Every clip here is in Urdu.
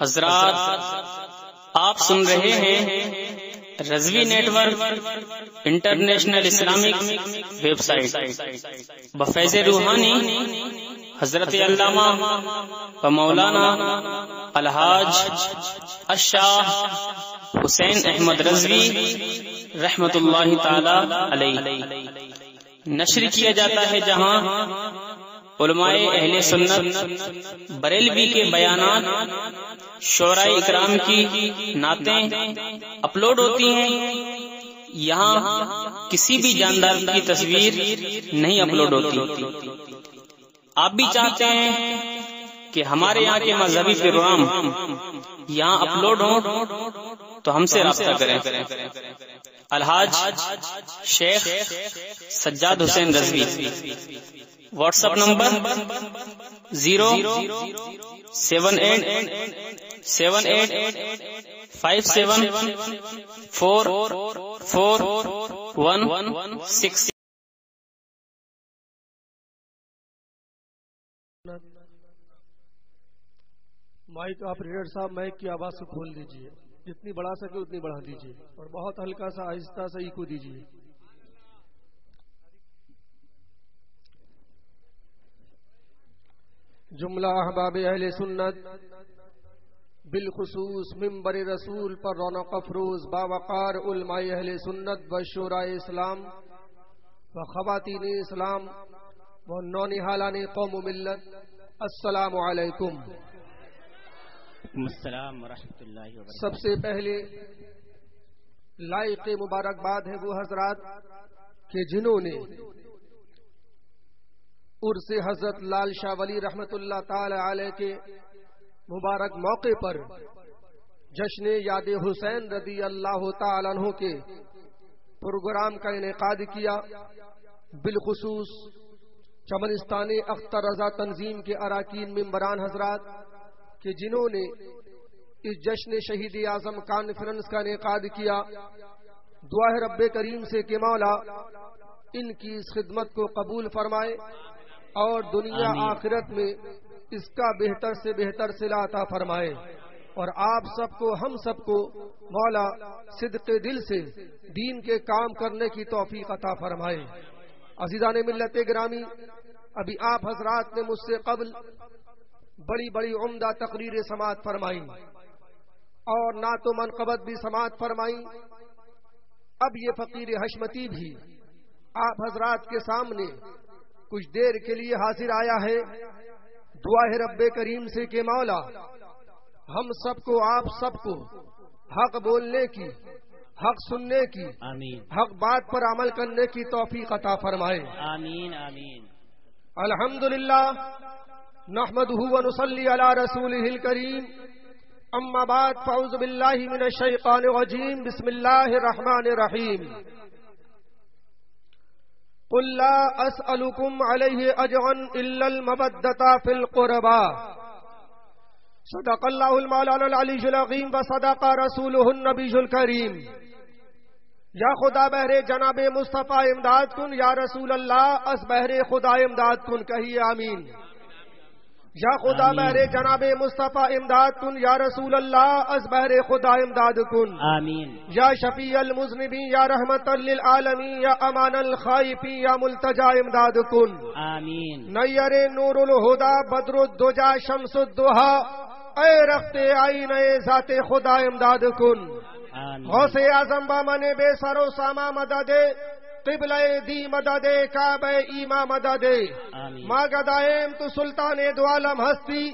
حضرات، آپ سن رہے ہیں Razvi network international Islamic website بفیض روحانی حضرت علامہ و مولانا الحاج الشاہ حسین احمد رضوی رحمت اللہ تعالی علیہ نشر کیا جاتا ہے، جہاں علماء اہل سنت بریلوی کے بیانات، شعراء اکرام کی نعتیں اپلوڈ ہوتی ہیں۔ یہاں کسی بھی جاندار کی تصویر نہیں اپلوڈ ہوتی۔ آپ بھی چاہتے ہیں کہ ہمارے یہاں کے مذہبی پروگرام یہاں اپلوڈ ہوں تو ہم سے رابطہ کریں۔ الحاج شیخ Sajjad Hussain Rizvi, WhatsApp number 07878574416۔ Mic operator صاحب، مائک کی آواز کو کھول دیجئے، جتنی بڑھا سکے اتنی بڑھا دیجئے، اور بہت ہلکا سا آہستہ سے ایکو دیجئے۔ جملہ احباب اہل سنت بالخصوص منبر رسول پر رونق افروز باوقار علماء اہل سنت و شورائے اسلام و خواتین اسلام و نونہالان قوم و ملت، السلام علیکم۔ السلام ورحمۃ اللہ وبرکاتہ۔ سب سے پہلے لائق مبارکباد ہے وہ حضرات کہ جنہوں نے عرس حضرت لال شاہ ولی رحمت اللہ تعالی علیہ کے مبارک موقع پر جشن یاد حسین رضی اللہ تعالی عنہ کے پروگرام کا انعقاد کیا۔ بالخصوص چمنستان اختر رضا تنظیم کے اراکین ممبران حضرات کہ جنہوں نے اس جشن شہید اعظم کانفرنس کا انعقاد کیا، دعا ہے رب کریم سے کہ مولا ان کی اس خدمت کو قبول فرمائے اور دنیا آخرت میں اس کا بہتر سے بہتر صلہ عطا فرمائے، اور آپ سب کو، ہم سب کو مولا صدق دل سے دین کے کام کرنے کی توفیق عطا فرمائے۔ عزیزان ملت گرامی، ابھی آپ حضرات نے مجھ سے قبل بڑی بڑی عمدہ تقریریں سماعت فرمائیں اور نعت و منقبت بھی سماعت فرمائیں۔ اب یہ فقیر حشمتی بھی آپ حضرات کے سامنے کچھ دیر کے لیے حاضر آیا ہے۔ دعا ہے رب کریم سے کہ مولا ہم سب کو، آپ سب کو حق بولنے کی، حق سننے کی، حق بات پر عمل کرنے کی توفیق عطا فرمائے۔ آمین آمین۔ الحمدللہ نحمده ونصلي على رسوله الكريم، اما بعد فاعوذ بالله من الشيطان الرجيم، بسم الله الرحمن الرحيم۔ قل لا اسألكم عليه اجرا الا المودة في القربى، صدق الله المولانا العلي العظيم وصدق رسوله النبي الكريم۔ یا خدا بہر جناب مصطفیٰ امداد کن، یا رسول اللہ از بہر خدا امداد کن، کہیے آمین۔ یا خدا بہر جناب مصطفیٰ امداد کن، یا رسول اللہ از بہر خدا امداد کن، آمین۔ یا شفیع المذنبین، یا رحمت للعالمین، یا امان الخائفین، یا ملتجا امداد کن، آمین۔ نیر نور الہدا بدر الدجا شمس الدہا، اے رخت آئین ذات خدا امداد کن، غوث اعظم بامن بے سر و ساما مدد، قبلہ دی مدد، کعبہ ایما مدد، ما گدائم تو سلطان دو عالم ہستی،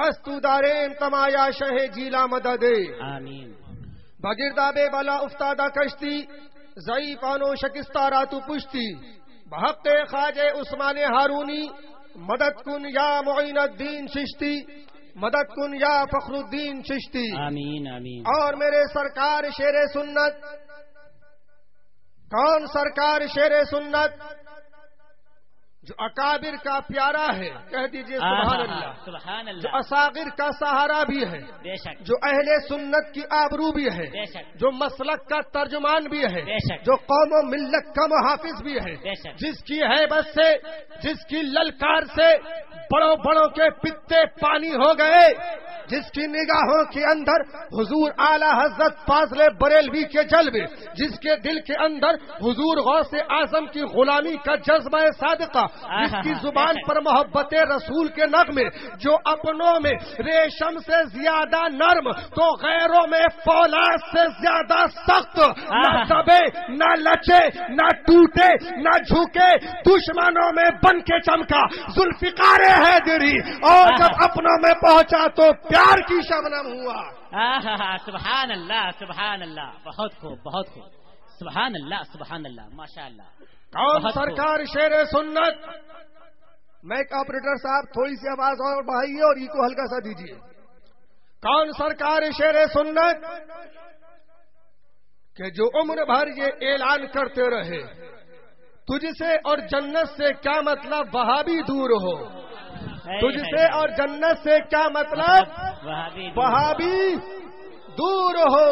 استو داریم تمایا شہ جیلا مدد، آمین۔ بگرداب بلا افتادہ کشتی، ضعیفان و شکستہ راتو پشتی، بحق خواجہ عثمان ہارونی، مدد کن یا معین الدین چشتی، مدد کن یا فخر الدین چشتی، آمین آمین۔ اور میرے سرکار شیر سنت، کون سرکار شیر سنت جو اکابر کا پیارا ہے، کہہ دیجئے سبحان اللہ، سبحان جو اللہ، اساغر کا سہارا بھی ہے، بے شک، جو اہل سنت کی آبرو بھی ہے، بے شک، جو مسلک کا ترجمان بھی ہے، بے شک، جو قوم و ملت کا محافظ بھی ہے، بے شک، جس کی ہیبت سے، جس کی للکار سے بڑوں بڑوں کے پتے پانی ہو گئے، جس کی نگاہوں کے اندر حضور اعلی حضرت فاضل بریلوی کے جلوے، جس کے دل کے اندر حضور غوث اعظم کی غلامی کا جذبہ صادقہ، جس کی زبان پر محبت رسول کے نغمے، جو اپنوں میں ریشم سے زیادہ نرم تو غیروں میں فولاد سے زیادہ سخت، نہ دبے نہ لچے نہ ٹوٹے نہ جھکے، دشمنوں میں بن کے چمکا ذوالفقار حیدری، اور جب اپنوں میں پہنچا تو پیار کی شبنم ہوا۔ سبحان اللہ سبحان اللہ، بہت خوب بہت خوب، سبحان اللہ ماشاء اللہ۔ کون سرکار شیر سنت؟ میں آپریٹر صاحب تھوڑی سی آواز اور بڑھائیے اور ای کو ہلکا سا دیجیے۔ کون سرکار شیر سنت کہ جو عمر بھر یہ اعلان کرتے رہے تجھ سے اور جنت سے کیا مطلب وہابی دور ہو، تجھ سے اور جنت سے کیا مطلب وہابی دور ہو،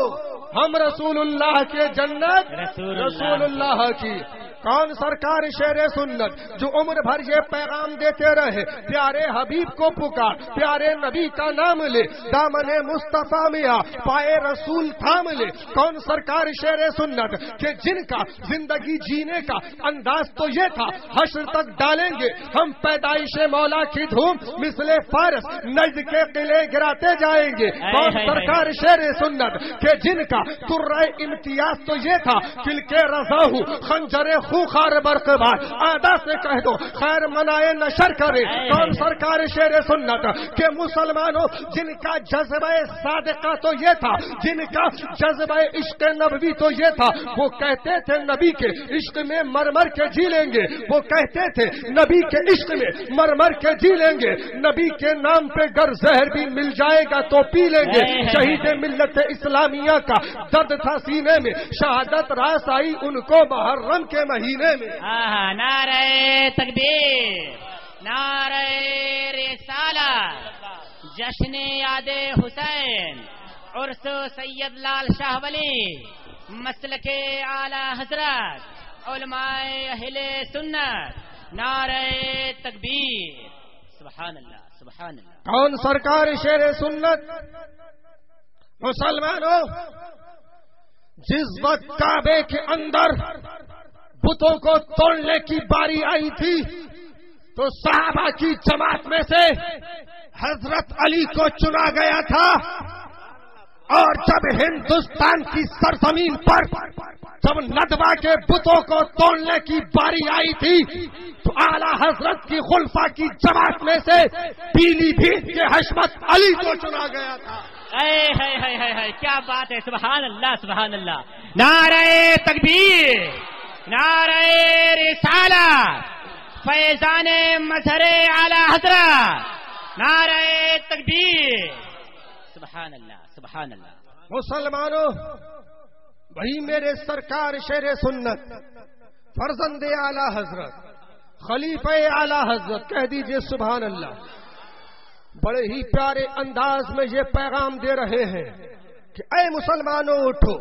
ہم رسول اللہ کے جنت رسول اللہ کی۔ کون سرکار شیر سنت جو عمر بھر یہ پیغام دیتے رہے پیارے حبیب کو پکار، پیارے نبی کا نام لے، دامن مصطفیٰ میں آ، پائے رسول تھام لے۔ کون سرکار شیر سنت کہ جن کا زندگی جینے کا انداز تو یہ تھا حشر تک ڈالیں گے ہم پیدائش مولا کی دھوم، مثل فارس نجد کے قلعے گراتے جائیں گے۔ کون سرکار شیر سنت کہ جن کا ترائے امتیاز تو یہ تھا کل کے رضا ہوں خنجر خوخار برقبار، آدھا سے کہہ دو خیر منائے نشر کرے۔ کون سرکار شیر سنت کہ مسلمانوں جن کا جذبہ صادقہ تو یہ تھا، جن کا جذبہ عشق نبوی تو یہ تھا، وہ کہتے تھے نبی کے عشق میں مر مر کے جی لیں گے، وہ کہتے تھے نبی کے عشق میں مر مر کے جی لیں گے، نبی کے نام پہ گر زہر بھی مل جائے گا تو پی لیں گے۔ شہید ملت اسلامیہ کا درد تھا سینے میں، شہادت راس آئی ان کو محرم کے مہینے میں۔ نعرہ تکبیر، نعرہ رسالت، جشن یاد حسین، عرس سید لال شاہ ولی، مسلک اعلی حضرت، علماء اہل سنت، نعرہ تکبیر، سبحان اللہ سبحان اللہ۔ کون سرکار شیر سنت؟ مسلمانوں جس وقت کعبے کے اندر بتوں کو توڑنے کی باری آئی تھی تو صحابہ کی جماعت میں سے حضرت علی کو چنا گیا تھا، اور جب ہندوستان کی سرزمین پر جب ندوہ کے بتوں کو توڑنے کی باری آئی تھی تو اعلیٰ حضرت کی خلفاء کی جماعت میں سے پیلی بھیت کے حشمت علی کو چنا گیا تھا۔ کیا بات ہے، سبحان اللہ سبحان اللہ۔ نعرہ تکبیر، نعرہ رسالت، فیضان مظہر اعلی حضرت، نعرہ تکبیر، سبحان اللہ سبحان اللہ۔ مسلمانوں وہی میرے سرکار شیر سنت، فرزند اعلی حضرت، خلیفہ اعلی حضرت، کہہ دیجئے سبحان اللہ، بڑے ہی پیارے انداز میں یہ پیغام دے رہے ہیں کہ اے مسلمانوں اٹھو،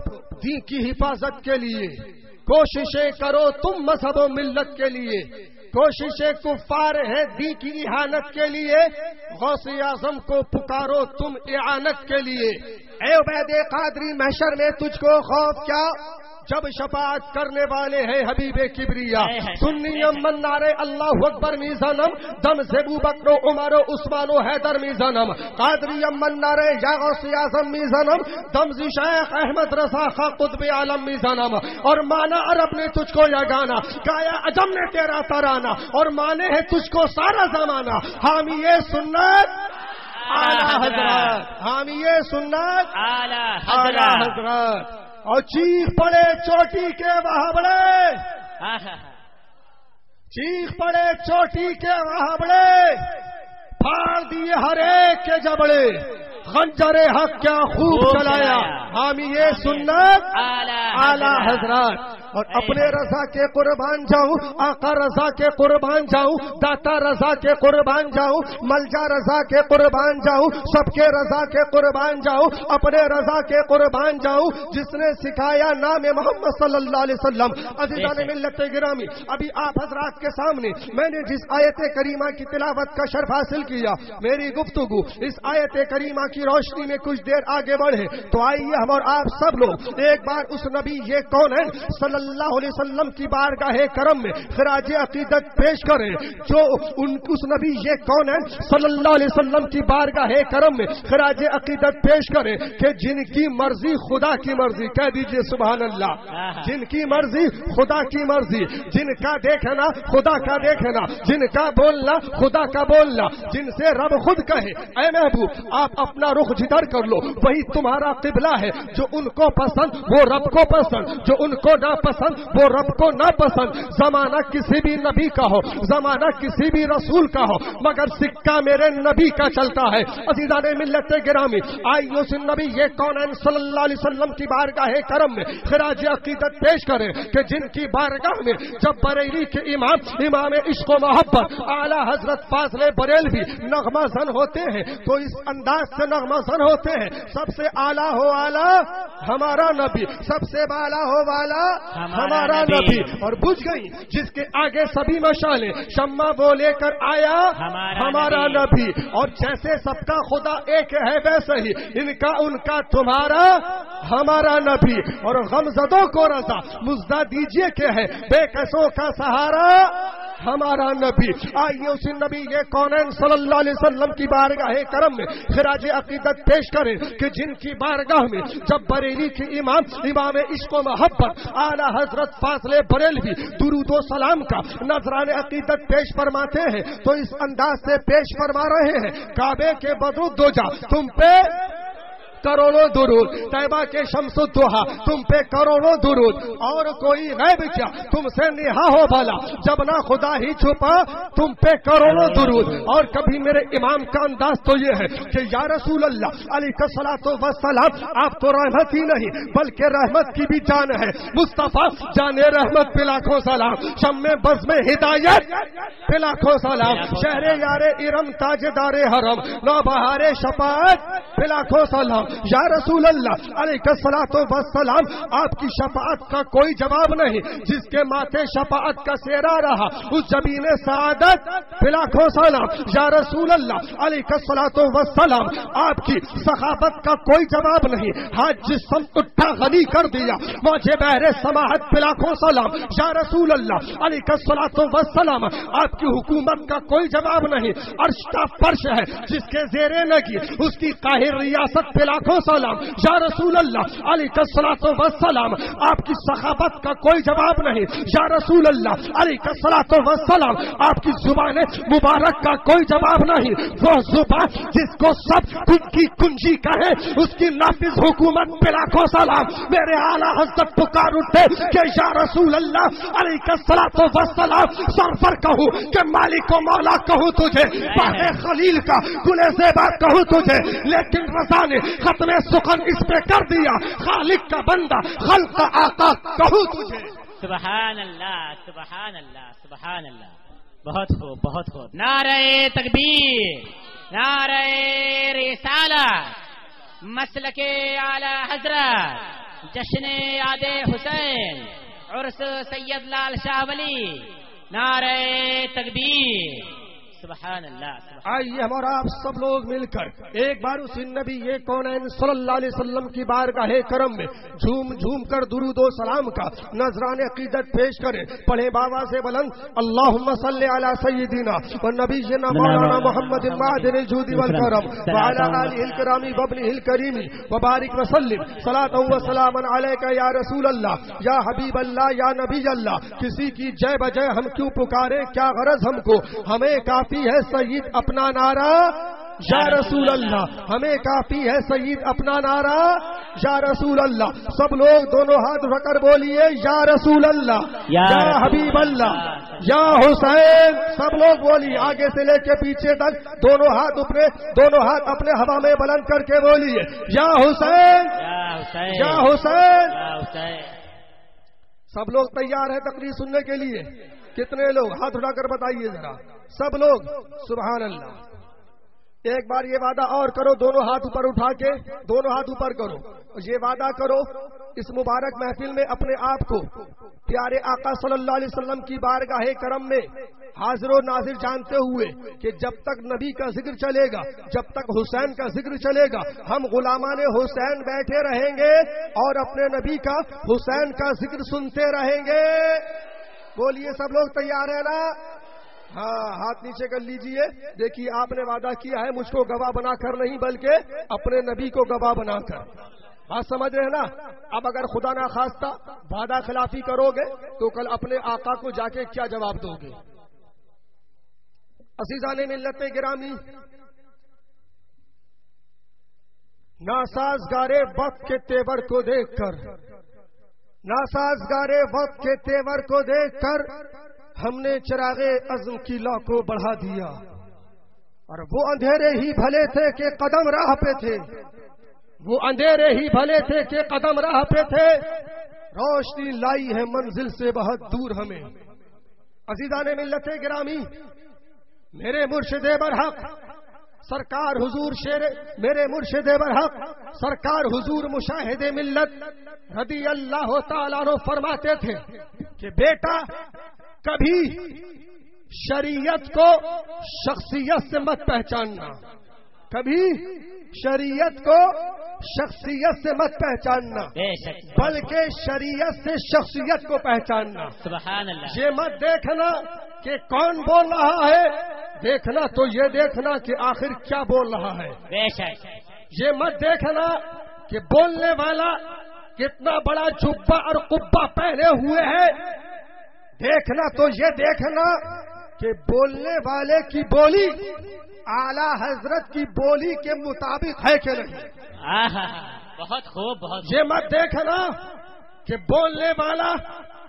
دین کی حفاظت کے لیے کوششیں کرو، تم مذہب و ملت کے لیے، کوششیں کفار ہے دین کی احانت کے لیے، غوث اعظم کو پکارو تم اعانت کے لیے۔ اے عبید قادری محشر میں تجھ کو خوف کیا جب شفاعت کرنے والے ہیں حبیب کبریا، سنیم من نعرے اللہ اکبر میزانم، دم سے ابو بکر و عمر و عثمان و حیدر میزانم، قادری من نعرے یا غوث اعظم میزانم، دم سے شیخ احمد رضا خان قطب عالم میزانم۔ اور مانا عرب نے تجھ کو یہ گانا گایا، عجم نے تیرا ترانہ، اور مانے ہے تجھ کو سارا زمانہ، حامی سنت اعلی حضرت، حامی سنت اعلی حضرت۔ اور چیخ پڑے چوٹی کے وہابڑے، چیخ پڑے چوٹی کے وہابڑے، پھاڑ دیے ہر ایک کے جبڑے، خنجر حق کیا خوب چلایا، حامی سنت اعلی حضرت۔ اور اپنے رضا کے قربان جاؤں، آقا رضا کے قربان جاؤں، داتا رضا کے قربان جاؤں، ملجا رضا کے قربان جاؤں، سب کے رضا کے قربان جاؤں، اپنے رضا کے قربان جاؤں جس نے سکھایا نام محمد صلی اللہ علیہ وسلم۔ عزیزان ملت گرامی، ابھی آپ حضرات کے سامنے میں نے جس آیت کریمہ کی تلاوت کا شرف حاصل کیا، میری گفتگو اس آیت کریمہ کی روشنی میں کچھ دیر آگے بڑھے تو آئیے ہم اور آپ سب لوگ ایک بار اس نبی یہ کون ہے صلی اللہ علیہ وسلم کی بارگاہ کرم میں خراج عقیدت پیش کریں، جو اس نبی یہ کون ہے صلی اللہ علیہ وسلم کی بارگاہ کرم میں خراج عقیدت پیش کریں کہ جن کی مرضی خدا کی مرضی، کہہ دیجئے سبحان اللہ، جن کی مرضی خدا کی مرضی، جن کا دیکھنا خدا کا دیکھنا، جن کا بولنا خدا کا بولنا، جن سے رب خود کہے اے محبوب آپ اپنا رخ جدھر کر لو وہی تمہارا قبلہ ہے، جو ان کو پسند وہ رب کو پسند، جو ان کو ناپسند وہ رب کو ناپسند۔ زمانہ کسی بھی نبی کا ہو، زمانہ کسی بھی رسول کا ہو، مگر سکہ میرے نبی کا چلتا ہے۔ عزیزان ملت گرامی، آئیے اس نبی یہ کون صلی اللہ علیہ وسلم کی بارگاہ کرم میں خراج عقیدت پیش کریں کہ جن کی بارگاہ میں جب بریلی کے امام عشق و محبت اعلی حضرت فاضل بریلوی نغمہ زن ہوتے ہیں تو اس انداز سے نغمہ زن ہوتے ہیں، سب سے اعلیٰ ہو اعلیٰ ہمارا نبی، سب سے بالا ہو بالا ہمارا نبی، اور بجھ گئی جس کے آگے سبھی مشالیں، شمع وہ لے کر آیا ہمارا نبی، اور جیسے سب کا خدا ایک ہے ویسے ہی ان کا ان کا تمہارا ہمارا نبی، اور غمزدوں کو رضا مزدہ دیجئے کہ ہے بے کسوں کا سہارا ہمارا نبی۔ آئیے اسی نبی یہ کونین صلی اللہ علیہ وسلم کی بارگاہ کرم میں خراج عقیدت پیش کریں کہ جن کی بارگاہ میں جب بریلی کے امام عشق و محبت اعلی حضرت فاضل بریلوی درود و سلام کا نذران عقیدت پیش فرماتے ہیں تو اس انداز سے پیش فرما رہے ہیں، کعبے کے بدر دو جا تم پہ کروڑوں درود، طیبہ کے شمس الضحیٰ تم پہ کروڑوں درود، اور کوئی غیب کیا تم سے نہا ہو بھلا، جب نہ خدا ہی چھپا تم پہ کروڑوں درود۔ اور کبھی میرے امام کا انداز تو یہ ہے کہ یا رسول اللہ علیہ الصلوۃ والسلام آپ تو رحمت ہی نہیں بلکہ رحمت کی بھی جان ہے، مصطفیٰ جان رحمت پہ لاکھوں سلام، شم بز میں ہدایت پہ لاکھوں سلام، شہر یار ارم تاجدار حرم نو بہار شفاعت پہ لاکھوں سلام۔ یا رسول اللہ علیہ الصلوۃ والسلام آپ کی شفاعت کا کوئی جواب نہیں، جس کے ماتھے شفاعت کا سیرا رہا اس جبین سعادت پہ لاکھوں سلام۔ یا رسول اللہ علیہ الصلوۃ والسلام آپ کی سخاوت کا کوئی جواب نہیں، ہاتھ جسم اٹھا غنی کر دیا مجھے بہر سماحت پہ لاکھوں سلام۔ یا رسول اللہ علیہ الصلوۃ والسلام آپ کی حکومت کا کوئی جواب نہیں، عرش کا فرش ہے جس کے زیر نگی اس کی قاہر ریاست پہ لاکھوں سلام۔ یا رسول اللہ علیہ الصلوۃ والسلام آپ کی سخاوت کا کوئی جواب نہیں، یا رسول اللہ علیہ الصلوۃ والسلام آپ کی زبان مبارک کا کوئی جواب نہیں، وہ زبان جس کو سب خود کی کنجی کہے اس کی نافذ حکومت پہ لاکھوں سلام۔ میرے اعلیٰ حضرت پکار اٹھے کہ یا رسول اللہ علیہ الصلوۃ والسلام سرفر کہوں کہ مالک و مولا کہوں تجھے، باغ خلیل کا گل زیبا کہوں تجھے، لیکن رضا نے ختم سخن اس پہ کر دیا، خالق کا بندہ خلق کا آقا کہوں تجھے۔ سبحان اللہ سبحان اللہ سبحان اللہ، بہت خوب بہت خوب، نعرہ تکبیر، نعرہ رسالت، مسلک اعلی حضرت، جشن یاد حسین، عرس سید لال شاہ ولی، نعرہ تکبیر، سبحان اللہ۔ آئیے ہم اور آپ سب لوگ مل کر ایک بار اس نبی یہ کونین صلی اللہ علیہ وسلم کی بارگاہ کرم میں جھوم جھوم کر درود و سلام کا نذران عقیدت پیش کریں، پڑھے بابا سے بلند اللہم صلی علی سیدنا و نبینا مولانا محمد معدن الجود والکرم وعلی آلہ الکرام وابنہ الکریم وبارک وسلم صلاۃ و سلام علیک یا رسول اللہ یا حبیب اللہ یا نبی اللہ۔ کسی کی جے بجے ہم کیوں پکارے، کیا غرض ہم کو، ہمیں کافی ہے سید اپنا نعرہ یا رسول اللہ، ہمیں کافی ہے سید اپنا نعرہ یا رسول اللہ۔ سب لوگ دونوں ہاتھ اٹھا کر بولیے یا رسول اللہ یا حبیب اللہ یا حسین، سب لوگ بولیے آگے سے لے کے پیچھے تک، دونوں ہاتھ اپنے ہوا میں بلند کر کے بولیے یا حسین یا حسین۔ سب لوگ تیار ہیں تقریر سننے کے لیے؟ کتنے لوگ؟ ہاتھ اٹھا کر بتائیے ذرا. سب لوگ؟ سبحان اللہ. ایک بار یہ وعدہ اور کرو، دونوں ہاتھ اوپر اٹھا کے، دونوں ہاتھ اوپر کرو. یہ وعدہ کرو اس مبارک محفل میں اپنے آپ کو پیارے آقا صلی اللہ علیہ وسلم کی بارگاہ کرم میں حاضر و ناظر جانتے ہوئے کہ جب تک نبی کا ذکر چلے گا، جب تک حسین کا ذکر چلے گا، ہم غلامان حسین بیٹھے رہیں گے اور اپنے نبی کا، حسین کا ذکر سنتے رہیں گے. بولیے سب لوگ تیار ہیں نا؟ ہاں، ہاتھ نیچے کر لیجئے. دیکھیے آپ نے وعدہ کیا ہے مجھ کو گواہ بنا کر نہیں، بلکہ اپنے نبی کو گواہ بنا کر. بات سمجھ رہے ہیں نا؟ اب اگر خدا نہ خواستہ وعدہ خلافی کرو گے تو کل اپنے آقا کو جا کے کیا جواب دو گے؟ عزیزان ملت گرامی، ناسازگارے وقت کے تیور کو دیکھ کر، ناسازگارے وقت کے تیور کو دیکھ کر ہم نے چراغ عزم کی لا کو بڑھا دیا، اور وہ اندھیرے ہی بھلے تھے کہ قدم راہ پہ تھے، وہ اندھیرے ہی بھلے تھے کہ قدم راہ پہ تھے، روشنی لائی ہے منزل سے بہت دور ہمیں. عزیزان ملت گرامی، میرے مرشد برحق سرکار حضور میرے مرشد برحق سرکار حضور مشاہد ملت رضی اللہ تعالیٰ عنہ فرماتے تھے کہ بیٹا کبھی شریعت کو شخصیت سے مت پہچاننا، کبھی شریعت کو شخصیت سے مت پہچاننا، بلکہ شریعت سے شخصیت کو پہچاننا. سبحان اللہ. یہ مت دیکھنا کہ کون بول رہا ہے، دیکھنا تو یہ دیکھنا کہ آخر کیا بول رہا ہے. بے شک. یہ مت دیکھنا کہ بولنے والا کتنا بڑا جبہ اور قبہ پہنے ہوئے ہے، دیکھنا تو یہ دیکھنا کہ بولنے والے کی بولی اعلیٰ حضرت کی بولی کے مطابق ہے کہ نہیں. بہت خوب، بہت. یہ مت دیکھنا کہ بولنے والا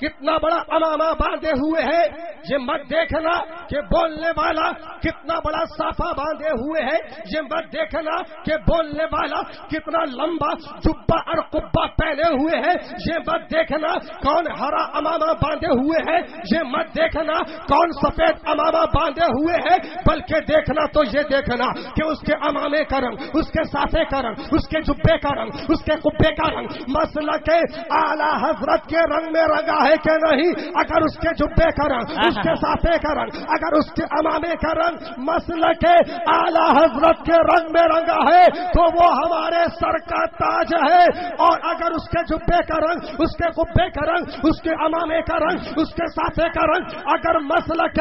کتنا بڑا امامہ باندھے ہوئے ہے، یہ مت دیکھنا کہ بولنے والا کتنا بڑا صافہ باندھے ہوئے ہے، یہ مت دیکھنا کہ بولنے والا کتنا لمبا جبہ اور قبہ پہنے ہوئے ہے، یہ مت دیکھنا کون ہرا امامہ باندھے ہوئے ہے، یہ مت دیکھنا کون سفید امامہ باندھے ہوئے ہے، بلکہ دیکھنا تو یہ دیکھنا کہ اس کے امامے کا رنگ، اس کے صافے کا رنگ، اس کے جبے کا رنگ، اس کے قبے کا رنگ مسلک اعلیٰ حضرت کے رنگ میں رنگا ہے کہ نہیں. اگر اس کے جبے کا رنگ، اس کے صافے کا رنگ، اگر اس کے امامے کا رنگ مسلک اعلیٰ حضرت کے رنگ میں رنگا ہے تو وہ ہمارے سر کا تاج ہے. اور اگر اس کے جبے کا رنگ، اس کے قبے کا رنگ، اس کے امامے کا رنگ، اس کے صافے کا رنگ اگر مسلک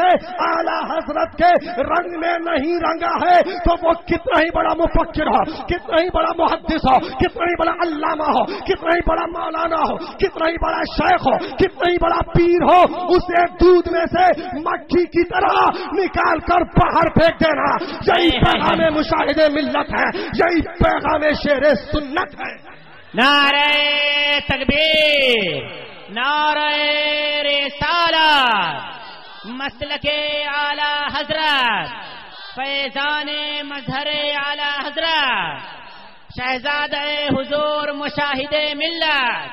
اعلیٰ حضرت کے رنگ میں نہیں رنگا ہے تو وہ کتنا ہی بڑا مفکر ہو، کتنا ہی بڑا محدث ہو، کتنا ہی بڑا علامہ ہو، کتنا ہی بڑا مولانا ہو، کتنا ہی بڑا شیخ ہو، کتنا ہی بڑا پیر ہو، اسے دودھ میں سے مکھی کی طرح نکال کر باہر پھینک دینا. یہی پیغام مشاہد ملت ہے، یہی پیغام شیر سنت ہے. نعرہ تکبیر، نعرہ رسالت، مسلک اعلی حضرت، فیضان مظہر اعلی حضرت، شہزادہ حضور مشاہد ملت،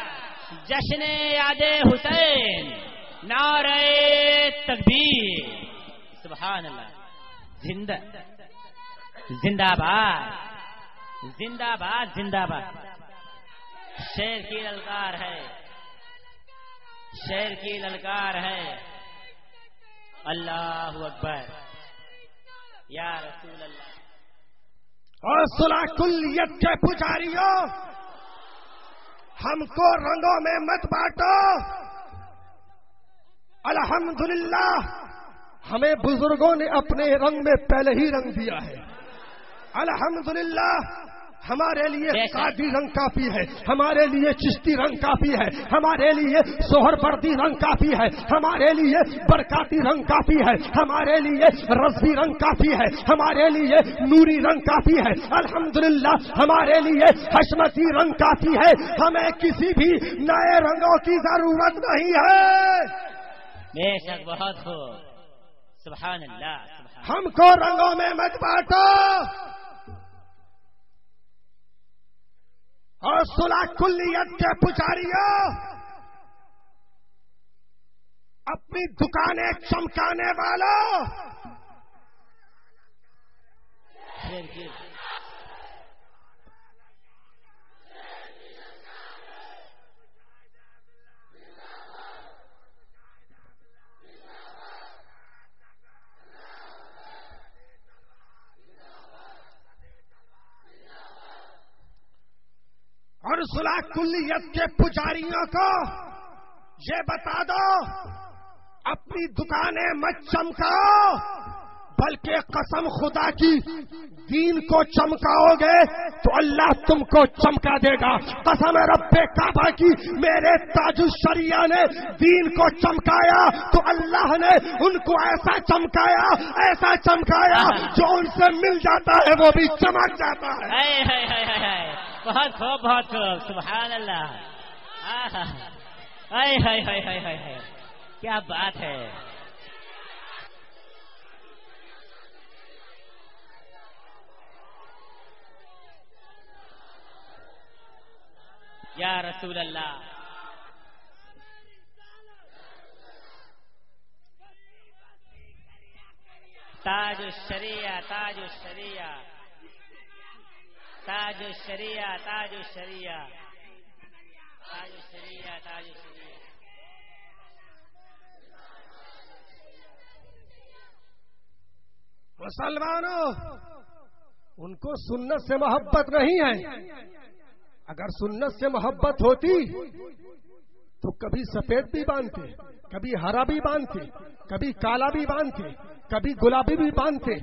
جشن یاد حسین، نعرہ تکبیر. سبحان اللہ. زندہ زندہ باد، زندہ باد، زندہ باد. شیر کی للکار ہے، شیر کی للکار ہے. اللہ اکبر، یا رسول اللہ. اور صلح کلیت کے پجاریوں، ہم کو رنگوں میں مت بانٹو. الحمدللہ ہمیں بزرگوں نے اپنے رنگ میں پہلے ہی رنگ دیا ہے. الحمدللہ ہمارے لیے قادری رنگ کافی ہے، ہمارے لیے چشتی رنگ کافی ہے، ہمارے لیے سہر بردی رنگ کافی ہے، ہمارے لیے برکاتی رنگ کافی ہے، ہمارے لیے رضوی رنگ کافی ہے، ہمارے لیے نوری رنگ کافی ہے. الحمدللہ ہمارے لیے حشمتی رنگ کافی ہے. ہمیں کسی بھی نئے رنگوں کی ضرورت نہیں ہے. بے شک، بہت خوب. سبحان اللہ. ہم کو رنگوں میں مت بانٹو. اور صلح کلیت کے پجاریوں، اپنی دکانیں چمکانے والوں، اور صلاح کلیت کے پجاریوں کو یہ بتا دو اپنی دکانیں مت چمکاؤ، بلکہ قسم خدا کی دین کو چمکاؤ گے تو اللہ تم کو چمکا دے گا۔ قسم رب کعبہ کی میرے تاج الشریعہ نے دین کو چمکایا تو اللہ نے ان کو ایسا چمکایا جو ان سے مل جاتا ہے وہ بھی چمک جاتا ہے۔ بہت خوب، بہت خوب، سبحان اللہ۔ کیا بات ہے۔ یا رسول اللہ، تاج الشریعہ، تاج الشریعہ، تاج الشریعہ، تاج الشریعہ، تاج الشریعہ، تاج الشریعہ۔ مسلمانوں، ان کو سنت سے محبت نہیں ہے۔ اگر سنت سے محبت ہوتی تو کبھی سفید بھی باندھتے، کبھی ہرا بھی باندھتے، کبھی کالا بھی باندھتے، کبھی گلابی بھی باندھتے۔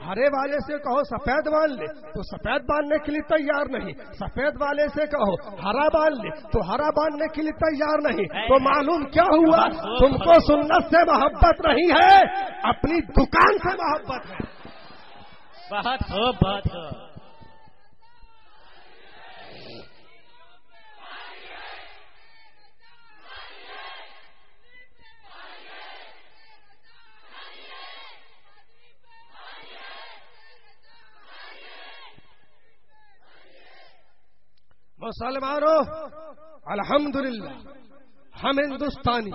ہرے والے سے کہو سفید باندھ لے تو سفید باندھنے کے لیے تیار نہیں، سفید والے سے کہو ہرا باندھ لے تو ہرا باندھنے کے لیے تیار نہیں۔ تو معلوم کیا ہوا؟ تم کو سنت سے محبت نہیں ہے، اپنی دکان سے محبت ہے۔ بہت خوب، بہت خوب۔ مسلمانوں، الحمدللہ ہم ہندوستانی،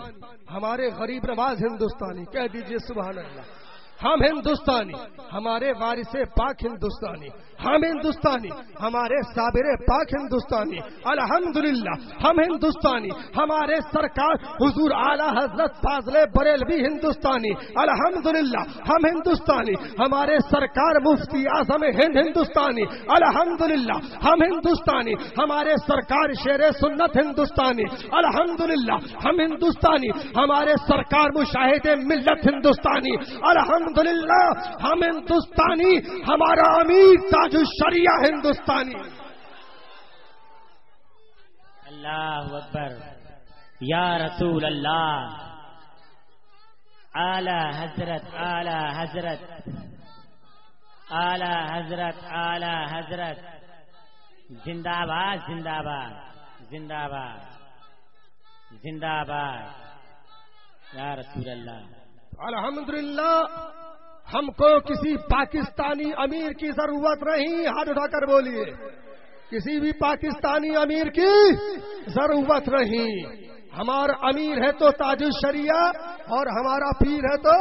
ہمارے غریب نواز ہندوستانی، کہہ دیجئے سبحان اللہ۔ ہم ہندوستانی، ہمارے وارث پاک ہندوستانی، ہم ہندوستانی، ہمارے صابر پاک ہندوستانی، الحمدللہ ہم ہندوستانی، ہمارے سرکار حضور اعلی حضرت فاضل بریلوی ہندوستانی، الحمدللہ ہم ہندوستانی، ہمارے سرکار مفتی اعظم ہند ہندوستانی، الحمدللہ ہم ہندوستانی، ہمارے سرکار شیر سنت ہندوستانی، الحمدللہ ہم ہندوستانی، ہمارے سرکار مشاہد ملت ہندوستانی، الحمدللہ ہم ہندوستانی، ہمارا امیر تاج الشریعہ ہندوستانی۔ اللہ اکبر، یا رسول اللہ، اعلی حضرت، اعلی حضرت، اعلی حضرت، اعلی حضرت، زندہ باد، زندہ باد، زندہ باد، زندہ باد، یا رسول اللہ۔ الحمدللہ ہم کو کسی پاکستانی امیر کی ضرورت نہیں، ہاتھ اٹھا کر بولیے، کسی بھی پاکستانی امیر کی ضرورت نہیں۔ ہمارا امیر ہے تو تاج الشریعہ اور ہمارا پیر ہے تو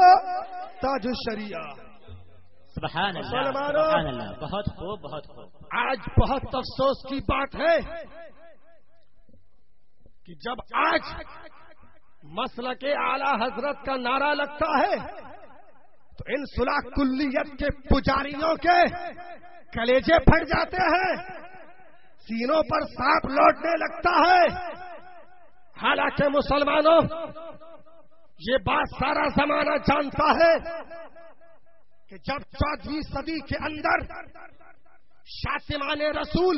تاج الشریعہ۔ سبحان اللہ، سبحان اللہ، بہت خوب، بہت خوب۔ آج بہت افسوس کی بات ہے کہ جب آج مسلک اعلی حضرت کا نعرہ لگتا ہے تو ان صلاح کلیت کے پجاریوں کے کلیجے پھٹ جاتے ہیں، سینوں پر سانپ لوٹنے لگتا ہے۔ حالانکہ مسلمانوں، یہ بات سارا زمانہ جانتا ہے کہ جب 14ویں صدی کے اندر شاتمان رسول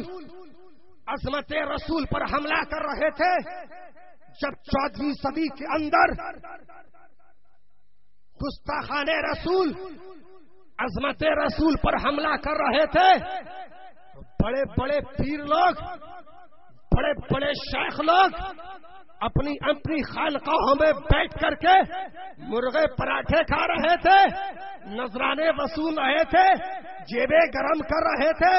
عظمت رسول پر حملہ کر رہے تھے، جب 14ویں صدی کے اندر گستاخان رسول عظمت رسول پر حملہ کر رہے تھے، تو بڑے بڑے پیر لوگ، بڑے بڑے شیخ لوگ اپنی اپنی خانقاہوں میں بیٹھ کر کے مرغے پراٹھے کھا رہے تھے، نذرانے وصول رہے تھے، جیبیں گرم کر رہے تھے،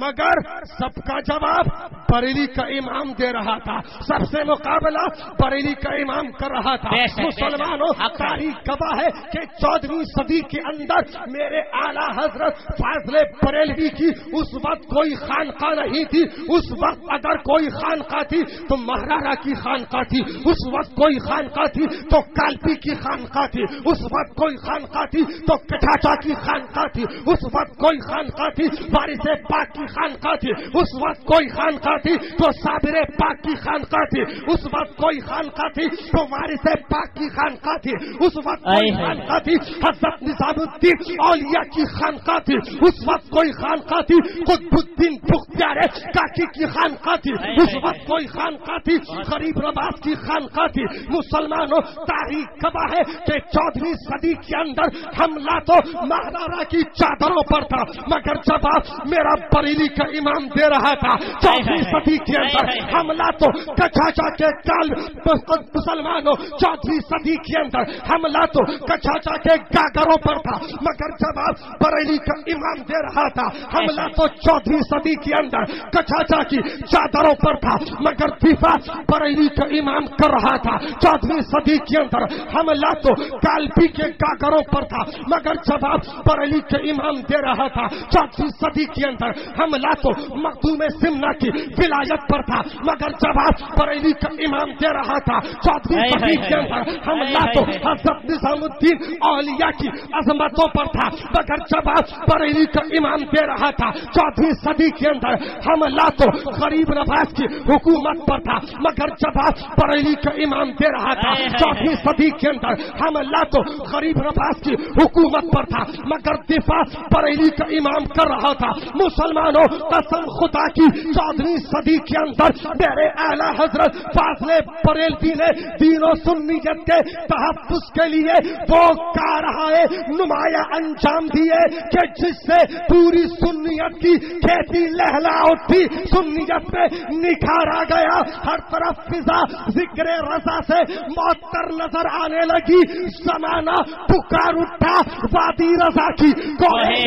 مگر سب کا جواب بریلی کا امام دے رہا تھا، سب سے مقابلہ بریلی کا امام کر رہا تھا۔ مسلمانوں تاریخ گواہ ہے کہ 14ویں صدی کے اندر میرے اعلیٰ حضرت فاضل بریلوی کی اس وقت کوئی خانقاہ نہیں تھی۔ اس وقت اگر کوئی خانقاہ تھی تو مہرارا کی خانقاہ تھی، اس وقت کوئی خانقاہ تھی تو کالپی کی خانقاہ تھی، اس وقت کوئی خانقاہ تھی تو کٹاچا کی خانقاہ تھی، اس وقت کوئی خانقاہ تھی وارث پاک کی خانقاہ تھی، اس وقت کوئی خانقاہ تھی تو صابر پاک کی خانقاہ تھی، اس وقت کوئی خانقاہ تھی تو وارث پاک کی خانقاہ تھی، اس وقت کوئی خانقاہ تھی حضرت نظام الدین اولیاء کی خانقاہ تھی، اس وقت کوئی خانقاہ تھی قطب الدین بختیار کاکی کی خانقاہ تھی، اس وقت کوئی خانقاہ تھی غریب نواز کی خانقاہ تھی۔ مسلمانوں تاریخ گواہ ہے کہ 14ویں صدی کے اندر حملہ تو مہرارا کی چادروں پر تھا، مگر جواب میرا بریلی کا امام دے رہا تھا۔ 14ویں صدی کے اندر حملہ تو کچھاچا کے کال مسلمانوں 14ویں صدی کے اندر حملہ تو کچھاچا کے گاگروں پر تھا، مگر جواب بریلی کا امام دے رہا تھا۔ حملہ تو 14ویں صدی کے اندر کچھاچا کی چادروں پر تھا، مگر دفاع بریلی کا امام کر رہا تھا۔ 14ویں صدی کے اندر حملہ تو کالپی کے گاگروں پر تھا، مگر جواب بریلی کے امام دے رہا تھا۔ 14ویں صدی کے اندر حملہ تو مخدوم سمنا کی ولایت پر تھا، مگر جواب بریلی کا امام دے رہا تھا۔ 14ویں صدی کے اندر حملہ تو حضرت نظام الدین اولیاء کی عظمتوں پر تھا، مگر جواب بریلی کا امام دے رہا تھا۔ 14ویں صدی کے اندر حملہ تو غریب نواز کی حکومت پر تھا، مگر جواب بریلی کا امام دے رہا تھا۔ 14ویں صدی کے اندر حملہ تو غریب نواز کی حکومت پر تھا، مگر دفاع بریلی کا امام کر رہا تھا۔ مسلمانوں قسم خدا کی 14ویں صدی کے اندر میرے اعلیٰ حضرت فاضل بریلوی نے دین و سنیت کے تحفظ کے لیے وہ کارہائے نمایاں انجام دیے کہ جس سے پوری سنیت کی کھیتی لہلا اٹھی، سنیت میں نکھار آ گیا، ہر طرف فضا ذکر رضا سے معطر نظر آنے لگی، زمانہ پکار اٹھا وادی رضا کی،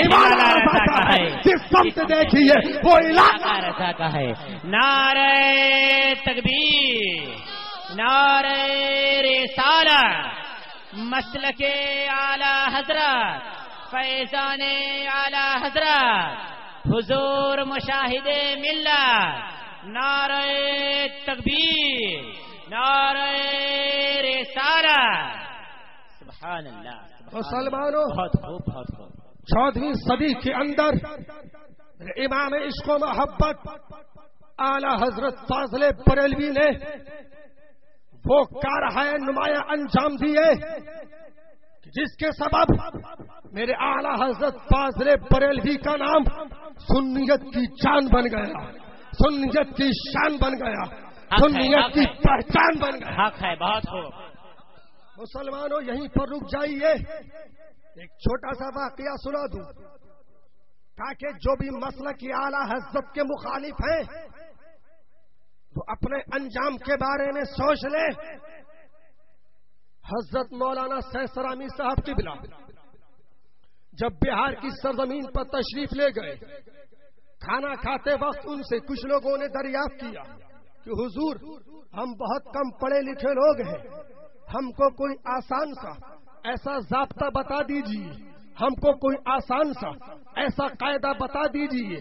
رضا کا ہے جس سمت دیکھیے وہ علاقہ رضا کا ہے۔ نعرہ تکبیر، نعرہ رسالت، مسلک اعلی حضرت، فیضان اعلی حضرت، حضور مشاہد ملت، نعرہ تکبیر، نعرہ رسالت، سبحان اللہ۔ مسلمانوں بہت خوب، بہت خوب۔ 14ویں صدی کے اندر امام عشق و محبت اعلی حضرت فاضل بریلوی نے وہ کارہائے نمایاں انجام دیے جس کے سبب میرے اعلی حضرت فاضل بریلوی کا نام سنیت کی جان بن گیا، سنیت کی شان بن گیا، سنیت کی پہچان بن گیا۔ حق ہے، بہت خوب۔ مسلمانوں یہیں پر رک جائیے، ایک چھوٹا سا واقعہ سنا دوں تاکہ جو بھی مسلک کی اعلیٰ حضرت کے مخالف ہیں وہ اپنے انجام کے بارے میں سوچ لیں۔ حضرت مولانا سیسرامی صاحب قبلہ جب بہار کی سرزمین پر تشریف لے گئے، کھانا کھاتے وقت ان سے کچھ لوگوں نے دریافت کیا کہ حضور ہم بہت کم پڑھے لکھے لوگ ہیں، ہم کو کوئی آسان سا ایسا ضابطہ بتا دیجیے، ہم کو کوئی آسان سا ایسا قاعدہ بتا دیجیے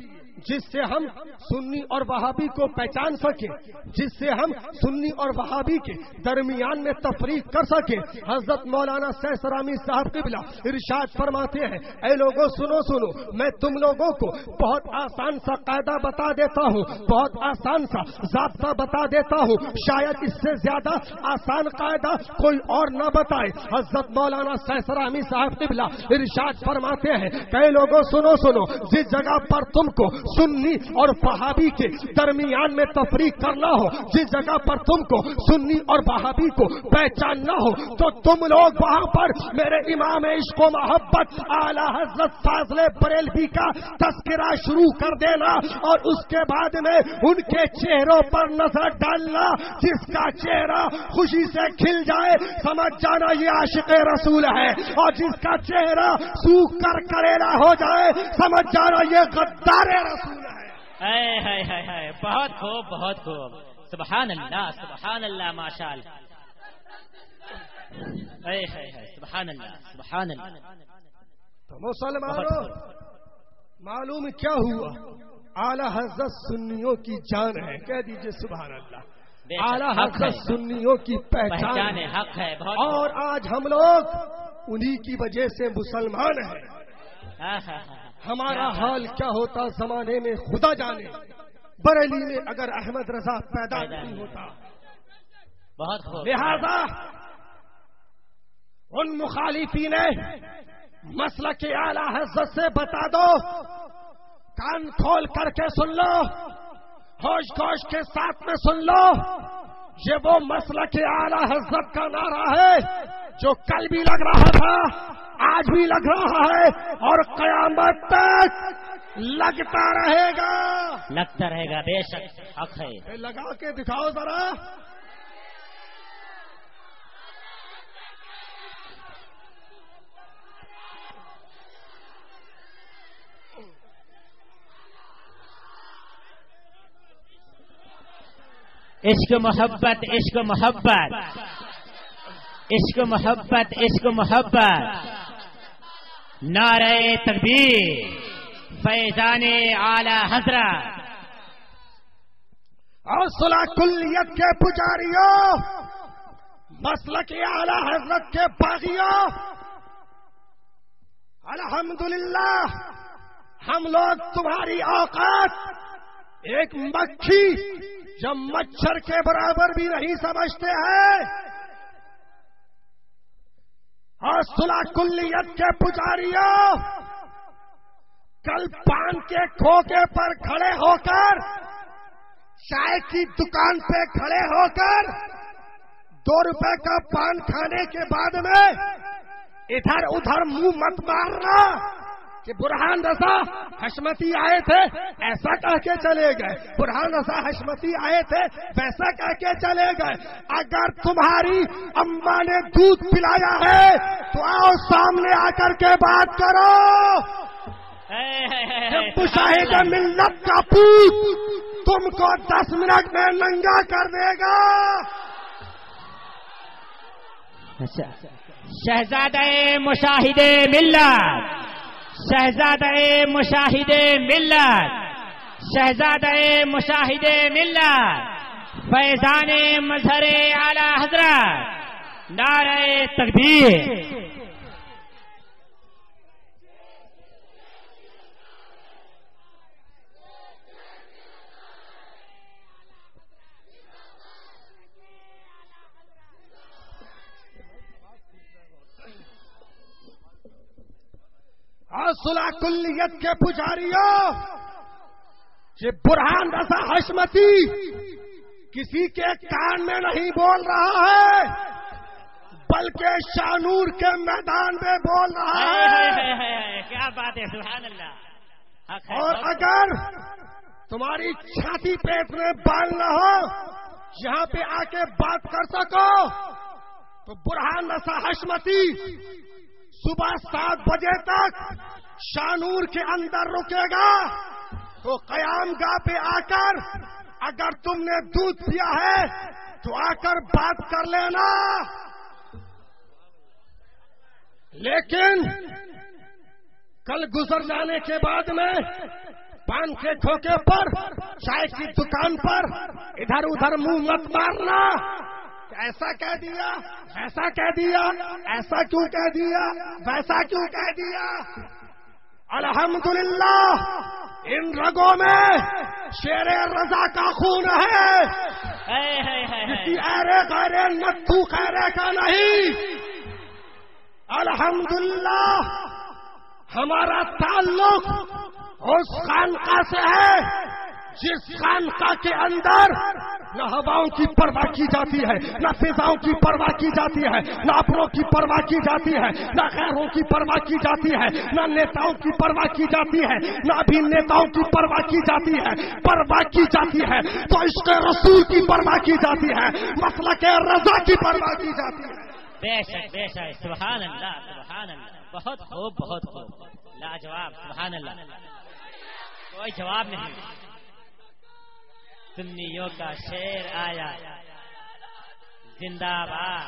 جس سے ہم سنی اور وہابی کو پہچان سکیں، جس سے ہم سنی اور وہابی کے درمیان میں تفریق کر سکیں۔ حضرت مولانا سیسرامی صاحب قبلہ ارشاد فرماتے ہیں، اے لوگوں سنو سنو، میں تم لوگوں کو بہت آسان سا قاعدہ بتا دیتا ہوں، بہت آسان سا ضابطہ بتا دیتا ہوں، شاید اس سے زیادہ آسان قاعدہ کوئی اور نہ بتائے۔ حضرت مولانا سیسرامی صاحب قبلہ ارشاد فرماتے ہیں کہ اے لوگوں سنو سنو، جس جگہ پر تم کو سنی اور وہابی کے درمیان میں تفریق کرنا ہو، جس جگہ پر تم کو سنی اور وہابی کو پہچاننا ہو، تو تم لوگ وہاں پر میرے امام عشق و محبت اعلی حضرت فاضل بریلوی کا تذکرہ شروع کر دینا اور اس کے بعد میں ان کے چہروں پر نظر ڈالنا، جس کا چہرہ خوشی سے کھل جائے سمجھ جانا یہ عاشق رسول ہے، اور جس کا چہرہ سوکھ کر کریلا ہو جائے سمجھ جانا یہ غدار رسول ہے۔ بہت خوب بہت خوب. سبحان اللہ سبحان اللہ ماشاء اللہ. سبحان اللہ سبحان اللہ. تو مسلمانوں معلوم کیا ہوا؟ اعلی حضرت سنیوں کی جان ہے. کہہ دیجئے سبحان اللہ. اعلی حضرت سنیوں کی پہچان حق ہے. اور آج ہم لوگ انہی کی وجہ سے مسلمان ہیں. ہمارا حال کیا ہوتا زمانے میں خدا جانے. بریلی میں اگر احمد رضا پیدا نہیں ہوتا. بہت لہذا ان مخالفین مسلک اعلی حضرت سے بتا دو، کان کھول کر کے سن لو، ہوش گوش کے ساتھ میں سن لو، یہ وہ مسلک اعلی حضرت کا نعرہ ہے جو کل بھی لگ رہا تھا، آج بھی لگ رہا ہے اور قیامت تک لگتا رہے گا. لگتا رہے گا. بے شک حق ہے. لگا کے دکھاؤ ذرا. عشق محبت عشق محبت عشق محبت عشق محبت. نعرہ تکبیر فیضان اعلی حضرت. حوصلہ کلیت کے پجاریوں، مسلک اعلی حضرت کے باغیوں، الحمدللہ ہم لوگ تمہاری اوقات ایک مکھی یا مچھر کے برابر بھی نہیں سمجھتے ہیں. حوصلہ کلیت کے پجاریوں، کل پان کے کھوکے پر کھڑے ہو کر، چائے کی دکان پہ کھڑے ہو کر 2 روپے کا پان کھانے کے بعد میں ادھر ادھر منہ مت مارنا کہ برہان رضا حشمتی آئے تھے ایسا کہہ کے چلے گئے، برہان رضا حشمتی آئے تھے ویسا کہہ کے چلے گئے. اگر تمہاری اماں نے دودھ پلایا ہے تو آؤ سامنے آ کر کے بات کرو. مشاہد ملت کا پوت تم کو 10 منٹ میں ننگا کر دے گا. شہزادہ مشاہد ملت، شہزادہ مشاہد ملت، شہزادہ مشاہد ملت، فیضان مظہر اعلی حضرت. نعرہ تکبیر. حوصلہ کلیت کے پجاریوں، یہ برہان رضا حشمتی کسی کے کان میں نہیں بول رہا ہے بلکہ شانور کے میدان میں بول رہا ہے. کیا بات ہے. سبحان اللہ. اور اگر تمہاری چھاتی پہ اتنے بال نہ ہو یہاں پہ آ کے بات کر سکو تو برہان رضا حشمتی صبح 7 بجے تک شانور کے اندر رکے گا. تو قیام گاہ پہ آ کر اگر تم نے دودھ پیا ہے تو آ کر بات کر لینا. لیکن کل گزر جانے کے بعد میں پان کے کھوکے پر، چائے کی دکان پر ادھر ادھر منہ مت مارنا. ایسا کہہ دیا، ایسا کہہ دیا، ایسا کیوں کہہ دیا، ویسا کیوں کہہ دیا. الحمدللہ ان رگوں میں شیر رضا کا خون ہے، کسی ایرے غیرے نتھو خیرے کا نہیں. الحمدللہ ہمارا تعلق اس خانقاہ سے ہے جس خانقاہ کے اندر نہ ہواؤں کی پرواہ کی جاتی ہے، نہ فضاؤں کی پرواہ کی جاتی ہے، نہ اپنوں کی پرواہ کی جاتی ہے، نہ غیروں کی پرواہ کی جاتی ہے، نہ نیتاؤں کی پرواہ کی جاتی ہے، نہ بھی نیتاؤں کی پرواہ کی جاتی ہے. پرواہ کی جاتی ہے تو عشق رسول کی پرواہ کی جاتی ہے، مسلک رضا کی پرواہ کی جاتی ہے. بے شک بے شک. سبحان اللہ سبحان اللہ. بہت خوب بہت خوب. لاجواب. سبحان اللہ. کوئی جواب نہیں. سنیوں کا شیر آیا زندہ باد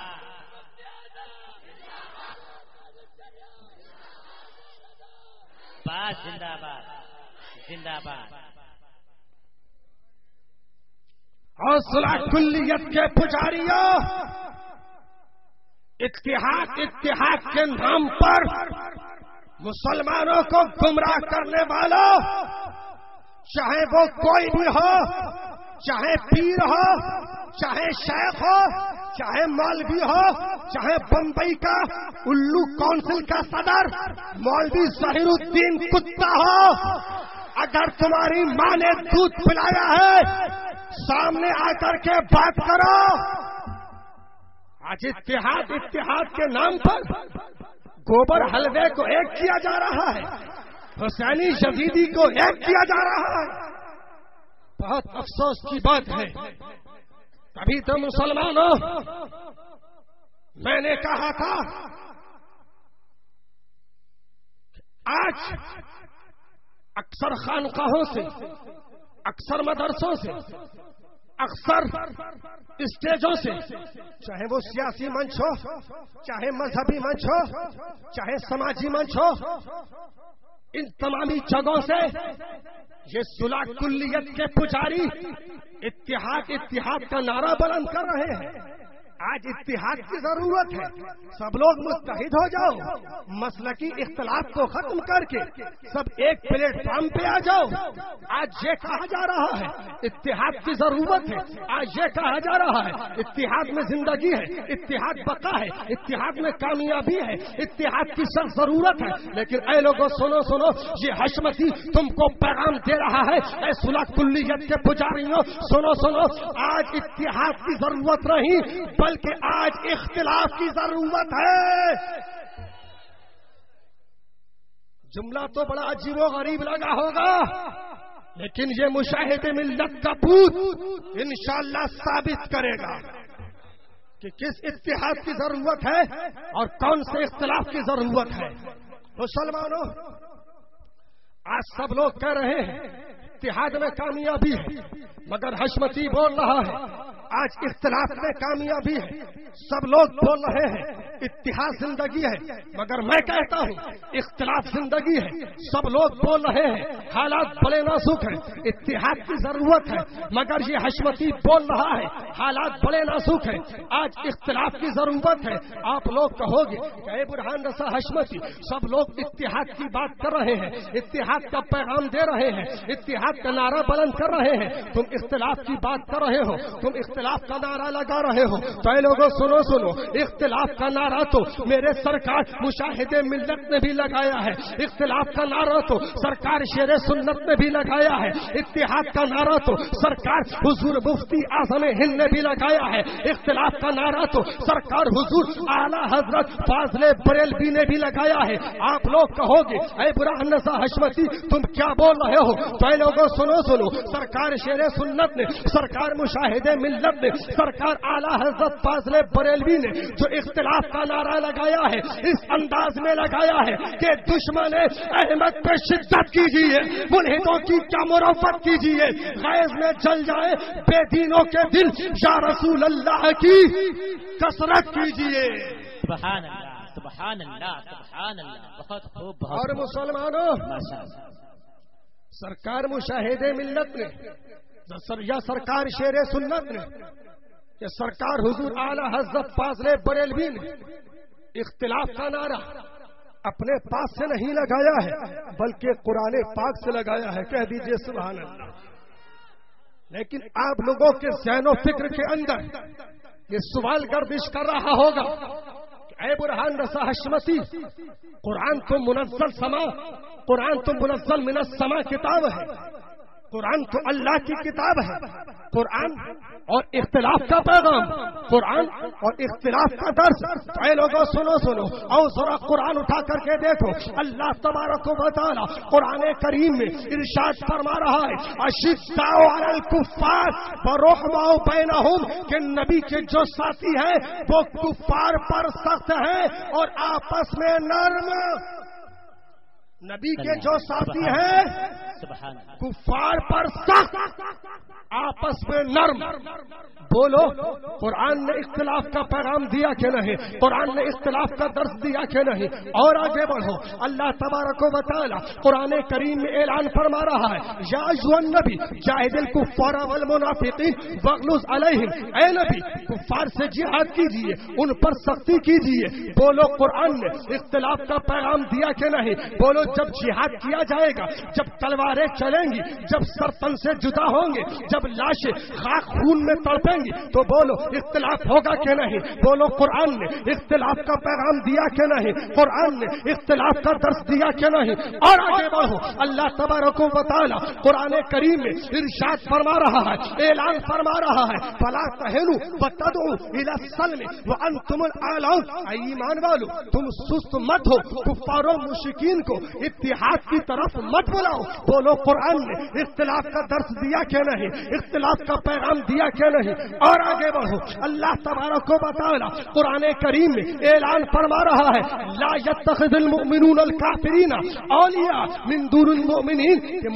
باد زندہ باد زندہ باد حوصلہ کلیت کے پجاریوں اتحاد کے نام پر مسلمانوں کو گمراہ کرنے والوں، چاہے وہ کوئی بھی ہو، چاہے پیر ہو، چاہے شیخ ہو، چاہے مولوی ہو، چاہے بمبئی کا الو کونسل کا صدر مولوی ظہیر الدین کتا ہو، اگر تمہاری ماں نے دودھ پلایا ہے سامنے آ کر کے بات کرو۔ آج اتحاد کے نام پر گوبر حلوے کو ایک کیا جا رہا ہے، حسینی یزیدی کو ایک کیا جا رہا ہے۔ بہت افسوس کی بات ہے، کبھی تو مسلمانوں میں نے کہا تھا آج اکثر خانقاہوں سے، اکثر مدرسوں سے، اکثر اسٹیجوں سے، چاہے وہ سیاسی منچ ہو، چاہے مذہبی منچ ہو، چاہے سماجی منچ ہو، ان تمامی جگہوں سے یہ صلح کلیت کے پجاری اتحاد کا نعرہ بلند کر رہے ہیں۔ آج اتحاد کی ضرورت ہے، سب لوگ متحد ہو جاؤ، مسلکی اختلاف کو ختم کر کے سب ایک پلیٹ فارم پہ آ جاؤ۔ آج یہ کہا جا رہا ہے اتحاد کی ضرورت ہے، آج یہ کہا جا رہا ہے اتحاد میں زندگی ہے، اتحاد بقا ہے، اتحاد میں کامیابی ہے، اتحاد کی سخت ضرورت ہے۔ لیکن اے لوگوں سنو سنو، یہ حشمتی تم کو پیغام دے رہا ہے، اے صلح کلیت کے پجاریوں سنو سنو، آج اتحاد کی ضرورت نہیں بلکہ آج اختلاف کی ضرورت ہے۔ جملہ تو بڑا عجیب و غریب لگا ہوگا، لیکن یہ مشاہد ملت کا پوت انشاءاللہ ثابت کرے گا کہ کس اتحاد کی ضرورت ہے اور کون سے اختلاف کی ضرورت ہے۔ مسلمانوں، آج سب لوگ کہہ رہے ہیں اتحاد میں کامیابی ہے، مگر حشمتی بول رہا ہے آج اختلاف میں کامیابی ہے۔ سب لوگ بول رہے ہیں اتحاد زندگی ہے، مگر میں کہتا ہوں اختلاف زندگی ہے۔ سب لوگ بول رہے ہیں حالات بڑے نازک ہیں، اتحاد کی ضرورت ہے، مگر یہ حشمتی بول رہا ہے حالات بڑے نازک ہیں، آج اختلاف کی ضرورت ہے۔ آپ لوگ کہو گے کہ اے برہان رسا حشمتی، سب لوگ اتحاد کی بات کر رہے ہیں، اتحاد کا پیغام دے رہے ہیں، اتحاد کا نعرہ بلند کر رہے ہیں، تم اختلاف کی بات کر رہے ہو، تم اختلاف کا نعرہ لگا رہے ہو۔ تو اے لوگوں سنو سنو، اختلاف کا نعرہ تو میرے سرکار مشاہد ملت نے بھی لگایا ہے، اختلاف کا نعرہ تو سرکار شیر سنت نے بھی لگایا ہے، اتحاد کا نعرہ تو سرکار حضور مفتی اعظم ہند نے بھی لگایا ہے، اختلاف کا نعرہ تو سرکار حضور اعلی حضرت فاضل بریلوی نے بھی لگایا ہے۔ آپ لوگ کہو گے اے برہان رسا حشمتی تم کیا بول رہے ہو؟ تو اے لوگوں سنو سنو، سرکار شیر سنت نے، سرکار مشاہد ملت نے، سرکار اعلی حضرت فاضل بریلوی نے جو اختلاف کا نعرہ لگایا ہے اس انداز میں لگایا ہے کہ دشمن احمد پہ شدت کیجیے، ملحدوں کی کیا مرافت کیجیے، غیظ میں جل جائے بے دینوں کے دل، یا رسول اللہ کی کثرت کیجیے۔ سبحان اللہ سبحان اللہ سبحان اللہ، بہت خوب بہت اور مسلمانوں، سرکار مشاہد ملت نے یا سرکار شیر سنت نے یا سرکار حضور اعلی حضرت فاضل بریلوی نے اختلاف کا نعرہ اپنے پاس سے نہیں لگایا ہے بلکہ قرآن پاک سے لگایا ہے۔ کہہ دیجئے سبحان اللہ۔ لیکن آپ لوگوں کے ذہن و فکر کے اندر یہ سوال گردش کر رہا ہوگا کہ اے برہان رسا حشمتی، قرآن تو منزل سما، قرآن تو منزل من السما کتاب ہے، قرآن تو اللہ کی کتاب ہے، قرآن اور اختلاف کا پیغام، قرآن اور اختلاف کا درس۔ اے لوگوں سنو سنو، اور ذرا قرآن اٹھا کر کے دیکھو، اللہ تبارک و تعالی قرآن کریم میں ارشاد فرما رہا ہے اشداء علی الکفار ورحماء بینہم، کہ نبی کے جو ساتھی ہیں وہ کفار پر سخت ہیں اور آپس میں نرم۔ نبی کے جو ساتھی ہیں کفار پر سخت آپس میں نرم. بولو قرآن نے اختلاف کا پیغام دیا کہ نہیں؟ قرآن نے اختلاف کا درس دیا کہ نہیں؟ اور آگے بڑھو. اللہ تبارک و تعالی قرآن کریم میں اعلان فرما رہا ہے یا ایھا النبی جاہد الکفار والمنافقین واغلظ علیہم. اے نبی کفار سے جہاد کیجیے، ان پر سختی کیجیے. بولو قرآن نے اختلاف کا پیغام دیا کہ نہیں؟ بولو جب جہاد کیا جائے گا، جب تلواریں چلیں گی، جب سر تن سے جدا ہوں گے، جب لاشیں خاک خون میں تڑپیں گی، تو بولو اختلاف ہوگا کہ نہیں؟ بولو قرآن نے اختلاف کا پیغام دیا کہ نہیں؟ قرآن نے اختلاف کا درس دیا کہ نہیں؟ اور آگے بڑھو. اللہ تبارک و تعالی قرآن کریم میں ارشاد فرما رہا ہے، اعلان فرما رہا ہے فلا تہنوا وتدعوا الى السلم وانتم الاعلون. ایمان والو تم سست مت ہو، کفار و مشرکین کو اتحاد کی طرف مت بلاؤ. بولو قرآن نے اختلاف کا درس دیا کہ نہیں؟ اختلاف کا پیغام دیا کہ نہیں؟ اور آگے بڑھو. اللہ تبارک و تعالی قرآن کریم میں اعلان فرما رہا ہے لا يتخذ المؤمنون الكافرین اولیاء من دون المؤمنین. کہ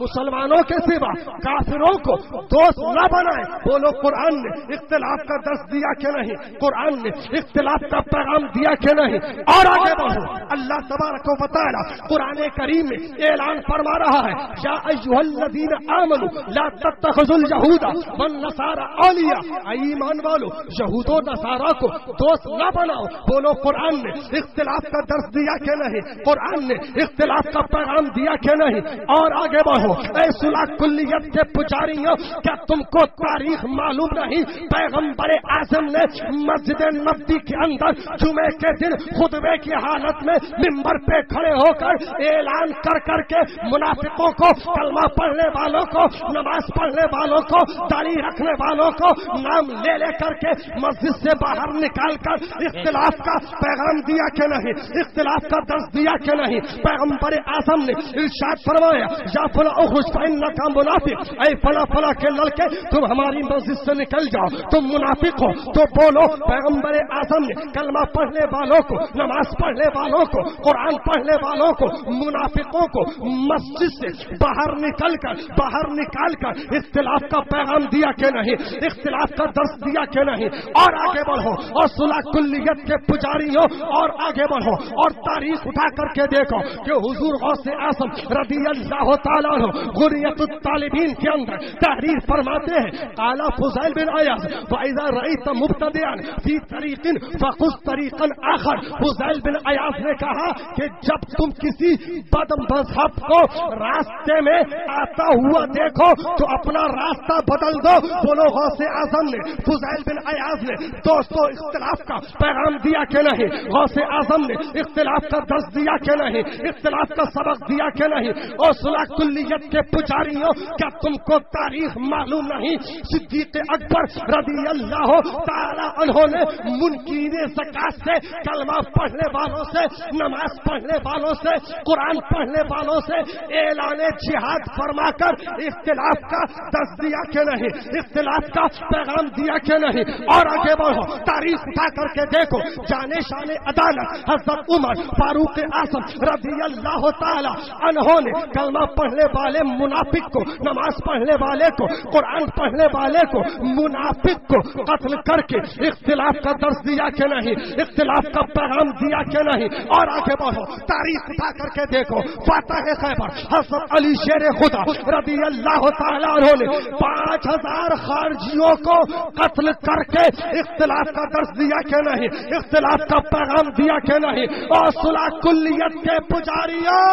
مسلمانوں کے سوا کافروں کو دوست نہ بنائیں. بولو قرآن نے اختلاف کا درس دیا کہ نہیں؟ قرآن نے اختلاف کا پیغام دیا کہ نہیں؟ اور آگے بڑھو. اللہ تبارک و تعالی قرآن کریم میں اعلان فرما رہا ہے یا ایھا الذین آمنوا لا تتخذوا اليهود والنصارى اولیاء. ایمان والو یہود و نصارہ کو دوست نہ بناؤ. بولو قرآن نے اختلاف کا درس دیا کہ نہیں؟ قرآن نے اختلاف کا پیغام دیا کہ نہیں؟ اور آگے بڑھو. اے صلاح کلیت کے پجاریوں، کیا تم کو تاریخ معلوم نہیں؟ پیغمبر اعظم نے مسجد نبوی کے اندر جمعے کے دن خطبے کی حالت میں منبر پہ کھڑے ہو کر اعلان کر کے منافقوں کو، کلمہ پڑھنے والوں کو، نماز پڑھنے والوں کو، داڑھی رکھنے والوں کو نام لے کر کے مسجد سے باہر نکال کر اختلاف کا پیغام دیا کہ نہیں؟ اختلاف کا درس دیا کہ نہیں؟ پیغمبر اعظم نے ارشاد فرمایا یا فلاں اخرج فانک منافق. اے فلاں کے لڑکے تم ہماری مسجد سے نکل جاؤ، تم منافق ہو. تو بولو پیغمبر اعظم نے کلمہ پڑھنے والوں کو، نماز پڑھنے والوں کو، قرآن پڑھنے والوں کو، منافقوں کو مسجد سے باہر نکال کر اختلاف کا پیغام دیا کہ نہیں؟ اختلاف کا درس دیا کہ نہیں؟ اور آگے بڑھو. اور صلاح کلیت کے پجاریوں اور آگے بڑھو اور تاریخ اٹھا کر کے دیکھو کہ حضور غوث اعظم رضی اللہ تعالیٰ عنہ غنیت الطالبین کے اندر تحریر فرماتے ہیں قال فضیل بن عیاض وَإِذَا رَأَيْتَ مُبْتَدِعًا فِي طَرِيقٍ فَخُذْ طَرِيقًا آخر. فضیل بن عیاض نے کہا کہ جب تم کسی بد مذہب کو راستے میں آتا ہوا دیکھو تو اپنا راستہ بدل دو. بولو غوث اعظم نے، فضیل بن عیاض نے دوستو اختلاف کا پیغام دیا کہ نہیں؟ غوث اعظم نے اختلاف کا درس دیا کہ نہیں؟ اختلاف کا سبق دیا کہ نہیں؟ اور صلاح کلیت کے پجاریوں، کیا تم کو تاریخ معلوم نہیں؟ صدیق اکبر رضی اللہ تعالی عنہ نے منکرین زکات سے، کلمہ پڑھنے والوں سے، نماز پڑھنے والوں سے، قرآن پڑھنے والوں سے اعلان جہاد فرما کر اختلاف کا درس دیا کہ نہیں؟ اختلاف کا پیغام دیا کہ نہیں؟ اور آگے بڑھو تاریخ اٹھا کر کے دیکھو جانے شان عدالت حضرت عمر فاروق اعظم رضی اللہ تعالی عنہ نے کلمہ پڑھنے والے منافق کو، نماز پڑھنے والے کو، قرآن پڑھنے والے کو، منافق کو قتل کر کے اختلاف کا درس دیا کہ نہیں؟ اختلاف کا پیغام دیا کہ نہیں؟ اور آگے بڑھو تاریخ اٹھا کر کے دیکھو فاتح خیبر حضرت علی شیر خدا رضی اللہ تعالی عنہ نے 5000 خارجیوں کو قتل کر کے اختلاف کا درس دیا کہ نہیں؟ اختلاف کا پیغام دیا کہ نہیں؟ اور صلاح کلیت کے پجاریوں،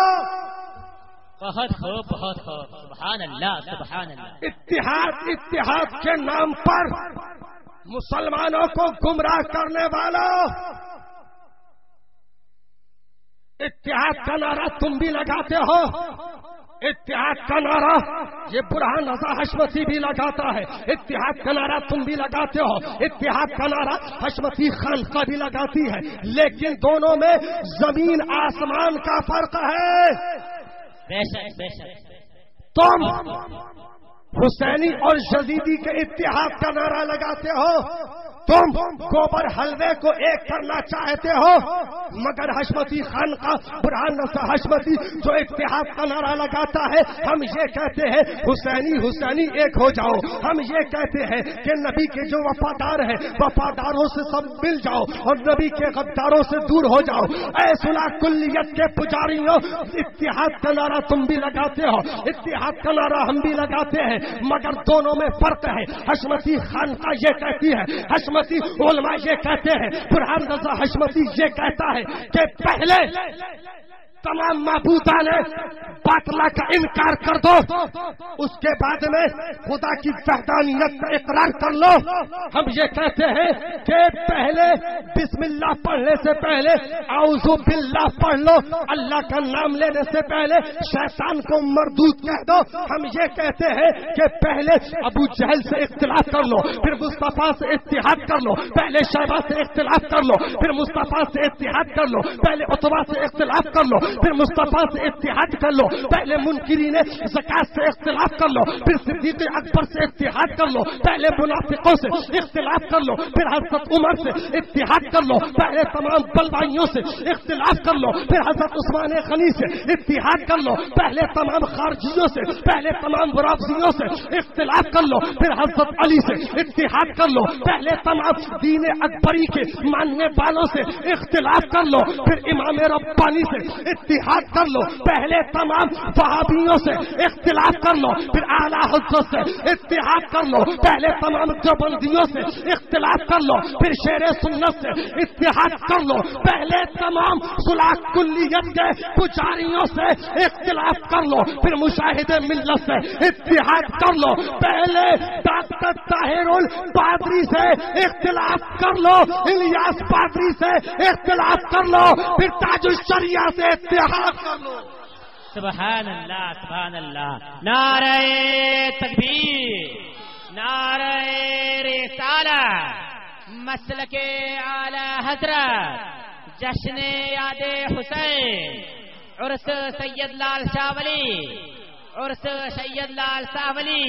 بہت خوب بہت خوب، سبحان اللہ سبحان اللہ. اتحاد کے نام پر مسلمانوں کو گمراہ کرنے والوں، اتحاد کا نعرہ تم بھی لگاتے ہو. اتحاد کا نعرہ یہ برہان رضا حشمتی بھی لگاتا ہے. اتحاد کا نعرہ تم بھی لگاتے ہو. اتحاد کا نعرہ حشمتی خانقاہ بھی لگاتی ہے. لیکن دونوں میں زمین آسمان کا فرق ہے. تم حسینی اور یزیدی کے اتحاد کا نعرہ لگاتے ہو، تم گوبر حلوے کو ایک کرنا چاہتے ہو، مگر حشمتی خانقاہ برہان رضا حشمتی جو اتحاد کا نعرہ لگاتا ہے، ہم یہ کہتے ہیں حسینی حسینی ایک ہو جاؤ. ہم یہ کہتے ہیں کہ نبی کے جو وفادار ہیں وفاداروں سے سب مل جاؤ اور نبی کے غداروں سے دور ہو جاؤ. اے صلح کلیت کے پجاریوں، اتحاد کا نعرہ تم بھی لگاتے ہو، اتحاد کا نعرہ ہم بھی لگاتے ہیں، مگر دونوں میں فرق ہے. حشمتی خانقاہ یہ کہتی ہے، حشمتی علماء یہ کہتے ہیں، برہان رضا حشمتی یہ کہتا ہے کہ پہلے تمام معبودان باطلہ کا انکار کر دو، اس کے بعد میں خدا کی وحدانیت کا اقرار کر لو. ہم یہ کہتے ہیں کہ پہلے بسم اللہ پڑھنے سے پہلے اعوذ باللہ پڑھ لو، اللہ کا نام لینے سے پہلے شیطان کو مردود کہہ دو. ہم یہ کہتے ہیں کہ پہلے ابو جہل سے اختلاف کر لو، پھر مصطفیٰ سے اتحاد کر لو، پہلے شیبہ سے اختلاف کر لو، پھر مصطفیٰ سے اتحاد کر لو، پہلے عتبہ سے اختلاف کر لو، پھر مصطفیٰ سے اتحاد کر لو، پہلے منکرین زکات سے اختلاف کر لو، پھر صدیق اکبر سے اتحاد کر لو، پہلے منافقوں سے اختلاف کر لو، پھر حضرت عمر سے اتحاد کر لو، پہلے تمام بلوائیوں سے اختلاف کر لو، پھر حضرت عثمان غنی سے اتحاد کر لو، پہلے تمام خارجیوں سے، پہلے تمام رافضیوں سے اختلاف کر لو، پھر حضرت علی سے اتحاد کر لو، پہلے تمام دین اکبری کے ماننے والوں سے اختلاف کر لو، پھر امام ربانی سے اتحاد کر لو، پہلے تمام وہابیوں سے اختلاف کر لو، پھر اعلی حضرت سے اتحاد کر لو، پہلے تمام دیوبندیوں سے اختلاف کر لو، پھر شیر سنت سے اتحاد کر لو، پہلے تمام صلح کلیت کے پجاریوں سے اختلاف کر لو، پھر مشاہد ملت سے اتحاد کر لو، پہلے ڈاکٹر طاہر القادری سے اختلاف کر لو، الیاس قادری سے اختلاف کر لو، پھر تاج الشریعہ سے اتحاد کر لو. سبحان اللہ سبحان اللہ. نعرہ تکبیر، نعرہ رسالت، مسلک اعلی حضرت، جشن یاد حسین، عرس سید لال شاہ ولی، عرس سید لال شاہ ولی.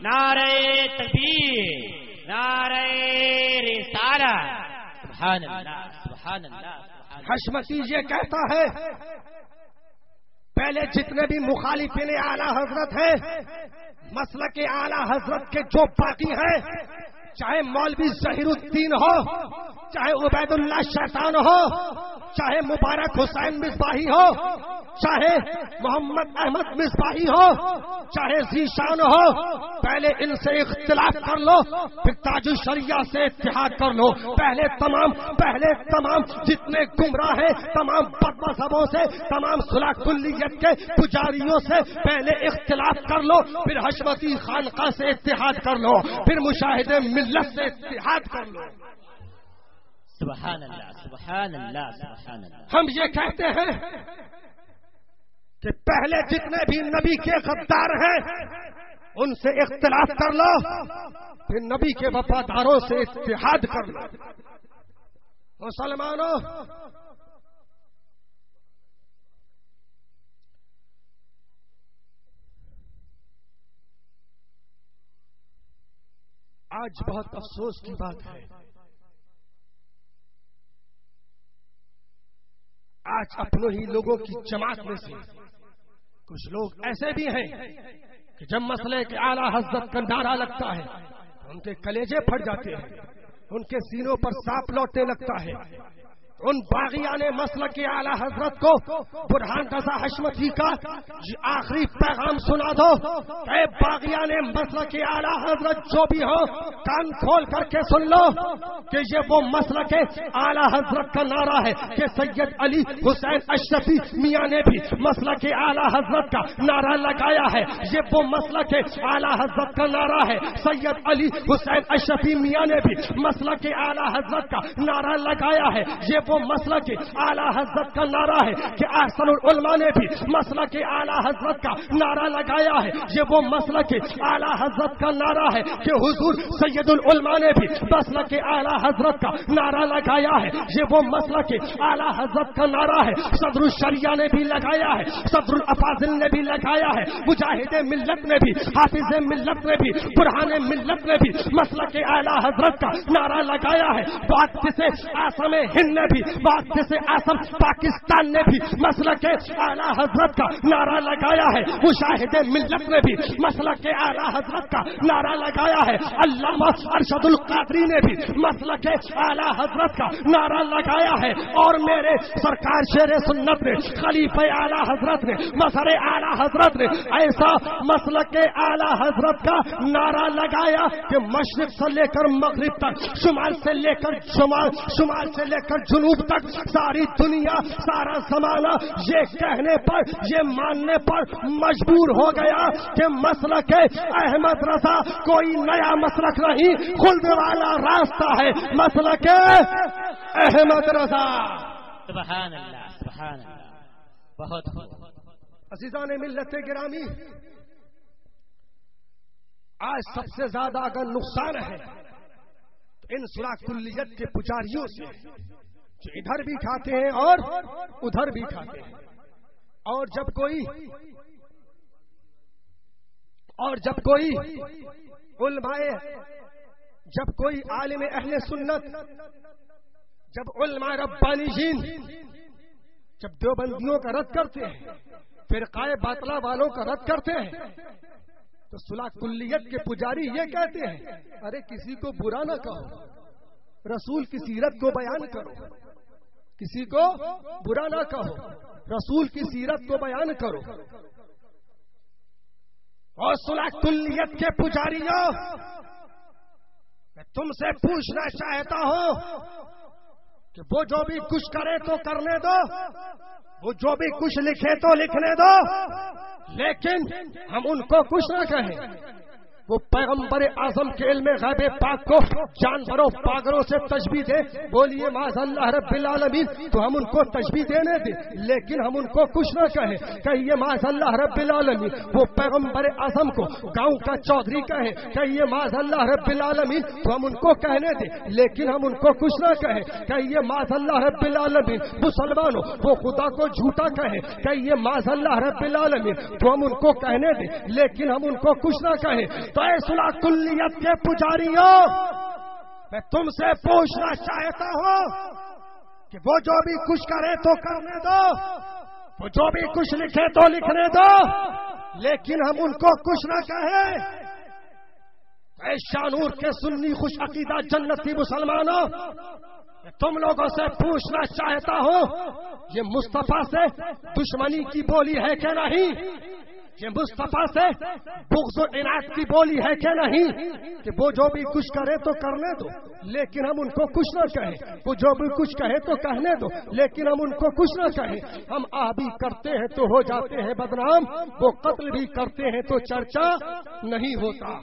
نعرہ تکبیر، نعرہ رسالت. سبحان اللہ سبحان اللہ. حشمتی یہ کہتا ہے پہلے جتنے بھی مخالفین اعلی حضرت ہیں، مسلک اعلی حضرت کے جو باقی ہیں، چاہے مولوی ظہیر الدین ہو، چاہے عبید اللہ شیطان ہو، چاہے مبارک حسین مصباحی ہو، چاہے محمد احمد مصباحی ہو، چاہے ذیشان ہو، پہلے ان سے اختلاف کر لو، پھر تاج الشریعہ سے اتحاد کر لو. پہلے تمام جتنے گمراہ ہیں، تمام بد مذہبوں سے، تمام صلح کلیت کے پجاریوں سے پہلے اختلاف کر لو، پھر حشمتی خانقاہ سے اتحاد کر لو، پھر مشاہد ملت سے اتحاد کر لو. سبحان اللہ سبحان اللہ سبحان اللہ. ہم یہ کہتے ہیں کہ پہلے جتنے بھی نبی کے غدار ہیں ان سے اختلاف کر لو، پھر نبی کے وفاداروں سے اتحاد کر لو. مسلمانوں، آج بہت افسوس کی بات ہے، آج اپنوں ہی لوگوں کی جماعت میں سے کچھ لوگ ایسے بھی ہیں کہ جب مسئلے کے اعلیٰ حضرت کا نعرہ لگتا ہے ان کے کلیجے پھٹ جاتے ہیں، ان کے سینوں پر سانپ لوٹنے لگتا ہے. ان باغیان مسلک کے اعلیٰ حضرت کو برہان رضا حشمتی کا آخری پیغام سنا دو. اے باغیان مسلک کے اعلیٰ حضرت جو بھی ہو، کان کھول کر کے سن لو کہ یہ وہ مسلک اعلیٰ حضرت کا نعرہ ہے کہ سید علی حسین اشرفی میاں نے بھی مسلک اعلیٰ حضرت کا نعرہ لگایا ہے. یہ وہ مسلک اعلیٰ حضرت کا نعرہ ہے. سید علی حسین اشرفی میاں نے بھی مسلک اعلیٰ حضرت کا نعرہ لگایا ہے. یہ وہ مسلک اعلیٰ حضرت کا نعرہ ہے کہ احسن العلماء نے بھی مسلک اعلیٰ حضرت کا نعرہ لگایا ہے. یہ وہ مسلک اعلیٰ حضرت کا نعرہ ہے کہ حضور سید العلماء نے بھی مسلک اعلیٰ حضرت کا نعرہ لگایا ہے. یہ وہ مسلک اعلیٰ حضرت کا نعرہ ہے صدر الشریعہ نے بھی لگایا ہے, صدر الافاضل نے بھی لگایا ہے, مجاہد ملت نے بھی, حافظ ملت نے بھی, برہان ملت نے بھی مسلک اعلیٰ حضرت کا نعرہ لگایا ہے. مؤسس اعظم ہند نے بھی, مؤسس اعظم پاکستان نے بھی مسلک اعلیٰ حضرت کا نعرہ لگایا ہے. مشاہد ملت نے بھی مسلک اعلیٰ حضرت کا نعرہ لگایا ہے. علامہ ارشد القادری نے بھی مسلک اعلیٰ حضرت کا نعرہ لگایا ہے. اور میرے سرکار شیر سنت نے, خلیفہ اعلیٰ حضرت نے, مظہر اعلیٰ حضرت نے ایسا مسلک اعلیٰ حضرت کا نعرہ لگایا کہ مشرق سے لے کر مغرب تک, شمال سے لے کر شمال سے لے کر جنوب تک ساری دنیا, سارا زمانہ یہ کہنے پر, یہ ماننے پر مجبور ہو گیا کہ مسلک احمد رضا کوئی نیا مسلک نہیں, خلد والا راستہ ہے مسلک احمد رضا. سبحان اللہ, سبحان اللہ. بہت عزیزان ملت گرامی, آج سب سے زیادہ اگر نقصان ہے تو ان صلاح کلیت کے پجاریوں سے, جو ادھر بھی کھاتے ہیں اور ادھر بھی کھاتے ہیں. اور جب کوئی علماء, جب کوئی عالم اہل سنت, جب علماء ربانیین جب دیوبندیوں کا رد کرتے ہیں, فرقہ باطلہ والوں کا رد کرتے ہیں, تو صلاح کلیت کے پجاری یہ کہتے ہیں ارے کسی کو برا نہ کہو, رسول کی سیرت کو بیان کرو, کسی کو برا نہ کہو, رسول کی سیرت کو بیان کرو. اور صلاح کلیت کے پجاریوں, میں تم سے پوچھنا چاہتا ہوں کہ وہ جو بھی کچھ کرے تو کرنے دو, وہ جو بھی کچھ لکھے تو لکھنے دو, لیکن ہم ان کو کچھ نہ کہیں. وہ پیغمبر اعظم کے علم غیب پاک کو جانوروں پاگلوں سے تشبیہ دے, بولیے معاذ اللہ رب العالمین, تو ہم ان کو تشبیہ دینے دیں, لیکن ہم ان کو کچھ نہ کہیں. کہیے معاذ اللہ رب العالمین. وہ پیغمبر اعظم کو گاؤں کا چودھری کہیں, کہیے معاذ اللہ رب العالمین, تو ہم ان کو کہنے دیں, لیکن ہم ان کو کچھ نہ کہیں. کہیے معاذ اللہ رب العالمین. مسلمانوں وہ خدا کو جھوٹا کہیں, کہیے معاذ اللہ رب العالمین, تو ہم ان کو کہنے دیں, لیکن ہم ان کو کچھ نہ کہیں. تو اے صلاح کلیت کے پجاریوں, میں تم سے پوچھنا چاہتا ہوں کہ وہ جو بھی کچھ کرے تو کرنے دو, وہ جو بھی کچھ لکھے تو لکھنے دو, لیکن ہم ان کو کچھ نہ کہیں. اے شانور کے سنی خوش عقیدہ جنتی مسلمانوں, میں تم لوگوں سے پوچھنا چاہتا ہوں یہ مصطفیٰ سے دشمنی کی بولی ہے کہ نہیں, یہ مصطفیٰ سے بغض و عناد کی بولی ہے کہ نہیں, کہ وہ جو بھی کچھ کرے تو کرنے دو, لیکن ہم ان کو کچھ نہ کہیں. وہ جو بھی کچھ کہے تو کہنے دو, لیکن ہم ان کو کچھ نہ کہیں. ہم بھی کرتے ہیں تو ہو جاتے ہیں بدنام, وہ قتل بھی کرتے ہیں تو چرچا نہیں ہوتا.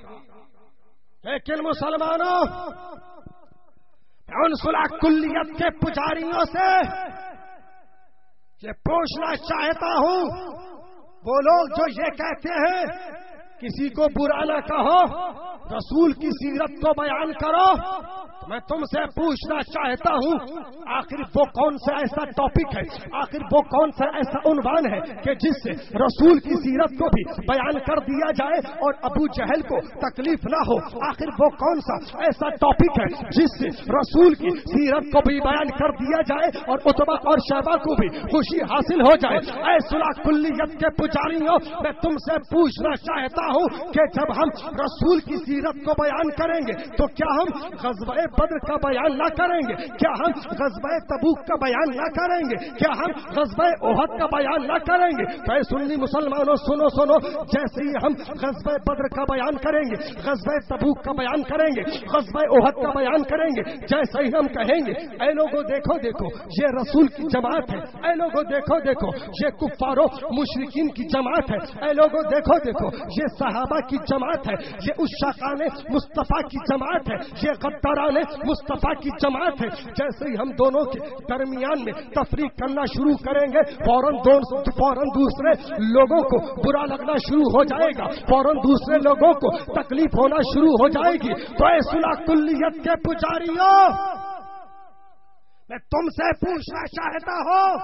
لیکن مسلمانوں, ان صلاح کلیت کے پجاریوں سے یہ پوچھنا چاہتا ہوں, وہ لوگ جو یہ کہتے ہیں کسی کو برا نہ کہو, رسول کی سیرت کو بیان کرو, میں تم سے پوچھنا چاہتا ہوں آخر وہ کون سا ایسا ٹاپک ہے, آخر وہ کون سا ایسا عنوان ہے کہ جس سے رسول کی سیرت کو بھی بیان کر دیا جائے اور ابو جہل کو تکلیف نہ ہو. آخر وہ کون سا ایسا ٹاپک ہے جس سے رسول کی سیرت کو بھی بیان کر دیا جائے اور عتبہ اور شیبہ کو بھی خوشی حاصل ہو جائے. اے صلاح کلیت کے پجاریوں, میں تم سے پوچھنا چاہتا ہوں کہ جب ہم رسول کی سیرت کو بیان کریں گے تو کیا ہم غزوہ بدر کا بیان نہ کریں گے, کیا ہم غزوہ تبوک کا بیان نہ کریں گے, کیا ہم غزوہ احد کا بیان نہ کریں گے؟ تو اے سنی مسلمانوں سنو, جیسے ہی ہم غزوہ بدر کا بیان کریں گے, غزوہ تبوک کا بیان کریں گے, غزوہ احد کا بیان کریں گے, جیسے ہی ہم کہیں گے اے لوگوں دیکھو یہ رسول کی جماعت ہے, اے لوگوں دیکھو یہ کفاروں مشرکین کی جماعت ہے, اے لوگوں دیکھو یہ صحابہ کی جماعت ہے, یہ عشاقان مصطفیٰ کی جماعت ہے, یہ غداران مصطفیٰ کی جماعت ہے. جیسے ہی ہم دونوں کے درمیان میں تفریق کرنا شروع کریں گے فوراً دوسرے لوگوں کو برا لگنا شروع ہو جائے گا, فوراً دوسرے لوگوں کو تکلیف ہونا شروع ہو جائے گی. تو اے صلح کلیت کے پجاریوں, میں تم سے پوچھنا چاہتا ہوں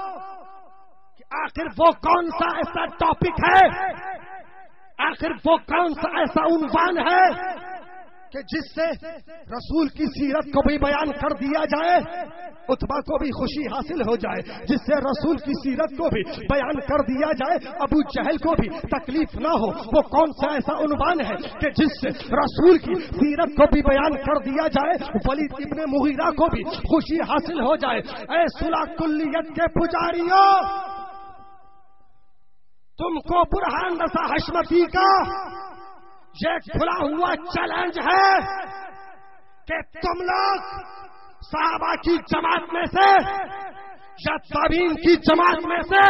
کہ آخر وہ کون سا ایسا ٹاپک ہے, آخر وہ کون سا ایسا عنوان ہے کہ جس سے رسول کی سیرت کو بھی بیان کر دیا جائے, عتبہ کو بھی خوشی حاصل ہو جائے, جس سے رسول کی سیرت کو بھی بیان کر دیا جائے, ابو جہل کو بھی تکلیف نہ ہو. وہ کون سا ایسا عنوان ہے کہ جس سے رسول کی سیرت کو بھی بیان کر دیا جائے, ولید ابن مغیرہ کو بھی خوشی حاصل ہو جائے. اے صلح کلیت کے پجاریوں, تم کو برہان رضا حشمتی کا یہ کھلا ہوا چیلنج ہے کہ تم لوگ صحابہ کی جماعت میں سے یا تابعین کی جماعت میں سے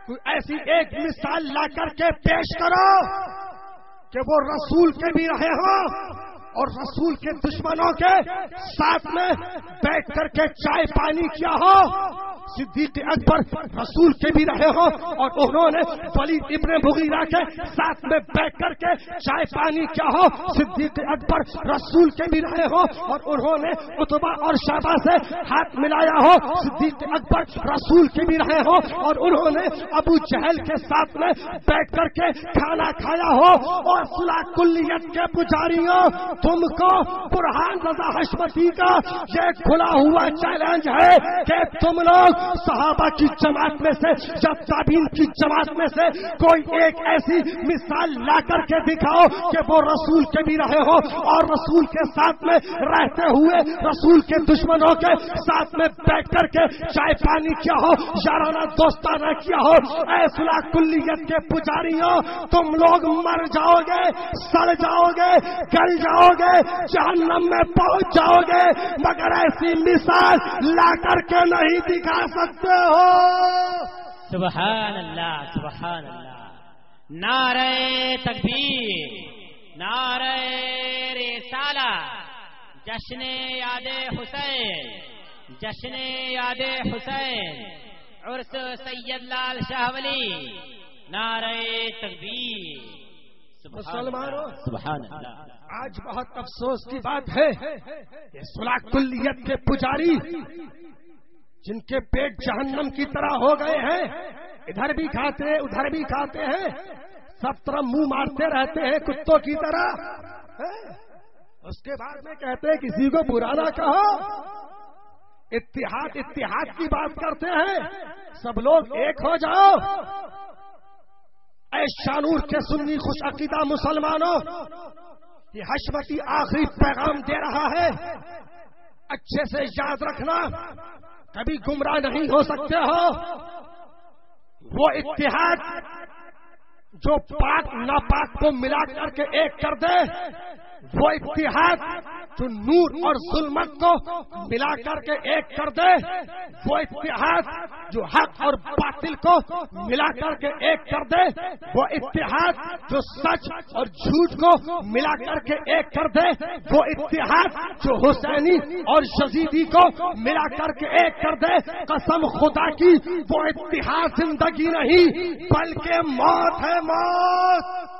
کوئی ایسی ایک مثال لا کر کے پیش کرو کہ وہ رسول کے بھی رہے ہوں اور رسول کے دشمنوں کے ساتھ میں بیٹھ کر کے چائے پانی کیا ہو. صدیق اکبر رسول کے بھی رہے ہو اور انہوں نے ولید ابن مغیرہ کے ساتھ میں بیٹھ کر کے چائے پانی کیا ہو. صدیق اکبر رسول کے بھی رہے ہو اور انہوں نے عتبہ اور شیبہ سے ہاتھ ملایا ہو. صدیق اکبر رسول کے بھی رہے ہو اور انہوں نے ابو جہل کے ساتھ میں بیٹھ کر کے کھانا کھایا ہو. اور صلح کلیت کے پجاریوں, تم کو برہان رضا حشمتی کا یہ کھلا ہوا چیلنج ہے کہ تم لوگ صحابہ کی جماعت میں سے یا تابعین کی جماعت میں سے کوئی ایک ایسی مثال لا کر کے دکھاؤ کہ وہ رسول کے بھی رہے ہو اور رسول کے ساتھ میں رہتے ہوئے رسول کے دشمنوں کے ساتھ میں بیٹھ کر کے چائے پانی کیا ہو, یارانہ دوستانہ کیا ہو. اے صلح کلیت کے پجاریوں, تم لوگ مر جاؤ گے, سڑ جاؤ گے, گل جاؤ گے, جہنم میں پہنچ جاؤ گے, مگر ایسی مثال لا کر کے نہیں دکھا سکتے ہو. سبحان اللہ, سبحان اللہ. نعرہ تکبیر, نعرہ رسالت, جشن یاد حسین, جشن یاد حسین, عرس سید لال شاہ ولی. نعرہ تکبیر. مسلمانوں, سبحان اللہ. آج بہت افسوس کی بات ہے کہ صلح کلیت کے پجاری جن کے پیٹ جہنم کی طرح ہو گئے ہیں, ادھر بھی کھاتے ادھر بھی کھاتے ہیں, سب طرف منہ مارتے رہتے ہیں کتوں کی طرح, اس کے بعد میں کہتے ہیں کسی کو برا نہ کہو, اتحاد اتحاد کی بات کرتے ہیں, سب لوگ ایک ہو جاؤ. اے شانور کے سنی خوش عقیدہ مسلمانوں, یہ حشمتی آخری پیغام دے رہا ہے, اچھے سے یاد رکھنا, کبھی گمراہ نہیں ہو سکتے ہو. وہ اتحاد جو پاک ناپاک کو ملا کر کے ایک کر دے, وہ اتحاد جو نور اور ظلمت کو ملا کر کے ایک کر دے, وہ اتحاد جو حق اور باطل کو ملا کر کے ایک کر دے, وہ اتحاد جو سچ اور جھوٹ کو ملا کر کے ایک کر دے, وہ اتحاد جو حسینی اور یزیدی کو ملا کر کے ایک کر دے. قسم خدا کی وہ اتحاد زندگی نہیں بلکہ موت ہے, موت.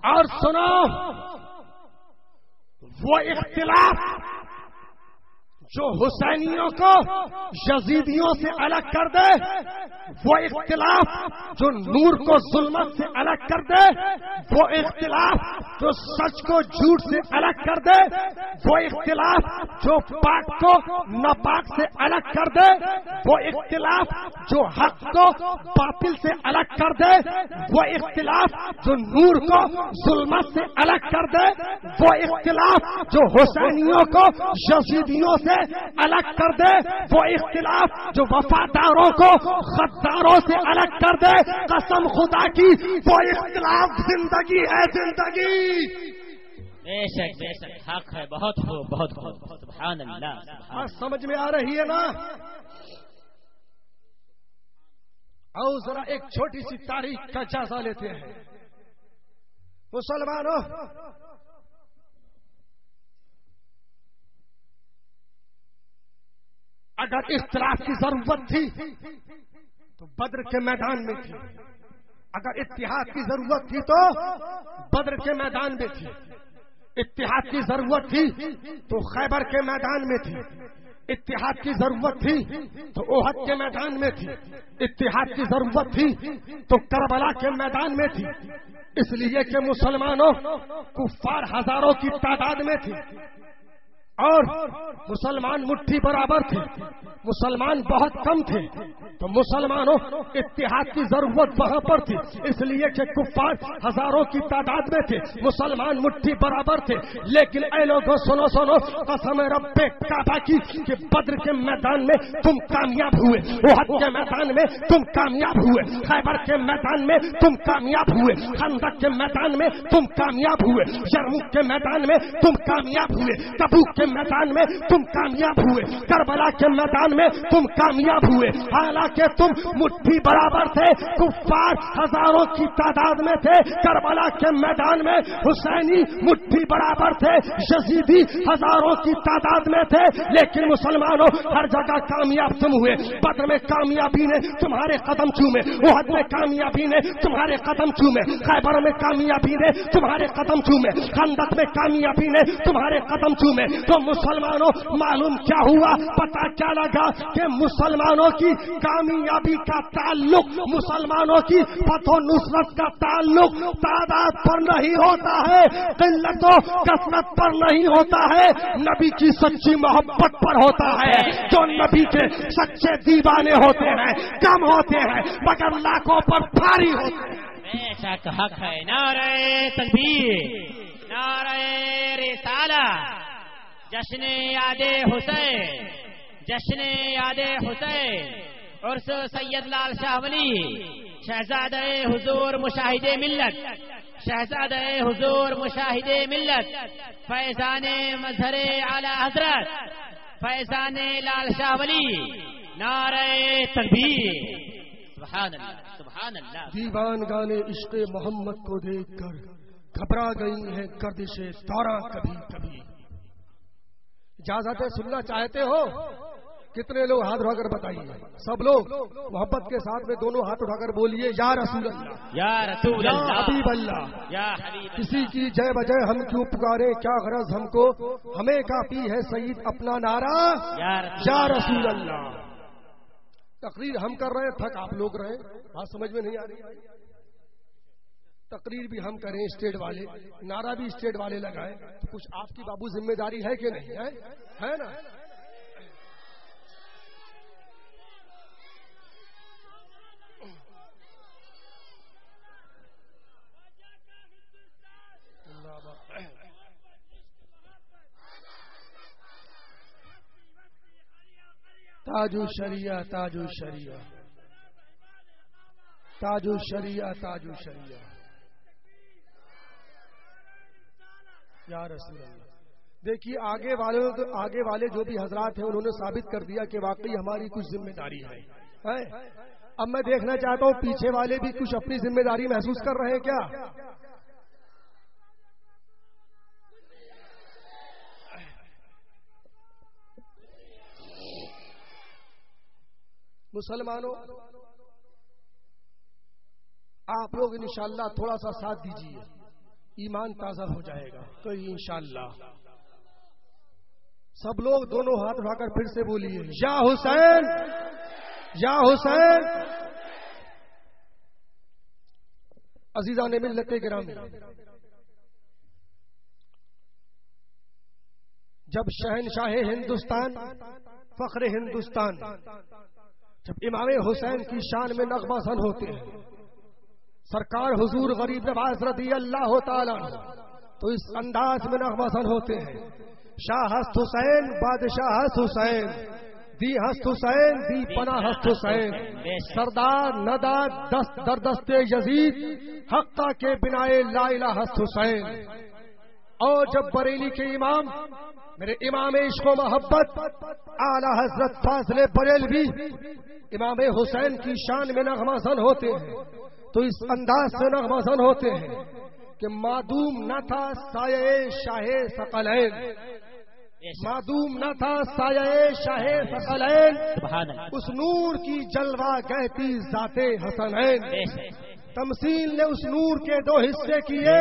اور سنو, وہ اختلاف جو حسینیوں کو یزیدیوں سے الگ کر دے, وہ اختلاف جو نور کو ظلمت سے الگ کر دے, وہ اختلاف جو سچ کو جھوٹ سے الگ کر دے, وہ اختلاف جو پاک کو ناپاک سے الگ کر دے, وہ اختلاف جو حق کو باطل سے الگ کر دے, وہ اختلاف جو نور کو ظلمت سے الگ کر دے, وہ اختلاف جو حسینیوں کو یزیدیوں سے الگ کر دے, وہ اختلاف جو وفاداروں کو غداروں سے الگ کر دے. قسم خدا کی وہ اختلاف زندگی ہے, زندگی. بے شک بے شک, حق ہے, بہت خوب, بہت خوب. سبحان اللہ. سمجھ میں آ رہی ہے نا؟ آؤ ذرا ایک چھوٹی سی تاریخ کا جائزہ لیتے ہیں. مسلمانوں, اگر اختلاف کی ضرورت تھی تو بدر کے میدان میں تھی، اگر اتحاد کی ضرورت تھی تو بدر کے میدان میں تھی، اتحاد کی ضرورت تھی تو خیبر کے میدان میں تھی، اتحاد کی ضرورت تھی تو احد کے میدان میں تھی، اتحاد کی ضرورت تھی تو کربلا کے میدان میں تھی، اس لیے کہ مسلمانوں کفار ہزاروں کی تعداد میں تھے اور مسلمان مٹھی برابر تھے، مسلمان بہت کم تھے، تو مسلمانوں اتحاد کی ضرورت وہاں پر تھی، اس لیے کہ کفار ہزاروں کی تعداد میں تھے، مسلمان مٹھی برابر تھے۔ لیکن اے لوگوں سنو سنو، قسم رب کعبہ کی کہ بدر کے میدان میں تم کامیاب ہوئے، احد کے میدان میں تم کامیاب ہوئے، خیبر کے میدان میں تم کامیاب ہوئے، خندق کے میدان میں تم کامیاب ہوئے، یرموک کے میدان میں تم کامیاب ہوئے، تبوک کے میدان میں تم کامیاب ہوئے، کربلا کے میدان میں تم کامیاب ہوئے، حالانکہ تم مٹھی برابر تھے، کفار ہزاروں کی تعداد میں تھے، کربلا کے میدان میں حسینی مٹھی برابر تھے، یزیدی ہزاروں کی تعداد میں تھے، لیکن مسلمانوں ہر جگہ کامیاب تم ہوئے۔ بدر میں کامیابی نے تمہارے قدم چومے، احد میں کامیابی نے تمہارے قدم چومے، خیبر میں کامیابی نے تمہارے قدم چومے، خندق میں کامیابی نے تمہارے قدم چومے۔ تو مسلمانوں معلوم کیا ہوا، پتہ کیا لگا کہ مسلمانوں کی کامیابی کا تعلق، مسلمانوں کی فتح و نصرت کا تعلق تعداد پر نہیں ہوتا ہے، قلت و کثرت پر نہیں ہوتا ہے، نبی کی سچی محبت پر ہوتا ہے۔ جو نبی کے سچے دیوانے ہوتے ہیں کم ہوتے ہیں مگر لاکھوں پر بھاری ہوتے ہیں۔ بے شک حق ہے۔ نعرہ تکبیر، نعرہ رسالہ، جشن یاد حسین، جشن یاد حسین، عرس سید لال شاہ ولی، شہزادہ حضور مشاہد ملت، شہزادہ حضور مشاہد ملت، فیضان مظہر اعلی حضرت، فیضان لال شاہ ولی، نعرہ تکبیر، سبحان اللہ سبحان اللہ۔ دیوان گانے عشق محمد کو دیکھ کر گھبرا گئی ہیں گردش دورہ کبھی کبھی۔ اجازت سننا چاہتے ہو؟ کتنے لوگ ہاتھ اٹھا کر بتائیے؟ سب لوگ محبت کے ساتھ میں دونوں ہاتھ اٹھا کر بولیے یا رسول اللہ، یا رسول یا اللہ، حبیب اللہ، یا حبیب اللہ۔ کسی کی جے بجے ہم کیوں پکارے، کیا غرض ہم کو، ہمیں کافی ہے سید اپنا نعرہ یا رسول اللہ۔ تقریر ہم کر رہے ہیں، تھک آپ لوگ رہے، بات سمجھ میں نہیں آ رہی؟ تقریر بھی ہم کریں اسٹیٹ والے، نعرہ بھی اسٹیٹ والے لگائیں، تو کچھ آپ کی بابو ذمہ داری ہے کہ نہیں ہے نا؟ تاج الشریعہ، تاج الشریعہ، تاج الشریعہ، تاج الشریعہ، یا رسول اللہ۔ دیکھیے آگے والے جو بھی حضرات ہیں انہوں نے ثابت کر دیا کہ واقعی ہماری کچھ ذمہ داری ہے۔ اب میں دیکھنا چاہتا ہوں پیچھے والے بھی کچھ اپنی ذمہ داری محسوس کر رہے ہیں کیا؟ مسلمانوں آپ لوگ انشاءاللہ تھوڑا سا ساتھ دیجیے، ایمان تازہ ہو جائے گا تو انشاءاللہ۔ سب لوگ دونوں ہاتھ اٹھا کر پھر سے بولیے یا حسین، یا حسین۔ عزیزان ملت گرامی، جب شہنشاہ ہندوستان، فخر ہندوستان، جب امام حسین کی شان میں نغمہ زن ہوتے ہیں، سرکار حضور غریب نواز رضی اللہ تعالیٰ تو اس انداز میں نغمہ زن ہوتے ہیں، شاہ ہست حسین، بادشاہ ہست حسین، دی ہست حسین، دی پناہ ہست حسین، سردار ندا دست در دست یزید، حقہ کے بنائے لا الہ ہست حسین۔ اور جب بریلی کے امام، میرے امام عشق و محبت اعلی حضرت فاضل بریلوی امام حسین کی شان میں نغمہ زن ہوتے ہیں تو اس انداز سے نغمہ زن ہوتے ہیں کہ معدوم نہ تھا سایہ شاہ ثقلین، معدوم نہ تھا سایہ شاہ ثقلین، سبحان اللہ، اس نور کی جلوہ گہتی ذات حسنین. تمثیل نے اس نور کے دو حصے کیے،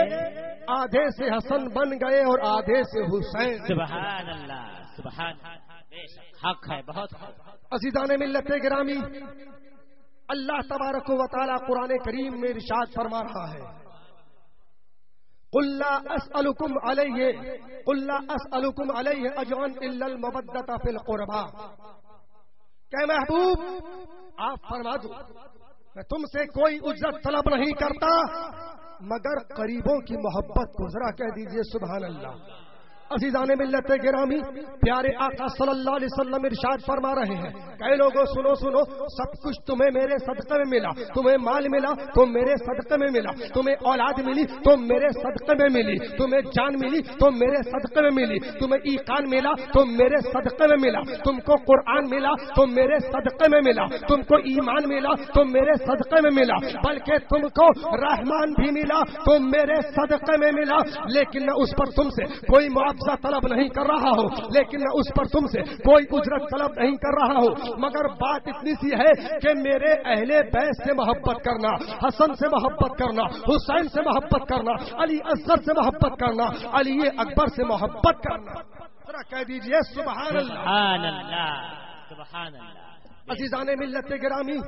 آدھے سے حسن بن گئے اور آدھے سے حسین. سبحان اللہ، سبحان اللہ، حق ہے، بہت حق. عزیزان ملت گرامی، اللہ تبارک و تعالی قرآن کریم میں ارشاد فرما رہا ہے، قل لا اسألكم علیہ اجرا الا المودۃ فی القربى. کہ محبوب آپ فرما دو میں تم سے کوئی اجرت طلب نہیں کرتا مگر قریبوں کی محبت کو. ذرا کہہ دیجئے سبحان اللہ. عزیزان ملت گرامی، پیارے آقا صلی اللہ علیہ وسلم ارشاد فرما رہے ہیں، کئی لوگوں سنو سنو، سب کچھ تمہیں میرے صدقے میں ملا، تمہیں مال ملا تو میرے صدقے میں ملا، تمہیں اولاد ملی تو میرے صدقے میں ملی، تمہیں جان ملی تو میرے صدقے میں ملی، تمہیں ایقان ملا تو میرے صدقے میں ملا، تم کو قرآن ملا تو میرے صدقے میں ملا، تم کو ایمان ملا تو میرے صدقے میں ملا، بلکہ تم کو رحمان بھی ملا تو میرے صدقے میں ملا. لیکن میں اس پر تم سے کوئی طلب نہیں کر رہا ہوں، لیکن میں اس پر تم سے کوئی اجرت طلب نہیں کر رہا ہوں، مگر بات اتنی سی ہے کہ میرے اہل بیت سے محبت کرنا، حسن سے محبت کرنا، حسین سے محبت کرنا، علی اصغر سے محبت کرنا، علی اکبر سے محبت کرنا. ذرا کہہ دیجئے سبحان اللہ، سبحان اللہ، سبحان اللہ. عزیزان ملت گرامی،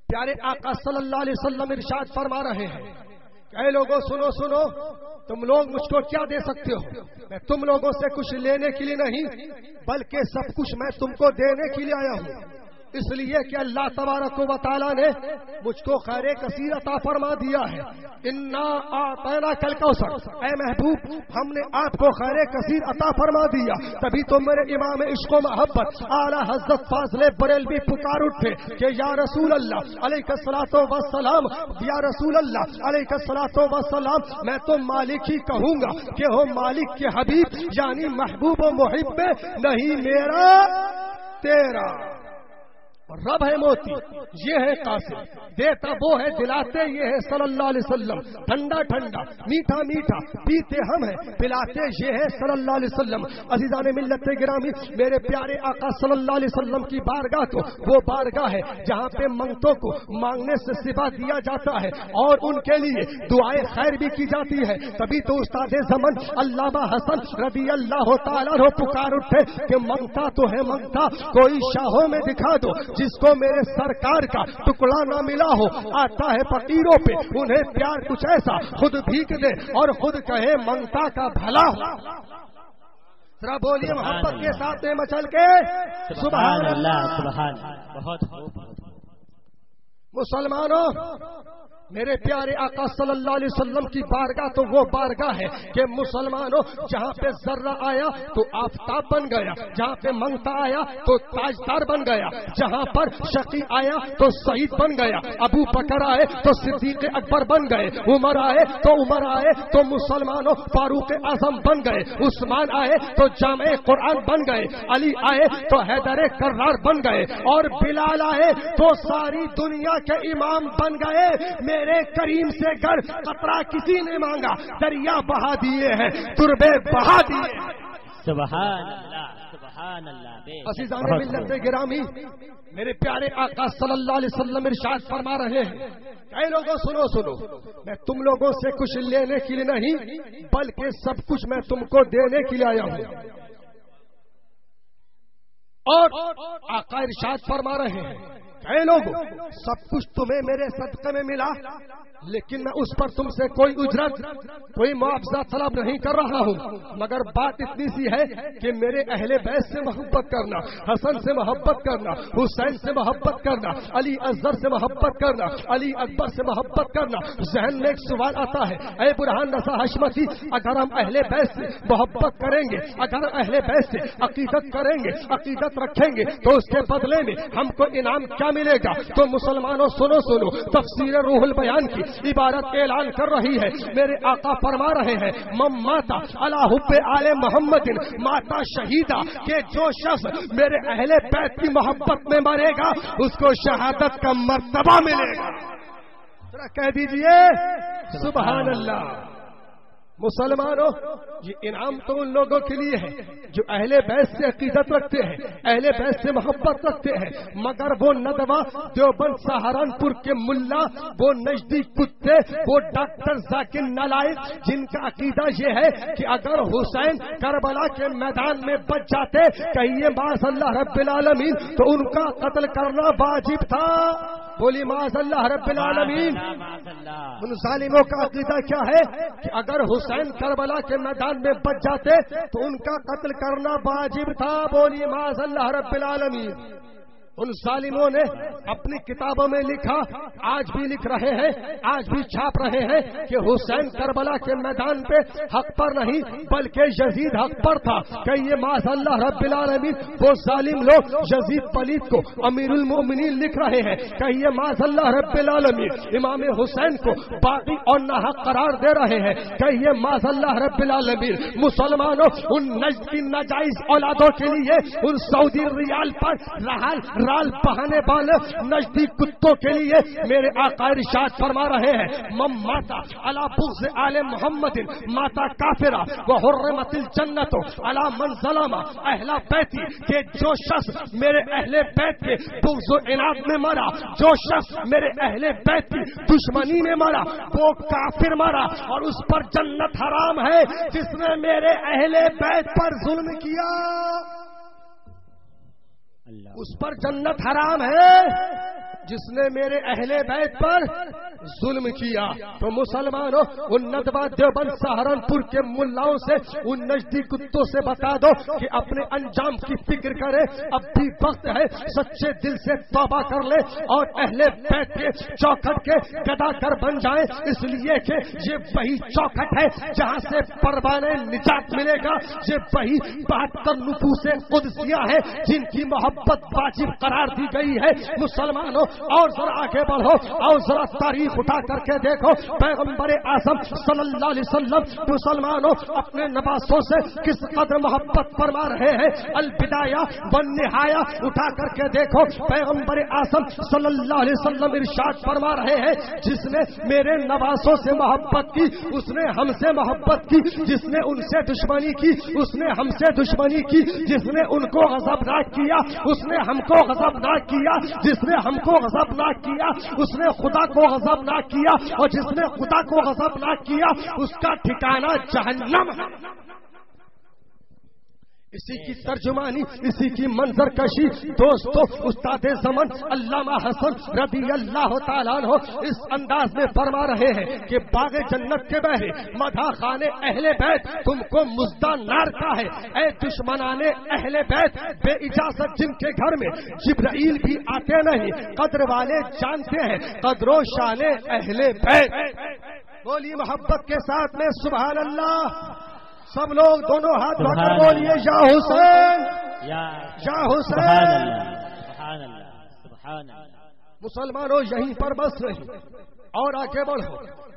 پیارے آقا صلی اللہ علیہ وسلم ارشاد فرما رہے ہیں، اے لوگوں سنو سنو، تم لوگ مجھ کو کیا دے سکتے ہو؟ میں تم لوگوں سے کچھ لینے کے لیے نہیں بلکہ سب کچھ میں تم کو دینے کے لیے آیا ہوں، اس لیے کہ اللہ تبارک و تعالی نے مجھ کو خیر کثیر عطا فرما دیا ہے. انا اعطیناک الکوثر، اے محبوب ہم نے آپ کو خیر کثیر عطا فرما دیا، تبھی تو میرے امام عشق و محبت اعلی حضرت فاضل بریلوی پکار اٹھے کہ یا رسول اللہ علیہ الصلوۃ والسلام، یا رسول اللہ علیہ الصلوۃ والسلام، میں تو مالک ہی کہوں گا کہ ہو مالک کے حبیب، یعنی محبوب و محب نہیں میرا تیرا. رب ہے موتی، یہ ہے قاسم، دیتا وہ ہے دلاتے یہ ہے صلی اللہ علیہ وسلم، ٹھنڈا ٹھنڈا میٹھا میٹھا پیتے ہم ہیں پلاتے یہ ہے صلی اللہ علیہ وسلم. عزیزان ملت گرامی، میرے پیارے آقا صلی اللہ علیہ وسلم کی بارگاہ تو وہ بارگاہ ہے جہاں پہ منگتوں کو مانگنے سے سوا دیا جاتا ہے اور ان کے لیے دعائیں خیر بھی کی جاتی ہے. تبھی تو استاد زمن علامہ حسن رضی اللہ تعالیٰ عنہ پکار اٹھے کہ منگتا تو ہے منگتا، کوئی شاہوں میں دکھا دو جس کو میرے سرکار کا ٹکڑا نہ ملا ہو. آتا ہے فقیروں پہ انہیں پیار کچھ ایسا، خود بھیک دے اور خود کہے منگتا کا بھلا ہو. ذرا بولیے محبت کے ساتھ مچل کے سبحان اللہ، سبحان اللہ، بہت خوب. مسلمانوں، میرے پیارے آقا صلی اللہ علیہ وسلم کی بارگاہ تو وہ بارگاہ ہے کہ مسلمانوں جہاں پہ ذرہ آیا تو آفتاب بن گیا، جہاں پہ منگتا آیا تو تاجدار بن گیا، جہاں پر شقی آیا تو سعید بن گیا، ابو بکر آئے تو صدیق اکبر بن گئے، عمر آئے تو مسلمانوں فاروق اعظم بن گئے، عثمان آئے تو جامع قرآن بن گئے، علی آئے تو حیدر کرار بن گئے، اور بلال آئے تو ساری دنیا کے امام بن گئے. میرے کریم سے گر قطرہ کسی نے مانگا، دریا بہا دیے ہیں، تربے بہا دیے. سبحان اللہ، سبحان اللہ. عزیزان ملت گرامی، میرے پیارے آقا صلی اللہ علیہ وسلم ارشاد فرما رہے ہیں، اے لوگوں سنو سنو، میں تم لوگوں سے کچھ لینے کے لیے نہیں بلکہ سب کچھ میں تم کو دینے کے لیے آیا ہوں. اور آقا ارشاد فرما رہے ہیں، اے لوگوں سب کچھ تمہیں میرے صدقے میں ملا، لیکن میں اس پر تم سے کوئی اجرت کوئی معاوضہ طلب نہیں کر رہا ہوں، مگر بات اتنی سی ہے کہ میرے اہل بیت سے محبت کرنا، حسن سے محبت کرنا، حسین سے محبت کرنا، علی اصغر سے محبت کرنا، علی اکبر سے محبت کرنا. ذہن میں ایک سوال آتا ہے، اے برہان رضا حشمتی، اگر ہم اہل بیت سے محبت کریں گے، اگر اہل بیت سے عقیدت کریں گے، عقیدت رکھیں گے تو اس کے بدلے میں ہم کو انعام کیا ملے گا؟ تو مسلمانوں سنو سنو، تفسیر روح البیان کی عبارت اعلان کر رہی ہے. میرے آقا فرما رہے ہیں، من ماتا علی حب آل محمد ماتا شہیدہ، کہ جو شخص میرے اہل بیت کی محبت میں مرے گا اس کو شہادت کا مرتبہ ملے گا. ذرا کہہ دیجئے سبحان اللہ. مسلمانوں یہ انعام تو ان لوگوں کے لیے ہے جو اہل بیت سے عقیدت رکھتے ہیں، اہل بیت سے محبت رکھتے ہیں، مگر وہ ندوہ دیوبند سہارنپور کے ملا، وہ نجدی کتے، وہ ڈاکٹر ذاکر نالائق، جن کا عقیدہ یہ ہے کہ اگر حسین کربلا کے میدان میں بچ جاتے کہیے معاذ اللہ رب العالمین تو ان کا قتل کرنا واجب تھا. بولی معاذ اللہ رب العالمین. ان ظالموں کا عقیدہ کیا ہے کہ اگر حسین کربلا کے میدان میں بچ جاتے تو ان کا قتل کرنا واجب تھا. بولی معاذ اللہ رب العالمین. ان ظالموں نے اپنی کتابوں میں لکھا، آج بھی لکھ رہے ہیں، آج بھی چھاپ رہے ہیں کہ حسین کربلا کے میدان پہ حق پر نہیں بلکہ یزید حق پر تھا. کہیے معاذ اللہ رب العالمین. وہ ظالم لوگ یزید پلید کو امیر المومنین لکھ رہے ہیں. کہیے معاذ اللہ رب العالمین. امام حسین کو باغی اور ناحق قرار دے رہے ہیں. کہیے معاذ اللہ رب العالمین. مسلمانوں ان نجد کی ناجائز اولادوں کے لیے ان سعودی ریال پر رال بہانے والے نجدی کتوں کے لیے میرے آقا ارشاد فرما رہے ہیں، من ماتا علی بغض آل محمد ماتا کافرہ وحرمت الجنت علی من ظلم اہل بیتی. کہ جو شخص میرے اہل بیت کے بغض و عناد میں مرا، جو شخص میرے اہل بیت کی دشمنی میں مرا وہ کافر مرا اور اس پر جنت حرام ہے. جس نے میرے اہل بیت پر ظلم کیا اس پر جنت حرام ہے. جس نے میرے اہل بیت پر ظلم کیا. تو مسلمانوں ان ندوہ دیوبند سہارنپور کے ملاؤں سے، ان نجدی کتوں سے بتا دو کہ اپنے انجام کی فکر کرے. اب بھی وقت ہے، سچے دل سے توبہ کر لے اور اہل بیت کے چوکھٹ کے گدا کر بن جائیں. اس لیے کہ یہ وہی چوکھٹ ہے جہاں سے پروانہ نجات ملے گا. یہ وہی 72 نفوس قدسیہ ہیں جن کی محبت واجب قرار دی گئی ہے. مسلمانوں اور ذرا آگے بڑھو اور ذرا تاریخ اٹھا کر کے دیکھو. پیغمبر اعظم صلی اللہ علیہ وسلم مسلمانوں اپنے نواسوں سے کس قدر محبت فرما رہے ہیں. البدایہ والنہایہ اٹھا کر کے دیکھو. پیغمبر اعظم صلی اللہ علیہ وسلم ارشاد فرما رہے ہیں، جس نے میرے نواسوں سے محبت کی اس نے ہم سے محبت کی. جس نے ان سے دشمنی کی اس نے ہم سے دشمنی کی. جس نے ان کو غضبناک کیا اس نے ہم کو غضبناک کیا. جس نے ہم کو غضبناک کیا اس نے خدا کو غضبناک کیا. اور جس نے خدا کو غضبناک کیا اس کا ٹھکانہ جہنم ہے. اسی کی ترجمانی، اسی کی منظر کشی دوستو استاد زمن علامہ حسن رضی اللہ تعالیٰ عنہ اس انداز میں فرما رہے ہیں کہ باغ جنت کے بہرے مدح خانے اہل بیت تم کو مزدہ نار کا ہے. اے دشمنان اہل بیت بے اجازت جن کے گھر میں جبرائیل بھی آتے نہیں، قدر والے جانتے ہیں قدر و شان اہل بیت. بولی محبت کے ساتھ میں سبحان اللہ. سب لوگ دونوں ہاتھ اٹھا کر بولیے یا حسین یا حسین. مسلمانوں یہیں پر بس نہیں اور آگے بڑھو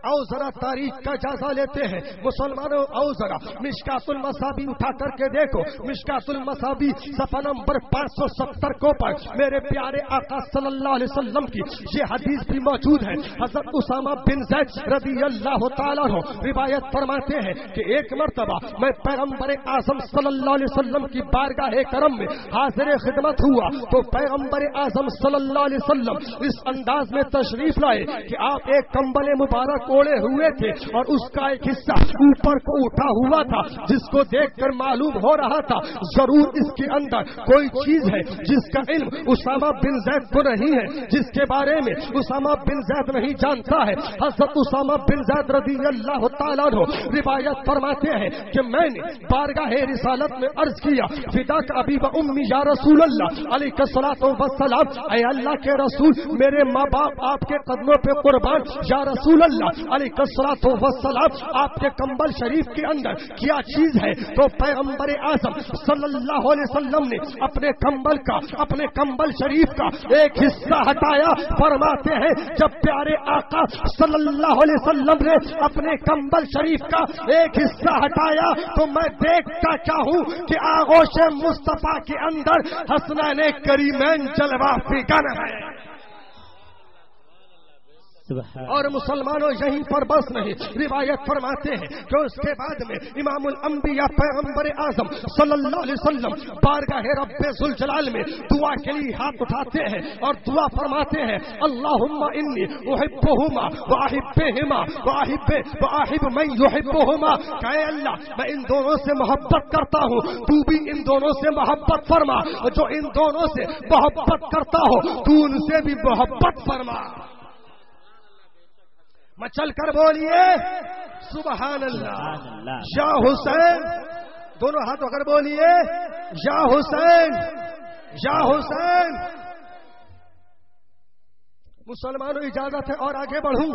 او ذرا تاریخ کا جائزہ لیتے ہیں. مسلمانوں او ذرا مشکات المصابی اٹھا کر کے دیکھو. مشکات المصابی صفحہ نمبر 570 کو پڑھ. میرے پیارے آقا صلی اللہ علیہ وسلم کی یہ حدیث بھی موجود ہے. حضرت اسامہ بن زید رضی اللہ تعالیٰ عنہ روایت فرماتے ہیں کہ ایک مرتبہ میں پیغمبر اعظم صلی اللہ علیہ وسلم کی بارگاہ کرم میں حاضر خدمت ہوا تو پیغمبر اعظم صلی اللہ علیہ وسلم اس انداز میں تشریف لائے کہ آپ ایک کمبل مبارک اوڑے ہوئے تھے اور اس کا ایک حصہ اوپر کو اٹھا ہوا تھا، جس کو دیکھ کر معلوم ہو رہا تھا ضرور اس کے اندر کوئی چیز ہے جس کا علم اسامہ بن زید کو نہیں ہے، جس کے بارے میں اسامہ بن زید نہیں جانتا ہے. حضرت اسامہ بن زید رضی اللہ تعالیٰ عنہ روایت فرماتے ہیں کہ میں نے بارگاہ رسالت میں عرض کیا فداک ابی و امی یا رسول اللہ علیہ الصلوۃ والسلام. اے اللہ کے رسول میرے ماں باپ آپ کے قدموں پہ قربان. یا رسول اللہ علیہ الصلوۃ والسلام آپ کے کمبل شریف کے اندر کیا چیز ہے؟ تو پیغمبر اعظم صلی اللہ علیہ وسلم نے اپنے کمبل شریف کا ایک حصہ ہٹایا. فرماتے ہیں جب پیارے آقا صلی اللہ علیہ وسلم نے اپنے کمبل شریف کا ایک حصہ ہٹایا تو میں دیکھتا کیا ہوں کہ آغوش مصطفیٰ کے اندر حسنین کریمین جلوہ فکن ہے. اور مسلمانوں یہیں پر بس نہیں، روایت فرماتے ہیں کہ اس کے بعد میں امام الانبیاء پیغمبر اعظم صلی اللہ علیہ وسلم بارگاہ رب ذوالجلال میں دعا کے لیے ہاتھ اٹھاتے ہیں اور دعا فرماتے ہیں، اللہم انی احبہما واحبہما واحب من یحبہما، کہ اے اللہ میں ان دونوں سے محبت کرتا ہوں، تو بھی ان دونوں سے محبت فرما، جو ان دونوں سے محبت کرتا ہو تو ان سے بھی محبت فرما۔ مچل کر بولیے سبحان اللہ۔ یا حسین، دونوں ہاتھ اگر بولیے یا حسین یا حسین۔ مسلمانوں اجازت ہے اور آگے بڑھوں؟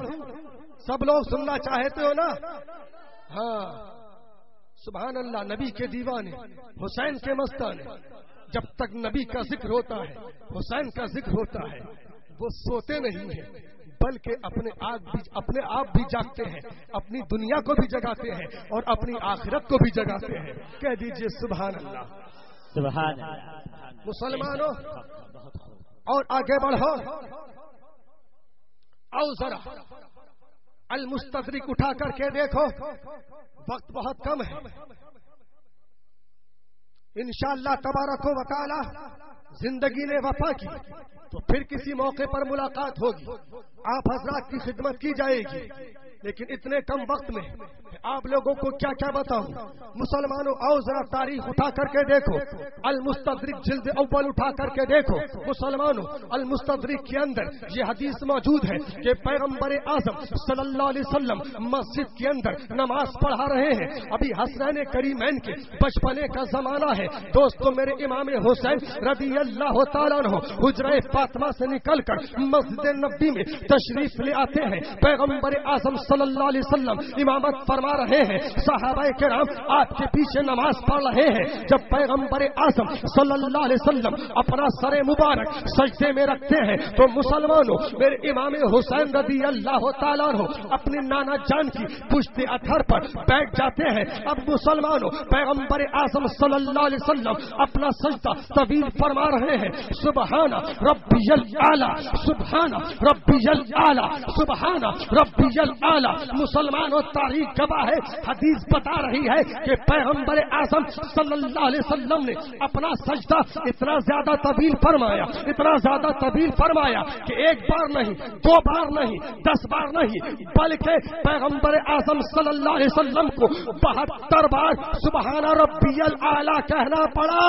سب لوگ سننا چاہتے ہو نا؟ ہاں سبحان اللہ۔ نبی کے دیوانے، حسین کے مستانے، جب تک نبی کا ذکر ہوتا ہے، حسین کا ذکر ہوتا ہے، وہ سوتے نہیں ہیں بلکہ اپنے آپ بھی جاگتے ہیں، اپنی دنیا کو بھی جگاتے ہیں اور اپنی آخرت کو بھی جگاتے ہیں۔ کہہ دیجئے سبحان اللہ۔ سبحان اللہ۔ مسلمانوں اور آگے بڑھو، او ذرا المستدرک اٹھا کر کے دیکھو، وقت بہت کم ہے، انشاءاللہ تبارک و تعالی زندگی نے وفا کی تو پھر کسی موقع پر ملاقات ہوگی، آپ حضرات کی خدمت کی جائے گی، لیکن اتنے کم وقت میں آپ لوگوں کو کیا کیا بتاؤں۔ مسلمانوں آؤ ذرا تاریخ اٹھا کر کے دیکھو، المستدرک جلد اول اٹھا کر کے دیکھو۔ مسلمانوں المستدرک کے اندر یہ حدیث موجود ہے کہ پیغمبر اعظم صلی اللہ علیہ وسلم مسجد کے اندر نماز پڑھا رہے ہیں، ابھی حسنین کریمین کے بچپنے کا زمانہ ہے۔ دوستو میرے امام حسین رضی اللہ تعالیٰ عنہ حجرہ فاطمہ سے نکل کر مسجد نبوی میں تشریف لے آتے ہیں، پیغمبر اعظم صلی اللہ علیہ وسلم امامت فرما رہے ہیں، صحابہ کرام آپ کے پیچھے نماز پڑھ رہے ہیں۔ جب پیغمبر اعظم صلی اللہ علیہ وسلم اپنا سر مبارک سجدے میں رکھتے ہیں تو مسلمانوں میرے امام حسین رضی اللہ تعالیٰ عنہ اپنی نانا جان کی پشت اتھر پر بیٹھ جاتے ہیں۔ اب مسلمانوں پیغمبر اعظم صلی اللہ علیہ وسلم اپنا سجدہ طویل فرما رہے ہیں، سبحان ربی الاعلی، سبحان ربی الاعلی، سبحان ربی الاعلی۔ مسلمانوں تاریخ گواہ ہے، حدیث بتا رہی ہے کہ پیغمبر اعظم صلی اللہ علیہ وسلم نے اپنا سجدہ اتنا زیادہ طویل فرمایا، اتنا زیادہ طویل فرمایا کہ ایک بار نہیں، دو بار نہیں، 10 بار نہیں، بلکہ پیغمبر اعظم صلی اللہ علیہ وسلم کو 72 بار سبحان ربی الاعلی کہنا پڑا۔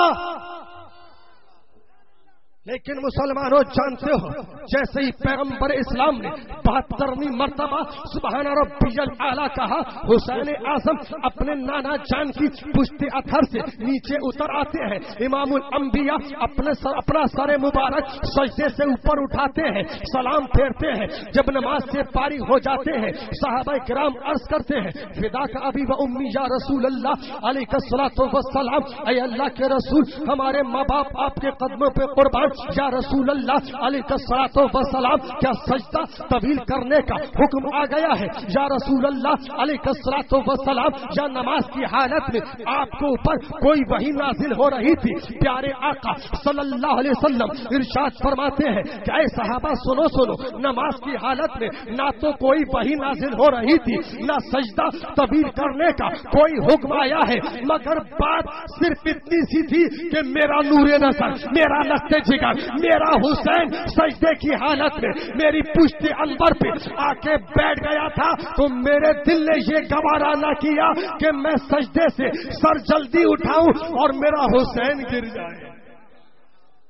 لیکن مسلمانوں جانتے ہو جیسے ہی پیغمبر اسلام نے 72ویں مرتبہ سبحان ربی الاعلی کہا، حسین اعظم اپنے نانا جان کی پشت اتھر سے نیچے اتر آتے ہیں، امام الانبیاء اپنا سر مبارک سجدے سے اوپر اٹھاتے ہیں، سلام پھیرتے ہیں۔ جب نماز سے فارغ ہو جاتے ہیں صحابہ کرام عرض کرتے ہیں، فداک ابی و امی یا رسول اللہ علیہ الصلوۃ والسلام، اے اللہ کے رسول ہمارے ماں باپ آپ کے قدموں پہ قربان، یا رسول اللہ علیہ الصلوۃ والسلام کیا سجدہ طویل کرنے کا حکم آ گیا ہے؟ یا رسول اللہ علیہ الصلوۃ والسلام یا نماز کی حالت میں آپ کے اوپر کوئی وحی نازل ہو رہی تھی؟ پیارے آقا صلی اللہ علیہ وسلم ارشاد فرماتے ہیں کہ اے صحابہ سنو، نماز کی حالت میں نہ تو کوئی وحی نازل ہو رہی تھی، نہ سجدہ طویل کرنے کا کوئی حکم آیا ہے، مگر بات صرف اتنی سی تھی کہ میرا نور نظر، میرا لخت جگر، میرا حسین سجدے کی حالت میں میری پشت عنبر پہ آ کے بیٹھ گیا تھا، تو میرے دل نے یہ گوارا نہ کیا کہ میں سجدے سے سر جلدی اٹھاؤں اور میرا حسین گر جائے۔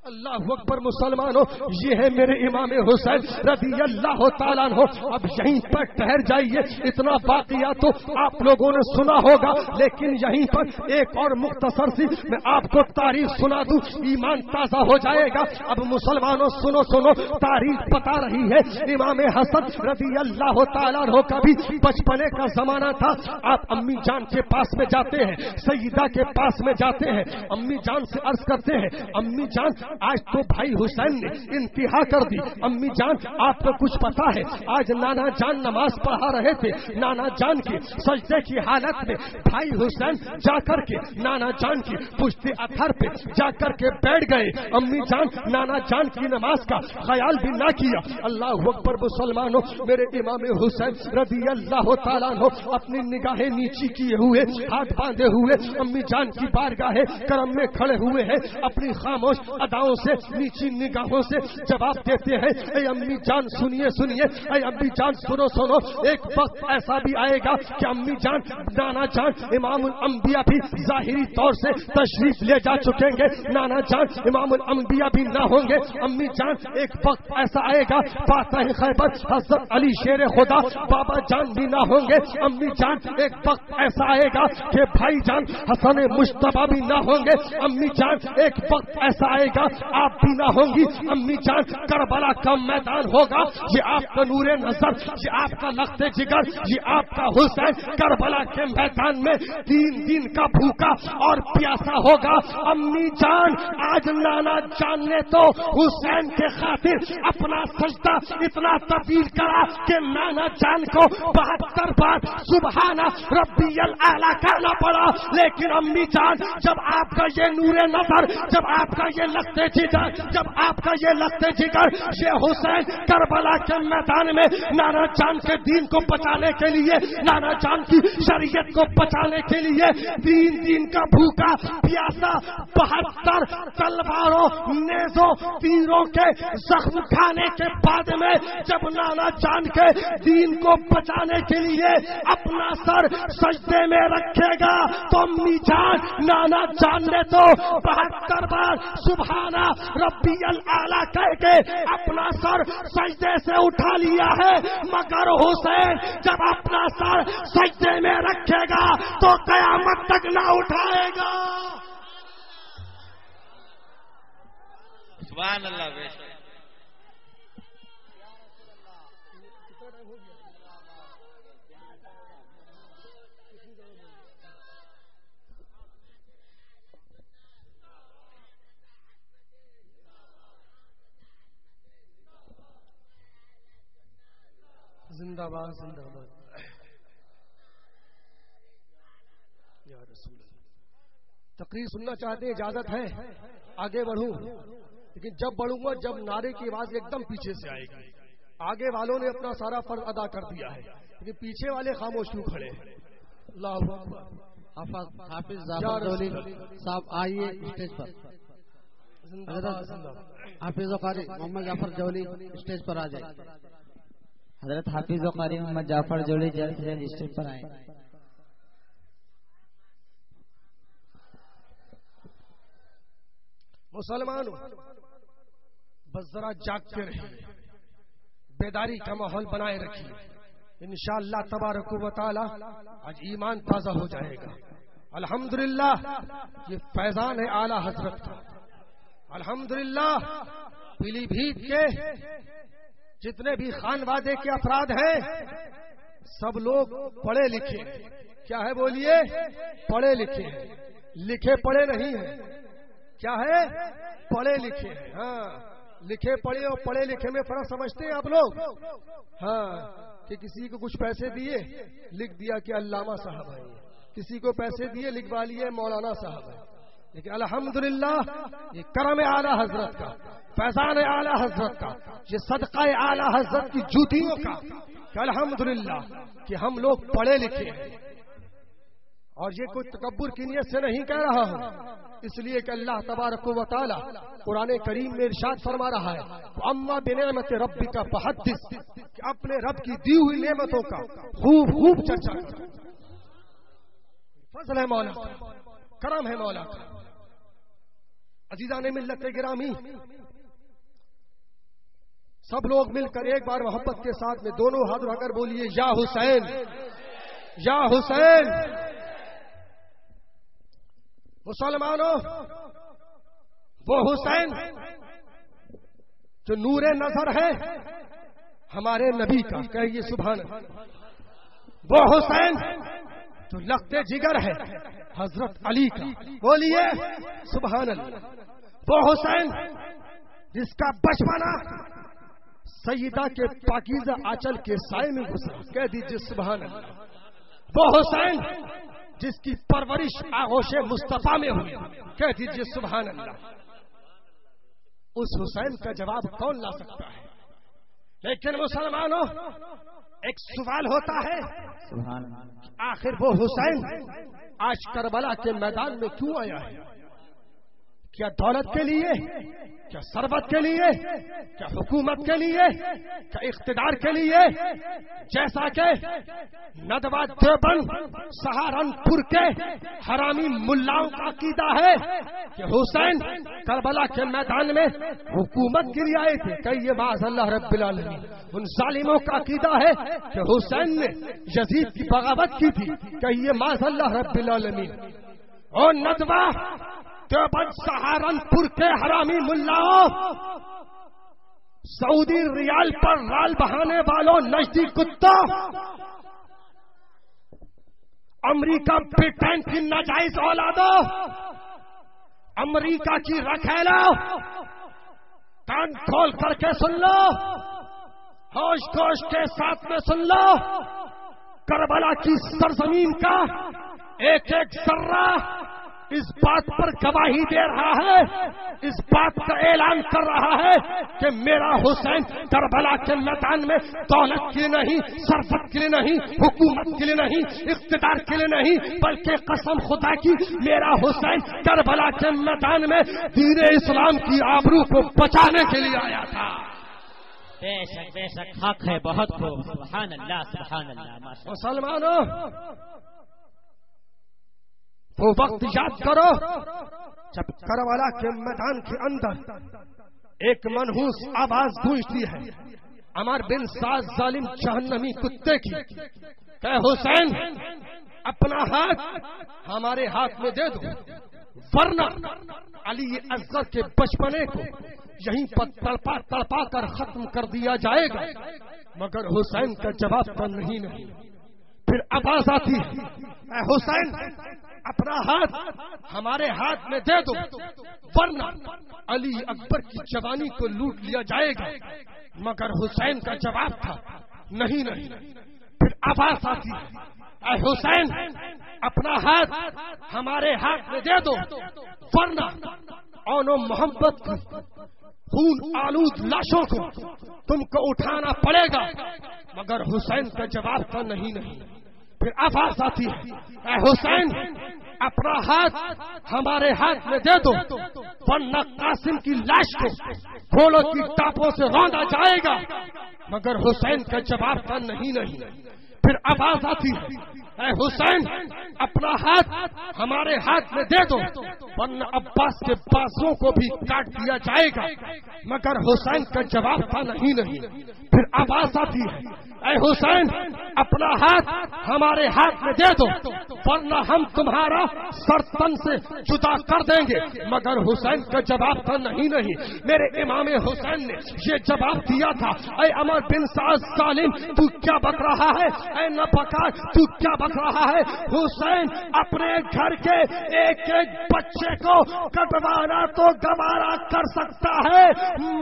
اللہ اکبر۔ مسلمانوں یہ ہے میرے امام حسین رضی اللہ تعالیٰ عنہ۔ اب یہیں پر ٹھہر جائیے، اتنا واقعہ تو آپ لوگوں نے سنا ہوگا، لیکن یہیں پر ایک اور مختصر سی میں آپ کو تاریخ سنا دوں، ایمان تازہ ہو جائے گا۔ اب مسلمانوں سنو، تاریخ بتا رہی ہے امام حسن رضی اللہ تعالیٰ عنہ کا بھی بچپنے کا زمانہ تھا۔ آپ امی جان کے پاس میں جاتے ہیں، سیدہ کے پاس میں جاتے ہیں، امی جان سے عرض کرتے ہیں، امی جان آج تو بھائی حسین نے انتہا کر دی. امی جان آپ کو کچھ پتا ہے؟ آج نانا جان نماز پڑھا رہے تھے, نانا جان کی سجدے کی حالت میں بھائی حسین جا کر کے نانا جان کی پشت اتھر پہ جا کر کے بیٹھ گئے. امی جان نانا جان کی نماز کا خیال بھی نہ کیا. اللہ اکبر مسلمانوں, میرے امام حسین رضی اللہ تعالیٰ عنہ اپنی نگاہیں نیچی کیے ہوئے, ہاتھ باندھے ہوئے امی جان کی بارگاہ کرم میں کھڑے ہوئے ہیں. اپنی خاموش اداؤں سے نیچی نگاہوں سے جواب دیتے ہیں, اے امی جان سنیے سنیے, اے امی جان سنو سنو. ایک وقت ایسا بھی آئے گا کہ امی جان نانا جان امام الانبیاء بھی ظاہری طور سے تشریف لے جا چکیں گے, نانا جان امام الانبیاء بھی نہ ہوں گے. امی جان ایک وقت ایسا آئے گا فاتح خیبر حضرت علی شیر خدا بابا جان بھی نہ ہوں گے. امی جان ایک وقت ایسا آئے گا کہ بھائی جان حسن مجتبی بھی نہ ہوں گے. امی جان ایک وقت ایسا آئے گا آپ بھی نہ ہوں گی. امی جان کربلا کا میدان ہوگا, یہ آپ کا نور نظر, یہ آپ کا لخت جگر, یہ آپ کا حسین کربلا کے میدان میں 3 دن کا بھوکا اور پیاسا ہوگا. امی جان آج نانا جان نے تو حسین کے خاطر اپنا سجدہ اتنا طویل کرا کہ نانا جان کو 72 بار سبحان ربی الاعلی کرنا پڑا. لیکن امی جان جب آپ کا یہ نور نظر, جب آپ کا یہ لخت جگر, جب آپ کا یہ لخت جگر یہ حسین کربلا کے میدان میں نانا جان کے دین کو بچانے کے لیے, نانا جان کی شریعت کو بچانے کے لیے 3 دن کا بھوکا پیاسا 72 تلواروں نیزوں تیروں کے زخم کھانے کے بعد میں جب نانا جان کے دین کو بچانے کے لیے اپنا سر سجدے میں رکھے گا تو امی جان نانا جان نے تو 72 بار سبحانہ ربی الاعلی کہہ کے اپنا سر سجدے سے اٹھا لیا ہے. مگر حسین جب اپنا سر سجدے میں رکھے گا تو قیامت تک نہ اٹھائے گا. سبحان اللہ. بے شک زندہ باد زندہ باد یا رسول اللہ. تقریر سننا چاہتے ہیں, اجازت ہے آگے بڑھوں, لیکن جب بڑھوں گا جب نعرے کی آواز ایک دم پیچھے سے آئے گی. آگے والوں نے اپنا سارا فرض ادا کر دیا ہے, لیکن پیچھے والے خاموش کیوں کھڑے ہیں؟ اللہ اکبر. حافظ ظفر جولی صاحب آئیے اسٹیج پر. حافظ قاری محمد جعفر جولی اسٹیج پر آ جائے. حضرت حافظ و قاری محمد جعفر جولی جلد سے جلد اسٹیج پر آئے. مسلمانوں بس ذرا جاگتے رہیے, بیداری کا ماحول بنائے رکھیے. انشاءاللہ تبارک و تعالی آج ایمان تازہ ہو جائے گا. الحمدللہ یہ فیضان ہے اعلی حضرت کا. الحمدللہ پیلی بھیت کے جتنے بھی خان وادے کے افراد ہیں سب لوگ پڑھے لکھے. کیا ہے بولیے؟ پڑھے لکھے ہیں, لکھے پڑھے نہیں ہیں. کیا ہے؟ پڑھے لکھے ہیں. ہاں, لکھے پڑھے اور پڑھے لکھے میں فرق سمجھتے ہیں آپ لوگ؟ ہاں, کہ کسی کو کچھ پیسے دیے لکھ دیا کہ علامہ صاحب ہے, کسی کو پیسے دیے لکھوا لیے مولانا صاحب ہے. لیکن الحمدللہ یہ کرم اعلی حضرت کا, فیضان اعلی حضرت کا, یہ صدقہ اعلی حضرت کی جوتیوں کا کہ الحمدللہ کہ ہم لوگ پڑھے لکھے ہیں. اور یہ کوئی تکبر کی نیت سے نہیں کہہ رہا ہوں, اس لیے کہ اللہ تبارک و تعالی قرآن کریم میں ارشاد فرما رہا ہے اما بنعمت ربک فحدث, کہ اپنے رب کی دی ہوئی نعمتوں کا خوب خوب چرچا کر. فضل ہے مولا کا, کرم ہے مولا کا. عزیزان ملت گرامی, سب لوگ مل کر ایک بار محبت کے ساتھ میں دونوں ہاتھ اٹھا کر بولیے یا حسین یا حسین. مسلمانوں وہ حسین جو نور نظر ہے ہمارے نبی کا, کہیے سبحان اللہ. وہ حسین جو لخت جگر ہے حضرت علی کا, بولیے سبحان اللہ. وہ حسین جس کا بچپنا سیدہ کے پاکیزہ آنچل کے سائے میں گزرا، کہہ دیجئے سبحان اللہ۔ وہ حسین جس کی پرورش آغوش مصطفیٰ میں ہوئی، کہہ دیجئے سبحان اللہ۔ اس حسین کا جواب کون لا سکتا ہے؟ لیکن مسلمانوں، ایک سوال ہوتا ہے، آخر وہ حسین آج کربلا کے میدان میں کیوں آیا ہے؟ کیا دولت کے لیے؟ کیا ثروت کے لیے؟ کیا حکومت کے لیے؟ کیا اقتدار کے لیے؟ جیسا کہ ندوہ دیوبند سہارنپور کے حرامی ملاؤں کا عقیدہ ہے کہ حسین کربلا کے میدان میں حکومت کے لیے آئے تھے، کہ یہ معاذ اللہ رب العالمین۔ ان ظالموں کا عقیدہ ہے کہ حسین نے یزید کی بغاوت کی تھی، کہ یہ معاذ اللہ رب العالمین۔ اور ندوہ دیوبند سہارنپور کے حرامی ملاؤں، سعودی ریال پر رال بہانے والوں، نجدی کتوں، امریکہ برٹین کی ناجائز اولادوں، امریکہ کی رکھیلو، کان کھول کر کے سن لو، ہوش گوش کے ساتھ میں سن لو، کربلا کی سرزمین کا ایک ایک ذرہ اس بات پر گواہی دے رہا ہے، اس بات کا اعلان کر رہا ہے کہ میرا حسین کربلا کے میدان میں دولت کے لیے نہیں، ثروت کے لیے نہیں، حکومت کے لیے نہیں، اقتدار کے لیے نہیں، بلکہ قسم خدا کی میرا حسین کربلا کے میدان میں دین اسلام کی آبرو کو بچانے کے لیے آیا تھا۔ بے شک حق ہے، بہت خوب، سبحان اللہ سبحان اللہ۔ مسلمانوں، وہ وقت یاد کرو جب کربلا کے میدان کے اندر ایک منحوس آواز گونجتی ہے، عمر بن سعد ظالم جہنمی کتے کی، کہ حسین اپنا ہاتھ ہمارے ہاتھ میں دے دو، ورنہ علی اصغر کے بچپنے کو یہیں پر تڑپا تڑپا کر ختم کر دیا جائے گا۔ مگر حسین کا جواب تو نہیں۔ پھر آواز آتی ہے، اے حسین اپنا ہاتھ ہمارے ہاتھ میں دے دو، ورنہ علی اکبر کی جوانی کو لوٹ لیا جائے گا۔ مگر حسین کا جواب تھا نہیں۔ پھر آواز آتی ہے، اے حسین اپنا ہاتھ ہمارے ہاتھ میں دے دو، ورنہ اون و محبت کی خون آلود لاشوں کو تم کو اٹھانا پڑے گا۔ مگر حسین کا جواب تھا نہیں۔ پھر آواز آتی ہے، اے حسین اپنا ہاتھ ہمارے ہاتھ میں دے دو، ورنہ قاسم کی لاش کو گھوڑوں کی ٹاپوں سے روندا جائے گا۔ مگر حسین کا جواب تھا نہیں۔ پھر آواز آتی ہے، اے حسین اپنا ہاتھ ہمارے ہاتھ میں دے دو، ورنہ عباس کے بازوں کو بھی کاٹ دیا جائے گا۔ مگر حسین کا جواب تھا نہیں۔ پھر آواز آتی ہے، اے حسین اپنا ہاتھ ہمارے ہاتھ میں دے دو، ورنہ ہم تمہارا سر تن سے جدا کر دیں گے۔ مگر حسین کا جواب تھا نہیں۔ میرے امام حسین نے یہ جواب دیا تھا، اے عمر بن سعد ظالم تو کیا بک رہا ہے؟ اے ناپکار تو کیا بک رہا ہے؟ حسین اپنے گھر کے ایک ایک بچے کو کٹوانا تو گوارا کر سکتا ہے،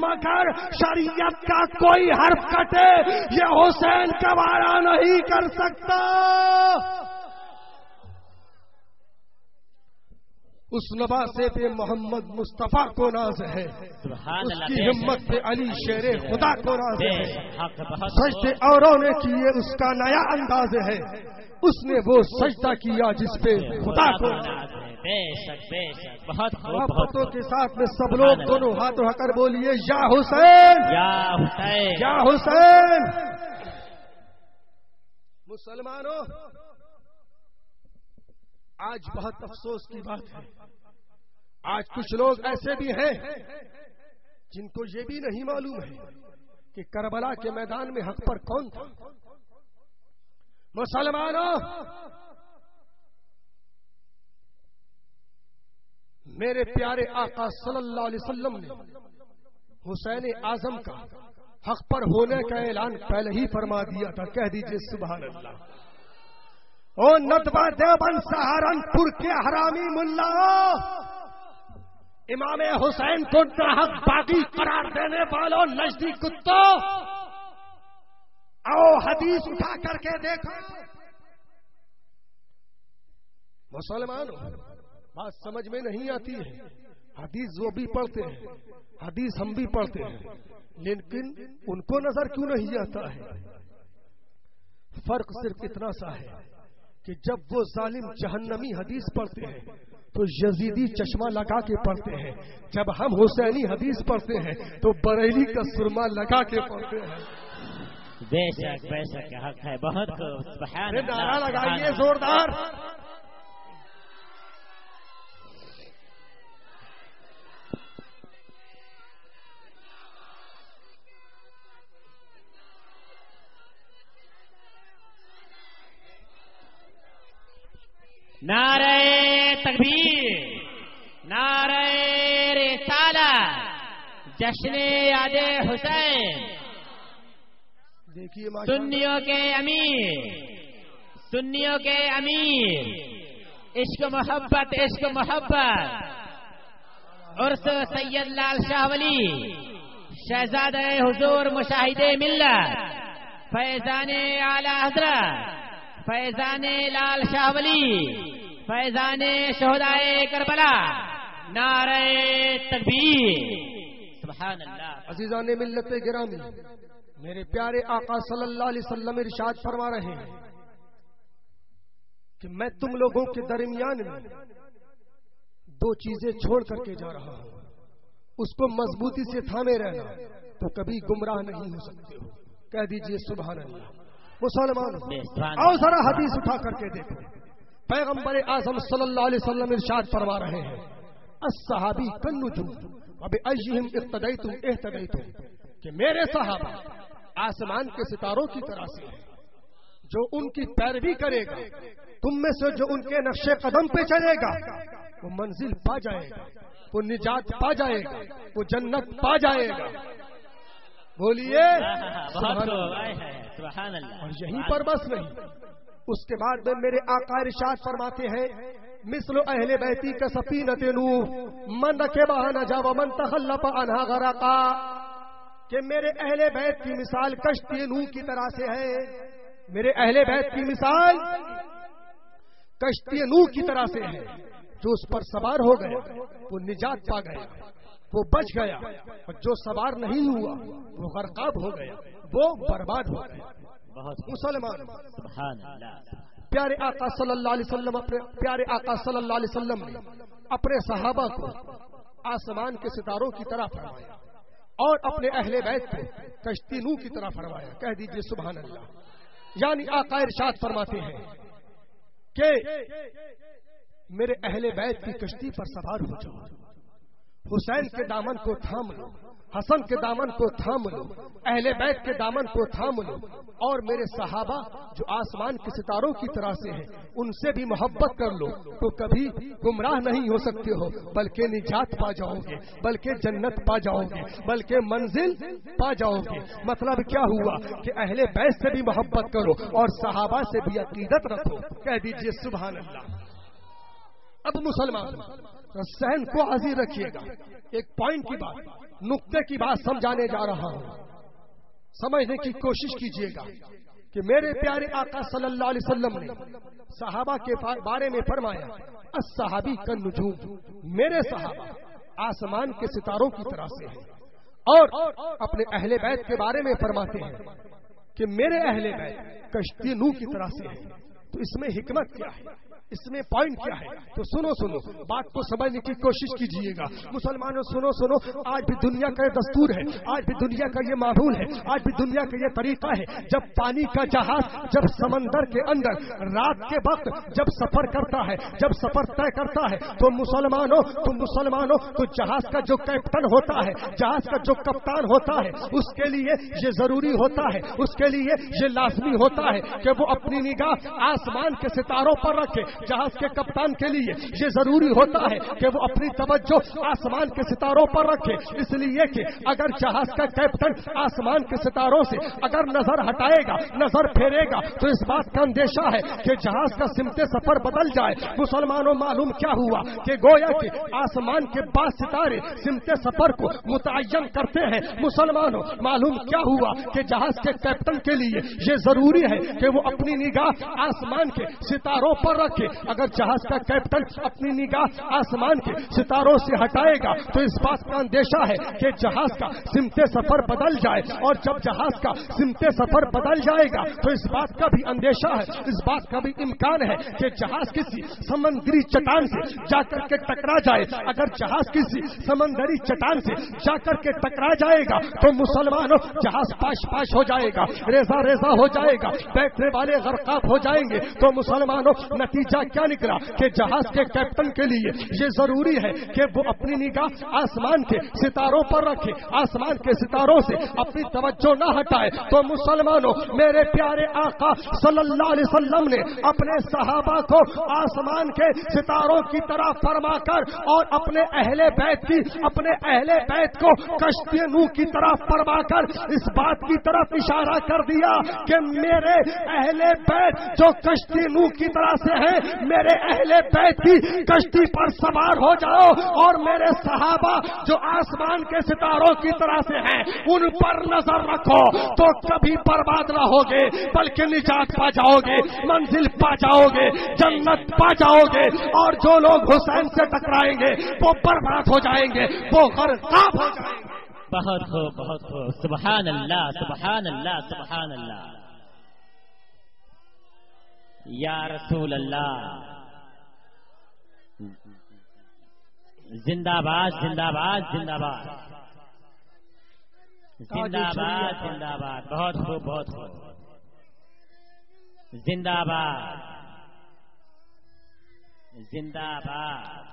مگر شریعت کا کوئی حرف کٹے یہ حسین گوارا نہیں کر سکتا۔ اس نواسے پہ محمد مصطفیٰ کو ناز ہے، اس کی ہمت پہ علی شیر خدا کو ناز ہے۔ سجدے اوروں نے کیے اس کا نیا انداز ہے، اس نے وہ سجدہ کیا جس پہ خدا کو ناز ہے۔ بے شک بہت محبتوں کے ساتھ میں سب لوگ دونوں ہاتھ اٹھا کر بولیے، یا حسین یا حسین یا حسین۔ مسلمانوں، آج بہت افسوس کی بات ہے، آج کچھ لوگ ایسے بھی ہیں جن کو یہ بھی نہیں معلوم ہے کہ کربلا کے میدان میں حق پر کون تھا۔ مسلمانوں، میرے پیارے آقا صلی اللہ علیہ وسلم نے حسین اعظم کا حق پر ہونے کا اعلان پہلے ہی فرما دیا تھا، کہہ دیجئے سبحان اللہ۔ او ندوہ دیوبند سہارنپور کے حرامی ملا، امام حسین کو ناحق باغی قرار دینے والوں نجدی کتوں، آؤ حدیث اٹھا کر کے دیکھو۔ مسلمانوں بات سمجھ میں نہیں آتی ہے، حدیث وہ بھی پڑھتے ہیں، حدیث ہم بھی پڑھتے ہیں، لیکن ان کو نظر کیوں نہیں آتا ہے؟ فرق صرف اتنا سا ہے کہ جب وہ ظالم جہنمی حدیث پڑھتے ہیں تو یزیدی چشمہ لگا کے پڑھتے ہیں، جب ہم حسینی حدیث پڑھتے ہیں تو بریلی کا سرما لگا کے پڑھتے ہیں۔ بے شک حق ہے، بہت خوب، سبحان اللہ، نعرہ لگائیے زوردار۔ نعرہ تکبیر، نعرہ رسالت، جشن یاد حسین، دیکھیے سنیوں کے امیر، عشق محبت، عرس سید لال شاہ ولی، شہزادہ حضور مشاہد ملت، فیضان اعلی حضرت، فیضان لال شاہ ولی، فیضان شہدائے کربلا، نعرہ تکبیر، سبحان اللہ۔ عزیزان ملت گرامی، میرے پیارے آقا صلی اللہ علیہ وسلم ارشاد فرما رہے ہیں کہ میں تم لوگوں کے درمیان میں دو چیزیں چھوڑ کر کے جا رہا ہوں، اس کو مضبوطی سے تھامے رہنا تو کبھی گمراہ نہیں ہو سکتے ہو۔ کہہ دیجئے سبحان اللہ۔ مسلمانوں آؤ ذرا حدیث اٹھا کر کے دیکھو، پیغمبر اعظم صلی اللہ علیہ وسلم ارشاد فرما رہے ہیں الصحابی کالنجوم وبأیہم اقتدیتم اہتدیتم، کہ میرے صحابہ آسمان کے ستاروں کی طرح سے ہیں، جو ان کی پیروی کرے گا، تم میں سے جو ان کے نقش قدم پہ چلے گا وہ منزل پا جائے گا، وہ نجات پا جائے گا، وہ جنت پا جائے گا۔ بولیے سبحان اللہ۔ اور یہیں پر بس نہیں، اس کے بعد میں میرے آقا ارشاد فرماتے ہیں مثل اہل بیتی کا سفینۃ نوح من رکبها نجا ومن تخلف عنها غرقا، کہ میرے اہل بیت کی مثال کشتی نوح کی طرح سے ہے، میرے اہل بیت کی مثال کشتی نوح کی طرح سے ہے، جو اس پر سوار ہو گیا وہ نجات پا گیا، وہ بچ گیا، اور جو سوار نہیں ہوا وہ غرقاب ہو گیا، وہ برباد ہو گیا۔ مسلمان سبحان اللہ۔ پیارے آقا صلی اللہ علیہ وسلم پیارے آقا صلی اللہ علیہ وسلم نے اپنے صحابہ کو آسمان کے ستاروں کی طرح فرمایا اور اپنے اہل بیت کو کشتی نوح کی طرح فرمایا۔ کہہ دیجئے سبحان اللہ۔ یعنی آقا ارشاد فرماتے ہیں کہ میرے اہل بیت کی کشتی پر سوار ہو جاؤ، حسین کے دامن کو تھام لو، حسن کے دامن کو تھام لو، اہل بیت کے دامن کو تھام لو، اور میرے صحابہ جو آسمان کے ستاروں کی طرح سے ہیں ان سے بھی محبت کر لو تو کبھی گمراہ نہیں ہو سکتے ہو، بلکہ نجات پا جاؤ گے، بلکہ جنت پا جاؤ گے، بلکہ منزل پا جاؤ گے۔ مطلب کیا ہوا کہ اہل بیت سے بھی محبت کرو اور صحابہ سے بھی عقیدت رکھو۔ کہہ دیجئے سبحان اللہ۔ اب مسلمان ذہن کو حاضر رکھیے گا، ایک پوائنٹ کی بات، نقطے کی بات سمجھانے جا رہا ہوں، سمجھنے کی کوشش کیجیے گا کہ میرے پیارے آقا صلی اللہ علیہ وسلم نے صحابہ کے بارے میں فرمایا الصحابی کالنجوم، میرے صحابہ آسمان کے ستاروں کی طرح سے ہیں، اور اپنے اہل بیت کے بارے میں فرماتے ہیں کہ میرے اہل بیت کشتی نوح کی طرح سے ہیں۔ تو اس میں حکمت کیا ہے، اس میں پوائنٹ کیا ہے؟ تو سنو بات کو سمجھنے کی کوشش کیجیے گا۔ مسلمانوں سنو، آج بھی دنیا کا یہ دستور ہے، آج بھی دنیا کا یہ معمول ہے، آج بھی دنیا کا یہ طریقہ ہے، جب پانی کا جہاز جب سمندر کے اندر رات کے وقت جب سفر کرتا ہے، جب سفر طے کرتا ہے تو مسلمانوں تو جہاز کا جو کیپٹن ہوتا ہے، جہاز کا جو کپتان ہوتا ہے، اس کے لیے یہ ضروری ہوتا ہے، اس کے لیے یہ لازمی ہوتا ہے کہ وہ اپنی نگاہ آسمان کے ستاروں پر رکھے، جہاز کے کپتان کے لیے یہ ضروری ہوتا ہے کہ وہ اپنی توجہ آسمان کے ستاروں پر رکھے، اس لیے کہ اگر جہاز کا کیپٹن آسمان کے ستاروں سے اگر نظر ہٹائے گا، نظر پھیرے گا، تو اس بات کا اندیشہ ہے کہ جہاز کا سمت سفر بدل جائے۔ مسلمانوں معلوم کیا ہوا کہ گویا کہ آسمان کے بعض ستارے سمت سفر کو متعین کرتے ہیں۔ مسلمانوں معلوم کیا ہوا کہ جہاز کے کیپٹن کے لیے یہ ضروری ہے کہ وہ اپنی نگاہ آسمان کے ستاروں پر رکھے۔ اگر جہاز کا کیپٹن اپنی نگاہ آسمان کے ستاروں سے ہٹائے گا تو اس بات کا اندیشہ ہے کہ جہاز کا سمت سفر بدل جائے، اور جب جہاز کا سمت سفر بدل جائے گا تو اس بات کا بھی اندیشہ ہے، اس بات کا بھی امکان ہے کہ جہاز کسی سمندری چٹان سے جا کر کے ٹکرا جائے۔ اگر جہاز کسی سمندری چٹان سے جا کر کے ٹکرا جائے گا تو مسلمانوں جہاز پاش پاش ہو جائے گا، ریزہ ریزہ ہو جائے گا، بیٹھنے والے غرقاب ہو جائیں گے۔ تو مسلمانوں نتیجہ کیا نکلا کہ جہاز کے کیپٹن کے لیے یہ ضروری ہے کہ وہ اپنی نگاہ آسمان کے ستاروں پر رکھے، آسمان کے ستاروں سے اپنی توجہ نہ ہٹائے۔ تو مسلمانوں میرے پیارے آقا صلی اللہ علیہ وسلم نے اپنے صحابہ کو آسمان کے ستاروں کی طرف فرما کر اور اپنے اہل بیت کو کشتی نوح کی طرف فرما کر اس بات کی طرف اشارہ کر دیا کہ میرے اہل بیت جو کشتی نوح کی طرح سے ہیں، میرے اہل بیت کی کشتی پر سوار ہو جاؤ، اور میرے صحابہ جو آسمان کے ستاروں کی طرح سے ہیں ان پر نظر رکھو، تو کبھی برباد نہ ہوگے بلکہ نجات پا جاؤ گے، منزل پا جاؤ گے، جنت پا جاؤ گے۔ اور جو لوگ حسین سے ٹکرائیں گے وہ برباد ہو جائیں گے، وہ غرقاب ہو جائیں گے۔ بہت خوب، بہت خوب، سبحان اللہ، سبحان اللہ، سبحان اللہ، یا رسول اللہ، زندہ باد، زندہ باد، زندہ باد، زندہ باد، زندہ باد، بہت خوب، بہت خوب، زندہ باد، زندہ باد،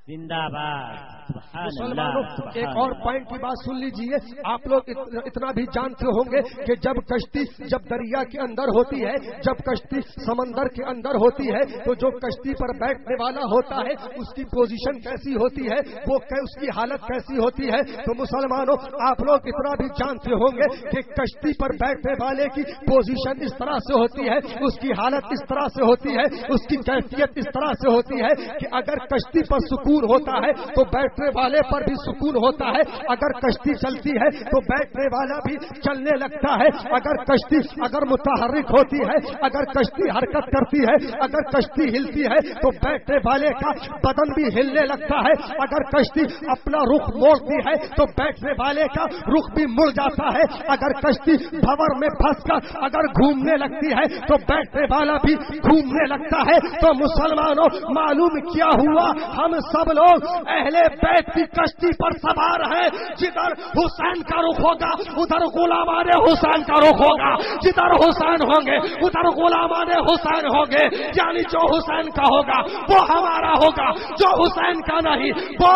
زندہ باد۔ مسلمانوں ایک اور پوائنٹ کی بات سن لیجئے، آپ لوگ اتنا بھی جانتے ہوں گے کہ جب کشتی جب دریا کے اندر ہوتی ہے، جب کشتی سمندر کے اندر ہوتی ہے، تو جو کشتی پر بیٹھنے والا ہوتا ہے اس کی پوزیشن کیسی ہوتی ہے، وہ اس کی حالت کیسی ہوتی ہے۔ تو مسلمانوں آپ لوگ اتنا بھی جانتے ہوں گے کہ کشتی پر بیٹھنے والے کی پوزیشن اس طرح سے ہوتی ہے، اس کی حالت اس طرح سے ہوتی ہے، اس کی کیفیت اس طرح سے ہوتی ہے کہ اگر کشتی پر سکون ہوتا ہے تو بیٹھنے والے پر بھی سکون ہوتا ہے، اگر کشتی چلتی ہے تو بیٹھنے والا بھی چلنے لگتا ہے، اگر کشتی اگر متحرک ہوتی ہے، اگر کشتی حرکت کرتی ہے، اگر کشتی ہلتی ہے تو بیٹھنے والے کا بدن بھی ہلنے لگتا ہے، اگر کشتی اپنا رخ موڑتی ہے تو بیٹھنے والے کا رخ بھی مڑ جاتا ہے، اگر کشتی بھور میں پھنس کر اگر گھومنے لگتی ہے تو بیٹھنے والا بھی گھومنے لگتا ہے۔ تو مسلمانوں معلوم کیا ہوا، ہم سب لوگ اہل بیت کی کشتی پر سوار ہیں، جدھر حسین کا رخ ہوگا ادھر غلامان حسین کا رخ ہوگا، جدھر حسین ہوں گے ادھر غلامان حسین ہوں گے، یعنی جو حسین کا ہوگا وہ ہمارا ہوگا، جو حسین کا نہیں وہ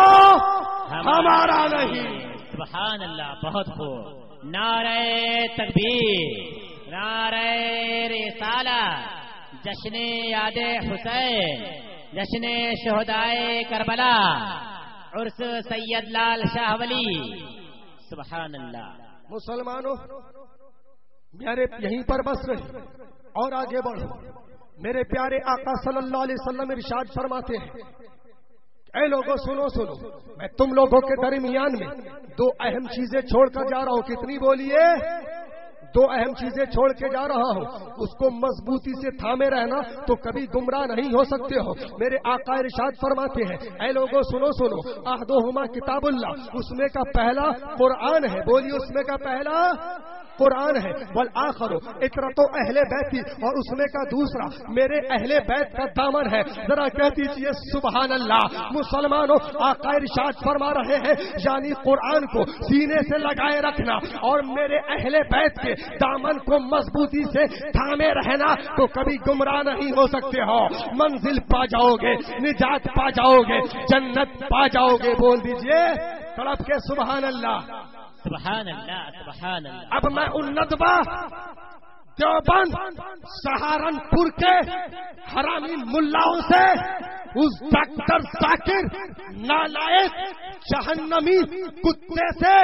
ہمارا نہیں۔ سبحان اللہ، بہت خوب، نعرہ تکبیر، نعرہ رسالت، جشن یاد حسین، جشن شہدائے کربلا، عرس سید لال شاہ ولی، سبحان اللہ۔ مسلمانوں میرے یہیں پر بس رہے اور آگے بڑھو۔ میرے پیارے آقا صلی اللہ علیہ وسلم ارشاد فرماتے ہیں، اے لوگوں سنو سنو، میں تم لوگوں کے درمیان میں دو اہم چیزیں چھوڑ کر جا رہا ہوں۔ کتنی بولیے؟ دو اہم چیزیں چھوڑ کے جا رہا ہوں، اس کو مضبوطی سے تھامے رہنا تو کبھی گمراہ نہیں ہو سکتے ہو۔ میرے آقا ارشاد فرماتے ہیں، اے لوگوں سنو سنو، احدہما کتاب اللہ، اس میں کا پہلا قرآن ہے، بولیے اس میں کا پہلا قرآن ہے، والآخر اطرت اہل بیتی، اور اس میں کا دوسرا میرے اہل بیت کا دامن ہے۔ ذرا کہہ دیجیے سبحان اللہ۔ مسلمانوں آقا ارشاد فرما رہے ہیں یعنی قرآن کو سینے سے لگائے رکھنا اور میرے اہل بیت کے دامن کو مضبوطی سے تھامے رہنا تو کبھی گمراہ نہیں ہو سکتے ہو، منزل پا جاؤ گے، نجات پا جاؤ گے، جنت پا جاؤ گے۔ بول دیجیے تڑپ کے سبحان اللہ، سبحان اللہ، سبحان اللہ۔ اب میں ان ندوہ دیوبند سہارنپور کے حرامی ملاؤں سے اس ڈاکٹر ذاکر نالائق جہنمی کتے سے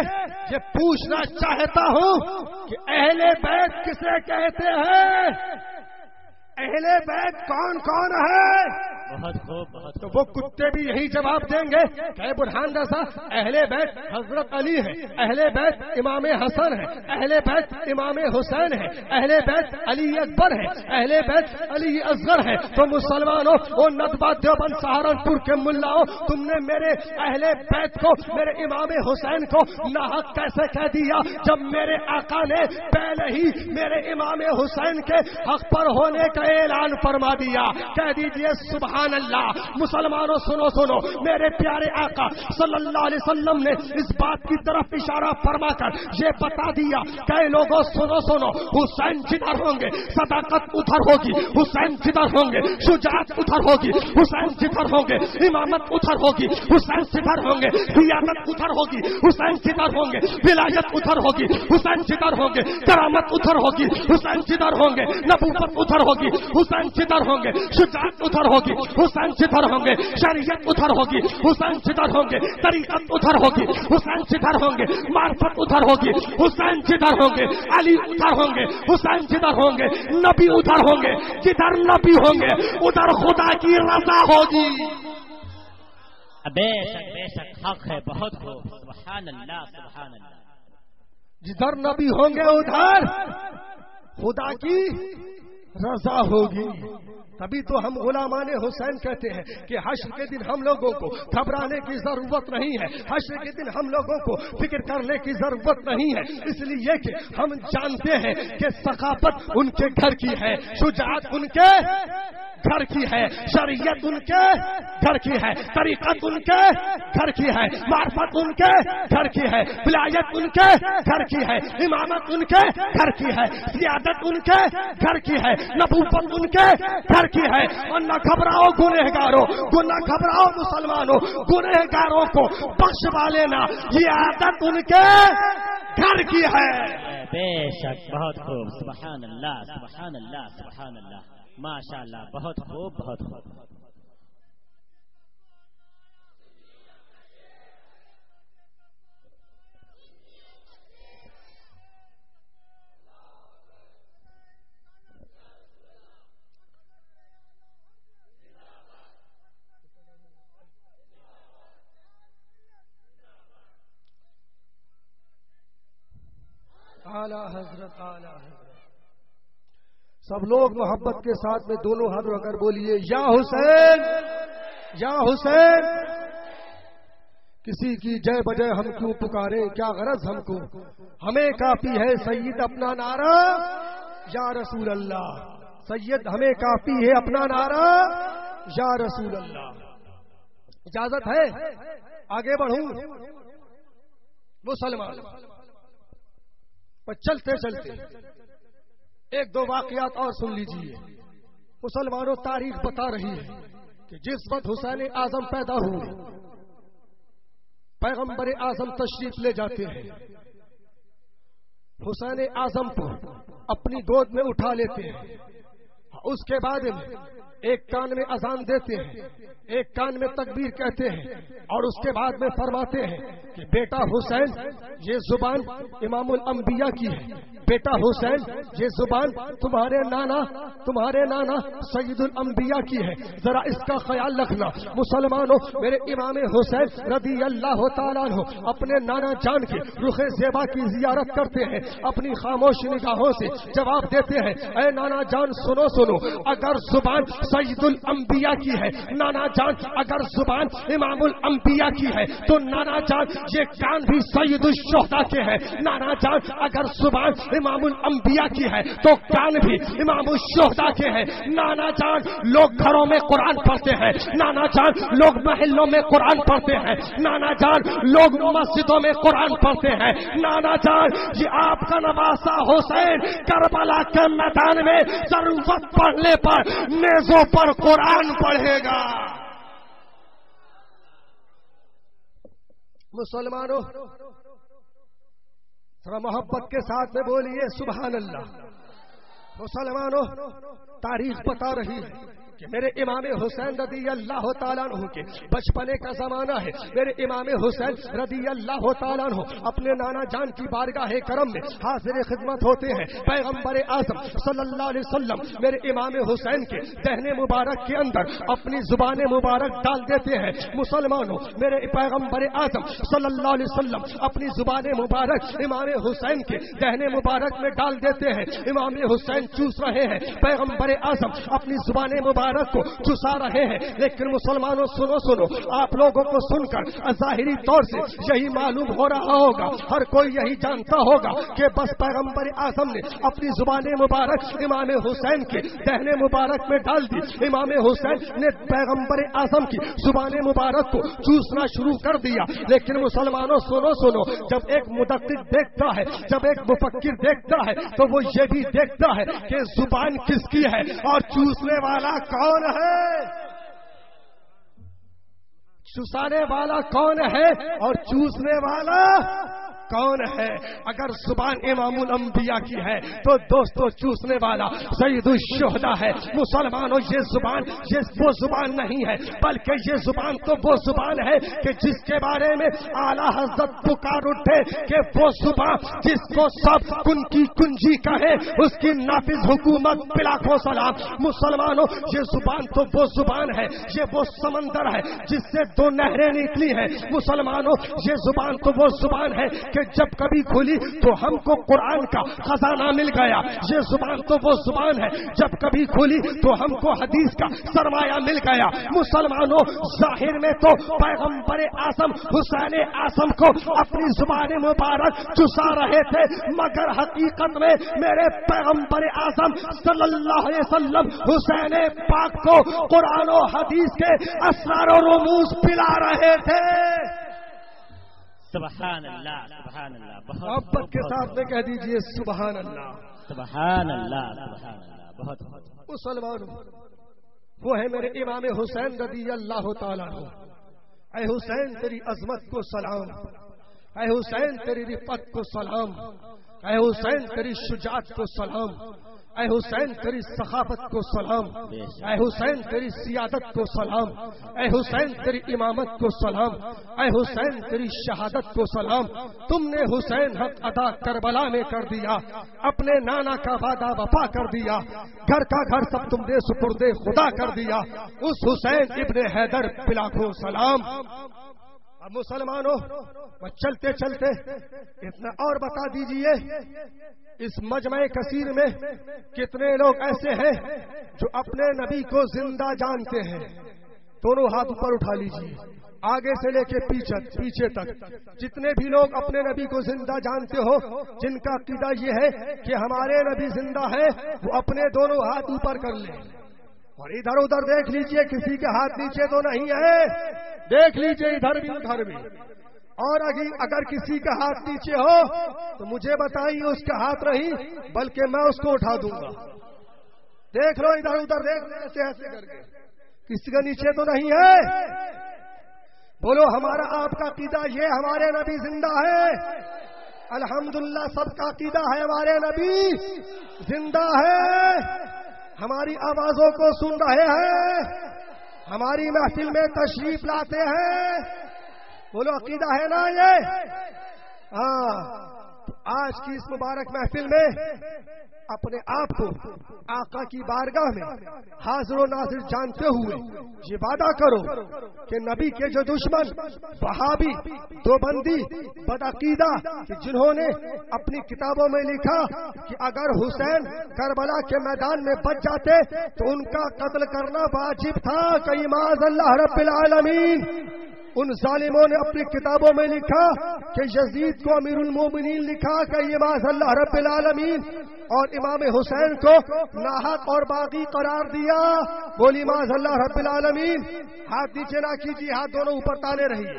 یہ پوچھنا چاہتا ہوں کہ اہل بیت کسے کہتے ہیں؟ اہل بیت کون کون ہے؟ بہت خوب بہت تو وہ کتے بھی یہی جواب دیں گے کہ برہان رضا اہل بیت حضرت علی ہے، اہل بیت امام حسن ہے، اہل بیت امام حسین ہے، اہل بیت علی اکبر ہے، اہل بیت علی اصغر ہے۔ تو مسلمانوں وہ ندوہ دیوبند سہارنپور کے ملاؤں، تم نے میرے اہل بیت کو، میرے امام حسین کو ناحق کیسے کہہ دیا جب میرے آقا نے پہلے ہی میرے امام حسین کے حق پر ہونے کا اعلان فرما دیا؟ کہہ دیجئے سبحان اللہ۔ مسلمانوں سنو، میرے پیارے آقا صلی اللہ علیہ وسلم نے اس بات کی طرف اشارہ فرما کر یہ بتا دیا کہ لوگوں سنو، حسین جدھر ہوں گے صداقت ادھر ہوگی، حسین جدھر ہوں گے شجاعت ادھر ہوگی، حسین جدھر ہوں گے امامت ادھر ہوگی، حسین جدھر ہوں گے قیادت ادھر ہوگی، حسین جدھر ہوں گے ولایت ادھر ہوگی، حسین جدھر ہوں گے کرامت ادھر ہوگی، حسین جدھر ہوں گے نبوت ادھر ہوگی، حسین جدھر ہوں گے شجاعت ادھر ہوگی، حسین جدھر ہوں گے شریعت ادھر ہوگی، حسین جدھر ہوں گے طریقت ادھر ہوگی، حسین جدھر ہوں گے معرفت ادھر ہوگی، حسین جدھر ہوں گے علی ادھر ہوں گے، حسین جدھر ہوں گے نبی ادھر ہوں گے، جدھر نبی ہوں گے ادھر خدا کی رضا ہوگی۔ بے شک حق ہے، بہت خوب، سبحان اللہ سبحان اللہ۔ جدھر نبی ہوں گے ادھر خدا کی رضا ہوگی۔ تبھی تو ہم غلامان حسین کہتے ہیں کہ حشر کے دن ہم لوگوں کو گھبرانے کی ضرورت نہیں ہے، حشر کے دن ہم لوگوں کو فکر کرنے کی ضرورت نہیں ہے، اس لیے کہ ہم جانتے ہیں کہ ثقافت ان کے گھر کی ہے، شجاعت ان کے گھر کی ہے، شریعت ان کے گھر کی ہے، طریقت ان کے گھر کی ہے، معرفت ان کے گھر کی ہے، ولایت ان کے گھر کی ہے، امامت ان کے گھر کی ہے، سیادت ان کے گھر کی ہے، نبوت ان کے گھر کی ہے۔ اور نہ گھبراؤ گنہگاروں، نہ گھبراؤ مسلمانوں، گنہگاروں کو بخشوا لینا، یہ عادت ان کے گھر کی ہے۔ بے شک بہت خوب، سبحان اللہ سبحان اللہ سبحان اللہ، ماشاء اللہ، بہت خوب بہت خوب۔ اعلی حضرت اعلی حضرت، سب لوگ محبت کے ساتھ میں دونوں ہاتھ اگر بولیے یا حسین یا حسین۔ کسی کی جے بجے ہم کیوں پکارے، کیا غرض ہم کو، ہمیں کافی ہے سید اپنا نعرہ یا رسول اللہ، سید ہمیں کافی ہے اپنا نعرہ یا رسول اللہ۔ اجازت ہے آگے بڑھوں مسلمان، پر چلتے چلتے ایک دو واقعات اور سن لیجئے۔ مسلمانوں تاریخ بتا رہی ہے کہ جس وقت حسین اعظم پیدا ہوئے، پیغمبر اعظم تشریف لے جاتے ہیں، حسین اعظم کو اپنی گود میں اٹھا لیتے ہیں، اس کے بعد ایک کان میں اذان دیتے ہیں، ایک کان میں تکبیر کہتے ہیں، اور اس کے بعد میں فرماتے ہیں کہ بیٹا حسین یہ زبان امام الانبیاء کی ہے، بیٹا حسین یہ زبان تمہارے نانا سید الانبیاء کی ہے، ذرا اس کا خیال رکھنا۔ مسلمانوں میرے امام حسین رضی اللہ تعالیٰ عنہ اپنے نانا جان کے رخ زیبا کی زیارت کرتے ہیں، اپنی خاموش نگاہوں سے جواب دیتے ہیں، اے نانا جان سنو، اگر زبان سید الانبیاء کی ہے، نانا جان اگر زبان امام الانبیاء کی ہے تو نانا جان یہ کان بھی سید الشہداء کے ہیں، نانا جان اگر زبان امام الانبیاء کی ہے تو کان بھی امام الشہداء کے ہیں۔ نانا جان لوگ گھروں میں قرآن پڑھتے ہیں، نانا جان لوگ محلوں میں قرآن پڑھتے ہیں، نانا جان لوگ مسجدوں میں قرآن پڑھتے ہیں، نانا جان یہ آپ کا نواسا حسین کربلا کے میدان میں ضرورت پڑنے پر نیزوں پر قرآن پڑھے گا۔ مسلمانوں ذرا محبت کے ساتھ میں بولیے سبحان اللہ۔ مسلمانوں تاریخ بتا رہی ہے کہ میرے امام حسین رضی اللہ تعالیٰ عنہ کے بچپنے کا زمانہ ہے. میرے امام حسین رضی اللہ تعالیٰ عنہ اپنے نانا جان کی بارگاہ کرم میں حاضر خدمت ہوتے ہیں. پیغمبر اعظم صلی اللہ علیہ وسلم میرے امام حسین کے دہنے مبارک کے اندر اپنی زبان مبارک ڈال دیتے ہیں. مسلمانوں میرے پیغمبر اعظم صلی اللہ علیہ وسلم اپنی زبان مبارک امام حسین کے دہنے مبارک میں ڈال دیتے ہیں. امام حسین چوس رہے ہیں, پیغمبر اعظم اپنی زبان مبارک کو چسا رہے ہیں. لیکن مسلمانوں سنو آپ لوگوں کو سن کر ظاہری طور سے یہی معلوم ہو رہا ہوگا, ہر کوئی یہی جانتا ہوگا کہ بس پیغمبر اعظم نے اپنی زبان مبارک امام حسین کے دہنے مبارک میں ڈال دی. امام حسین نے پیغمبر اعظم کی زبان مبارک کو چوسنا شروع کر دیا. لیکن مسلمانوں سنو جب ایک مدقق دیکھتا ہے, جب ایک مفکر دیکھتا ہے, تو وہ یہ بھی دیکھتا ہے کہ زبان کس کی ہے اور چوسنے والا کون ہے, چسانے والا کون ہے اور چوسنے والا کون ہے. اگر زبان امام الانبیاء کی ہے تو دوستو چوسنے والا سید الشہداء ہے. مسلمانوں یہ زبان وہ زبان نہیں ہے, بلکہ یہ زبان تو وہ زبان ہے کہ جس کے بارے میں اعلیٰ حضرت پکار اٹھے کہ وہ زبان جس کو سب کن کی کنجی کہے اس کی نافذ حکومت بلاکھوں سلام. مسلمانوں یہ زبان تو وہ زبان ہے, یہ وہ سمندر ہے جس سے دو نہریں نکلی ہیں. مسلمانوں یہ زبان تو وہ زبان ہے کہ جب کبھی کھلی تو ہم کو قرآن کا خزانہ مل گیا. یہ زبان تو وہ زبان ہے جب کبھی کھلی تو ہم کو حدیث کا سرمایہ مل گیا. مسلمانوں ظاہر میں تو پیغمبر اعظم حسین اعظم کو اپنی زبان مبارک چسا رہے تھے, مگر حقیقت میں میرے پیغمبر اعظم صلی اللہ علیہ وسلم حسین پاک کو قرآن و حدیث کے اسرار و رموز پلا رہے تھے. سبحان اللہ سبحان اللہ. محبت کے ساتھ میں کہہ دیجئے سبحان اللہ سبحان اللہ سبحان اللہ. بہت مسلمانوں وہ ہے میرے امام حسین رضی اللہ تعالیٰ عنہ. اے حسین تیری عظمت کو سلام, اے حسین تیری رفعت کو سلام, اے حسین تیری شجاعت کو سلام, اے حسین تیری ثقافت کو سلام, اے حسین تیری سیادت کو سلام, اے حسین تیری امامت کو سلام, اے حسین تیری شہادت کو سلام. تم نے حسین حق ادا کربلا میں کر دیا, اپنے نانا کا وعدہ وفا کر دیا, گھر کا گھر سب تم نے سپرد خدا کر دیا. اس حسین ابن حیدر بلاکھوں سلام. اب مسلمانوں چلتے چلتے اتنا اور بتا دیجئے, اس مجمع کثیر میں کتنے لوگ ایسے ہیں جو اپنے نبی کو زندہ جانتے ہیں؟ دونوں ہاتھ اوپر اٹھا لیجئے, آگے سے لے کے پیچھے تک. جتنے بھی لوگ اپنے نبی کو زندہ جانتے ہو, جن کا عقیدہ یہ ہے کہ ہمارے نبی زندہ ہے, وہ اپنے دونوں ہاتھ اوپر کر لیں. اور ادھر ادھر دیکھ لیجئے, کسی کے ہاتھ نیچے تو نہیں ہے, دیکھ لیجئے ادھر بھی ادھر بھی. اور اگر کسی کا ہاتھ نیچے ہو تو مجھے بتائیے اس کا ہاتھ نہیں بلکہ میں اس کو اٹھا دوں گا. دیکھ لو ادھر ادھر, دیکھ ایسے کر کے, کسی کا نیچے تو نہیں ہے. بولو ہمارا آپ کا عقیدہ یہ ہمارے نبی زندہ ہے. الحمدللہ سب کا عقیدہ ہے ہمارے نبی زندہ ہے. ہماری آوازوں کو سن رہے ہیں, ہماری محفل میں تشریف لاتے ہیں. بولو عقیدہ ہے نا یہ؟ ہاں. تو آج کی اس مبارک محفل میں اپنے آپ کو آقا کی بارگاہ میں حاضر و ناظر جانتے ہوئے یہ وعدہ کرو کہ نبی کے جو دشمن وہابی دیوبندی بدعقیدہ کہ جنہوں نے اپنی کتابوں میں لکھا کہ اگر حسین کربلا کے میدان میں بچ جاتے تو ان کا قتل کرنا واجب تھا, کہ معاذ اللہ رب العالمین. ان ظالموں نے اپنی کتابوں میں لکھا کہ یزید کو امیر المومنین لکھا کہ یہ معاذ اللہ رب العالمین, اور امام حسین کو ناحق اور باغی قرار دیا. بولی معاذ اللہ رب العالمین. ہاتھ نیچے نہ کیجیے, ہاتھ دونوں اوپر تانے رہیے.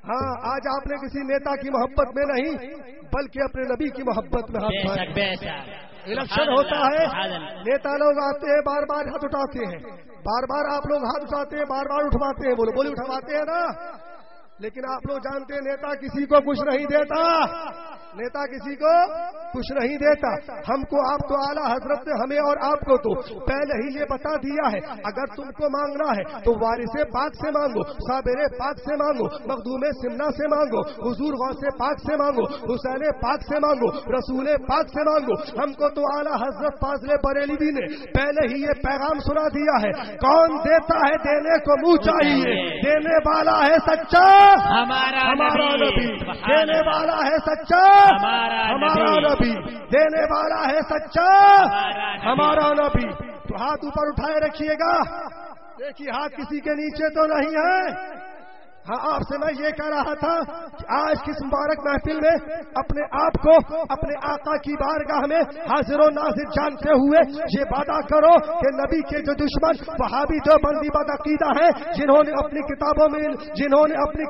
ہاں, آج آپ نے کسی نیتا کی محبت میں نہیں بلکہ اپنے نبی کی محبت میں ہاتھ اٹھائے. الیکشن ہوتا ہے, نیتا لوگ آتے ہیں, بار بار ہاتھ اٹھاتے ہیں, بار بار آپ لوگ ہاتھ اٹھاتے ہیں, بار بار اٹھواتے ہیں. بولی اٹھواتے ہیں نا, لیکن آپ لوگ جانتے ہیں نیتا کسی کو کچھ نہیں دیتا, نیتا کسی کو کچھ نہیں دیتا. ہم کو آپ تو اعلیٰ حضرت نے ہمیں اور آپ کو تو پہلے ہی یہ بتا دیا ہے, اگر تم کو مانگنا ہے تو وارث پاک سے مانگو, صابر پاک سے مانگو, مخدوم سمنا سے مانگو, حضور غوث پاک سے مانگو, حسین پاک سے مانگو, رسول پاک سے مانگو. ہم کو تو اعلیٰ حضرت فاضل بریلوی نے پہلے ہی یہ پیغام سنا دیا ہے, کون دیتا ہے دینے کو منہ چاہیے, دینے والا ہے سچا ہمارا نبی, دینے والا ہے سچا ہمارا نبی, دینے والا ہے سچا ہمارا نبی. تو ہاتھ اوپر اٹھائے رکھیے گا, دیکھیے ہاتھ کسی کے نیچے تو نہیں ہے. ہاں آپ سے میں یہ کہہ رہا تھا کہ آج کس مبارک محفل میں اپنے آپ کو اپنے آقا کی بارگاہ میں حاضر و ناظر جانتے ہوئے یہ وعدہ کرو کہ نبی کے جو دشمن وہابی دیوبندی بدعقیدہ ہیں, جنہوں نے اپنی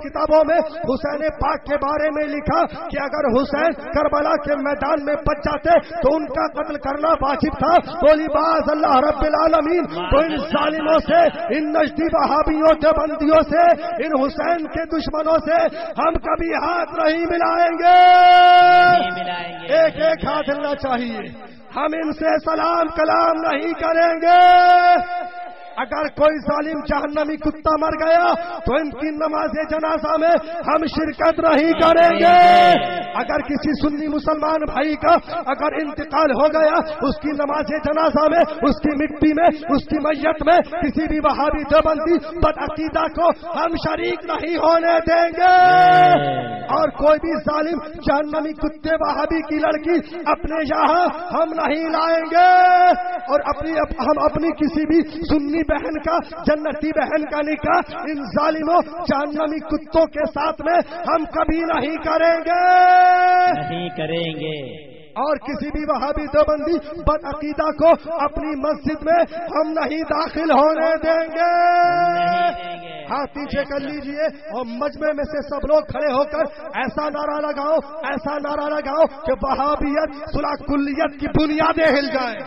کتابوں میں حسین پاک کے بارے میں لکھا کہ اگر حسین کربلا کے میدان میں بچ جاتے تو ان کا قتل کرنا واجب تھا, بولی باز اللہ رب العالمین تو ان ظالموں سے, ان نجدی وہابیوں دیوبندیوں سے, ان حسین کے دشمنوں سے ہم کبھی ہاتھ نہیں ملائیں گے. ایک ایک ہاتھ ملنا چاہیے. ہم ان سے سلام کلام نہیں کریں گے. اگر کوئی ظالم جہنمی کتا مر گیا تو ان کی نماز جنازہ میں ہم شرکت نہیں کریں گے. اگر کسی سنی مسلمان بھائی کا اگر انتقال ہو گیا, اس کی نماز جنازہ میں, اس کی مٹی میں, اس کی میت میں کسی بھی وہابی دیوبندی بدعقیدہ کو ہم شریک نہیں ہونے دیں گے. اور کوئی بھی ظالم جہنمی کتے وہابی کی لڑکی اپنے یہاں ہم نہیں لائیں گے. اور ہم اپنی کسی بھی سنی بہن کا, جنتی بہن کا نکاح ان ظالموں جہنمی کتوں کے ساتھ میں ہم کبھی نہیں کریں گے. اور کسی بھی وہابی دیوبندی بدعقیدہ کو اپنی مسجد میں ہم نہیں داخل ہونے دیں گے. ہاتھ پیچھے کر لیجئے اور مجمع میں سے سب لوگ کھڑے ہو کر ایسا نعرہ لگاؤ کہ وہابیت صلح کلیت کی بنیادیں ہل جائیں.